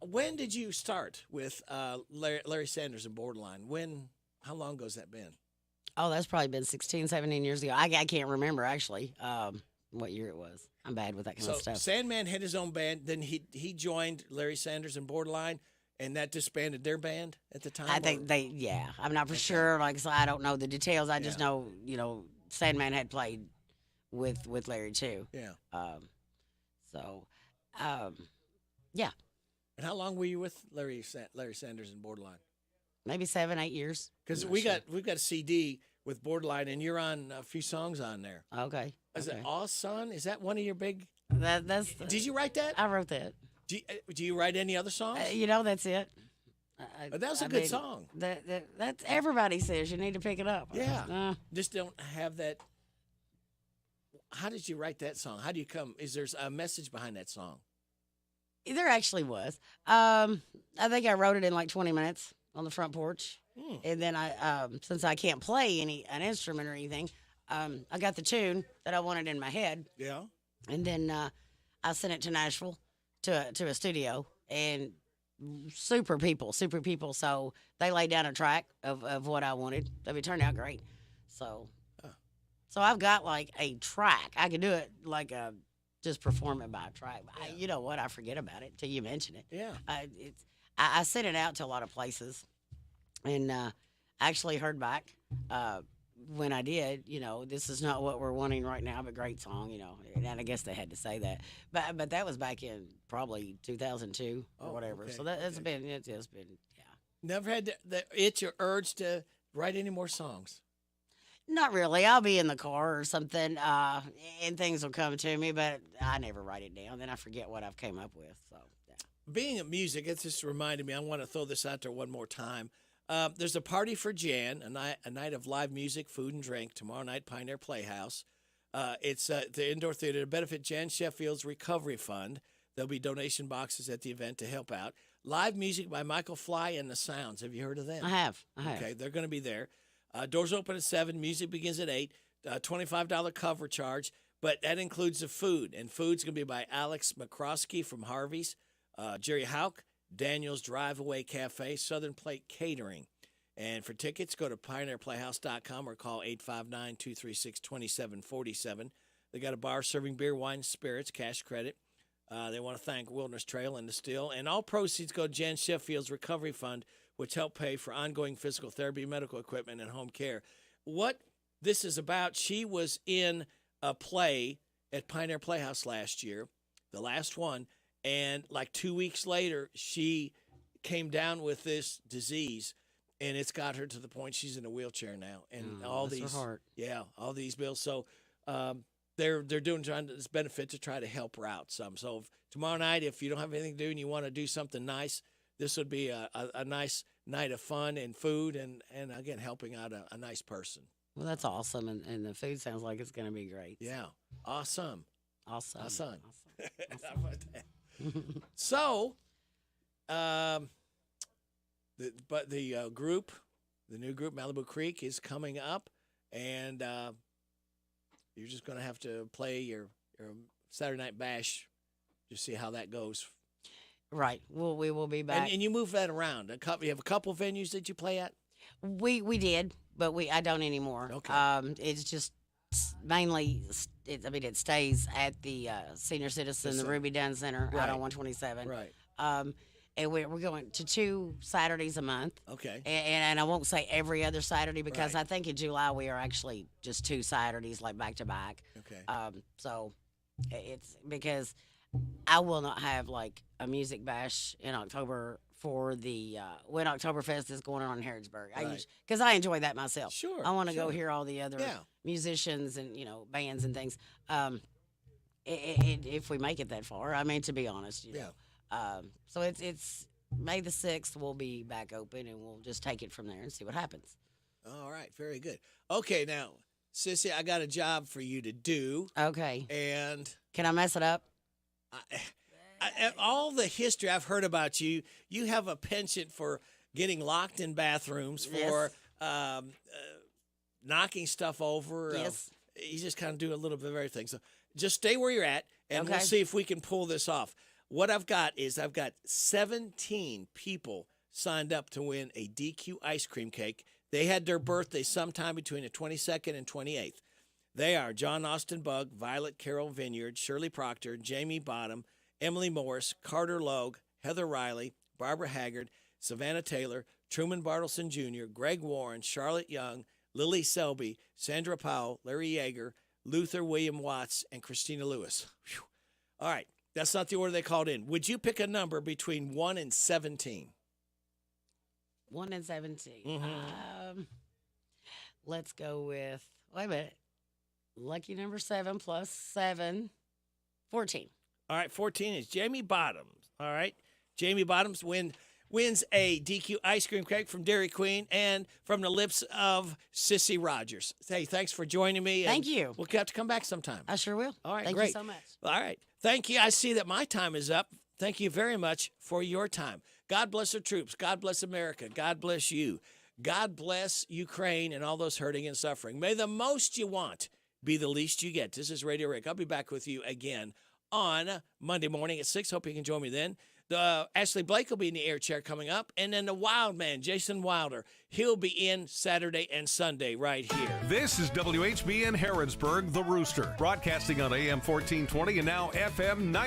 Speaker 1: When did you start with Larry Sanders and Borderline? How long ago's that been?
Speaker 16: Oh, that's probably been 16, 17 years ago. I can't remember, actually, what year it was. I'm bad with that kind of stuff.
Speaker 1: Sandman had his own band. Then he joined Larry Sanders and Borderline, and that disbanded their band at the time?
Speaker 16: I think yeah. I'm not for sure. Like, so I don't know the details. I just know, Sandman had played with Larry, too.
Speaker 1: Yeah.
Speaker 16: Yeah.
Speaker 1: And how long were you with Larry Sanders and Borderline?
Speaker 16: Maybe 7, 8 years.
Speaker 1: Because we've got a CD with Borderline, and you're on a few songs on there.
Speaker 16: Okay.
Speaker 1: Is it Aw Son? Is that one of your big? Did you write that?
Speaker 16: I wrote that.
Speaker 1: Do you write any other songs?
Speaker 16: That's it.
Speaker 1: That was a good song.
Speaker 16: That's everybody says you need to pick it up.
Speaker 1: Yeah. Just don't have that. How did you write that song? How do you come? Is there a message behind that song?
Speaker 16: There actually was. I think I wrote it in like 20 minutes on the front porch. And then I, since I can't play an instrument or anything, I got the tune that I wanted in my head.
Speaker 1: Yeah.
Speaker 16: And then I sent it to Nashville to a studio, and super people. So they laid down a track of what I wanted. It turned out great. So I've got like a track. I could do it like just perform it by a track. Yeah. You know what? I forget about it till you mention it.
Speaker 1: Yeah.
Speaker 16: I sent it out to a lot of places, and actually heard back when I did. This is not what we're wanting right now, but great song. And I guess they had to say that. But that was back in probably 2002 or whatever. Okay. So it's been yeah.
Speaker 1: Never had the itch or urge to write any more songs.
Speaker 16: Not really. I'll be in the car or something, and things will come to me, but I never write it down. Then I forget what I've came up with. So, yeah.
Speaker 1: Being in music, it just reminded me. I want to throw this out there one more time. There's a party for Jan, a night of live music, food, and drink tomorrow night, Pioneer Playhouse. It's the indoor theater to benefit Jan Sheffield's Recovery Fund. There'll be donation boxes at the event to help out. Live music by Michael Fly and the Sounds. Have you heard of them?
Speaker 16: I have.
Speaker 1: Okay, they're going to be there. Doors open at 7. Music begins at 8. $25 cover charge, but that includes the food. And food's going to be by Alex McCroskey from Harvey's, Jerry Hauk, Daniel's Drive Away Cafe, Southern Plate Catering. And for tickets, go to pioneerplayhouse.com or call 859-236-2747. They got a bar serving beer, wine, and spirits, cash credit. They want to thank Wilderness Trail and Distill. And all proceeds go to Jan Sheffield's Recovery Fund, which help pay for ongoing physical therapy, medical equipment, and home care. What this is about. She was in a play at Pioneer Playhouse last year, the last one, and like 2 weeks later, she came down with this disease, and it's got her to the point she's in a wheelchair now, and all
Speaker 16: bless her
Speaker 1: these,
Speaker 16: heart.
Speaker 1: all these bills. So they're trying this benefit to try to help her out some. So tomorrow night, if you don't have anything to do and you want to do something nice, this would be a nice night of fun and food, and again helping out a nice person.
Speaker 16: Well, that's awesome, and the food sounds like it's going to be great.
Speaker 1: Yeah, awesome.
Speaker 16: Awesome.
Speaker 1: How about that? So, the new group Malibu Creek is coming up, and you're just going to have to play your Saturday Night Bash, just see how that goes.
Speaker 16: Right. Well, we will be back.
Speaker 1: And you move that around. You have a couple venues that you play at?
Speaker 16: We did, but I don't anymore.
Speaker 1: Okay.
Speaker 16: It's just mainly, it stays at the Senior Citizen, the Ruby Dunn Center out on 127.
Speaker 1: Right.
Speaker 16: And we're going to 2 Saturdays a month.
Speaker 1: Okay.
Speaker 16: And I won't say every other Saturday because I think in July we are actually just 2 Saturdays, like back to back.
Speaker 1: Okay.
Speaker 16: So it's because I will not have like a music bash in October for the when Oktoberfest is going on in Harrodsburg. Because I enjoy that myself.
Speaker 1: Sure.
Speaker 16: I want to go hear all the other
Speaker 1: Yeah.
Speaker 16: musicians and bands and things. If we make it that far, I mean, to be honest, you know. So it's May the 6th. We'll be back open and we'll just take it from there and see what happens.
Speaker 1: All right, very good. Okay, now, Sissy, I got a job for you to do.
Speaker 16: Okay.
Speaker 1: And
Speaker 16: can I mess it up?
Speaker 1: All the history I've heard about you, you have a penchant for getting locked in bathrooms, for knocking stuff over.
Speaker 16: Yes.
Speaker 1: You just kind of do a little bit of everything. So just stay where you're at, and we'll
Speaker 16: Okay.
Speaker 1: see if we can pull this off. What I've got 17 people signed up to win a DQ ice cream cake. They had their birthday sometime between the 22nd and 28th. They are John Austin Bug, Violet Carroll Vineyard, Shirley Proctor, Jamie Bottom, Emily Morris, Carter Logue, Heather Riley, Barbara Haggard, Savannah Taylor, Truman Bartleson Jr., Greg Warren, Charlotte Young, Lily Selby, Sandra Powell, Larry Yeager, Luther William Watts, and Christina Lewis. Whew. All right, that's not the order they called in. Would you pick a number between 1 and 17?
Speaker 16: 1 and 17.
Speaker 1: Mm-hmm.
Speaker 16: Let's go with, wait a minute. Lucky number 7 plus 7, 14.
Speaker 1: All right, 14 is Jamie Bottoms. All right, Jamie Bottoms wins a DQ ice cream cake from Dairy Queen and from the lips of Sissy Rogers. Hey, thanks for joining me.
Speaker 16: Thank you.
Speaker 1: We'll have to come back sometime.
Speaker 16: I sure will.
Speaker 1: All right,
Speaker 16: Thank
Speaker 1: great.
Speaker 16: you so much.
Speaker 1: All right, thank you. I see that my time is up. Thank you very much for your time. God bless our troops. God bless America. God bless you. God bless Ukraine and all those hurting and suffering. May the most you want be the least you get. This is Radio Rick. I'll be back with you again on Monday morning at 6. Hope you can join me then. Ashley Blake will be in the air chair coming up. And then the Wild Man, Jason Wilder, he'll be in Saturday and Sunday right here.
Speaker 4: This is WHBN Harrodsburg, The Rooster, broadcasting on AM 1420 and now FM 90.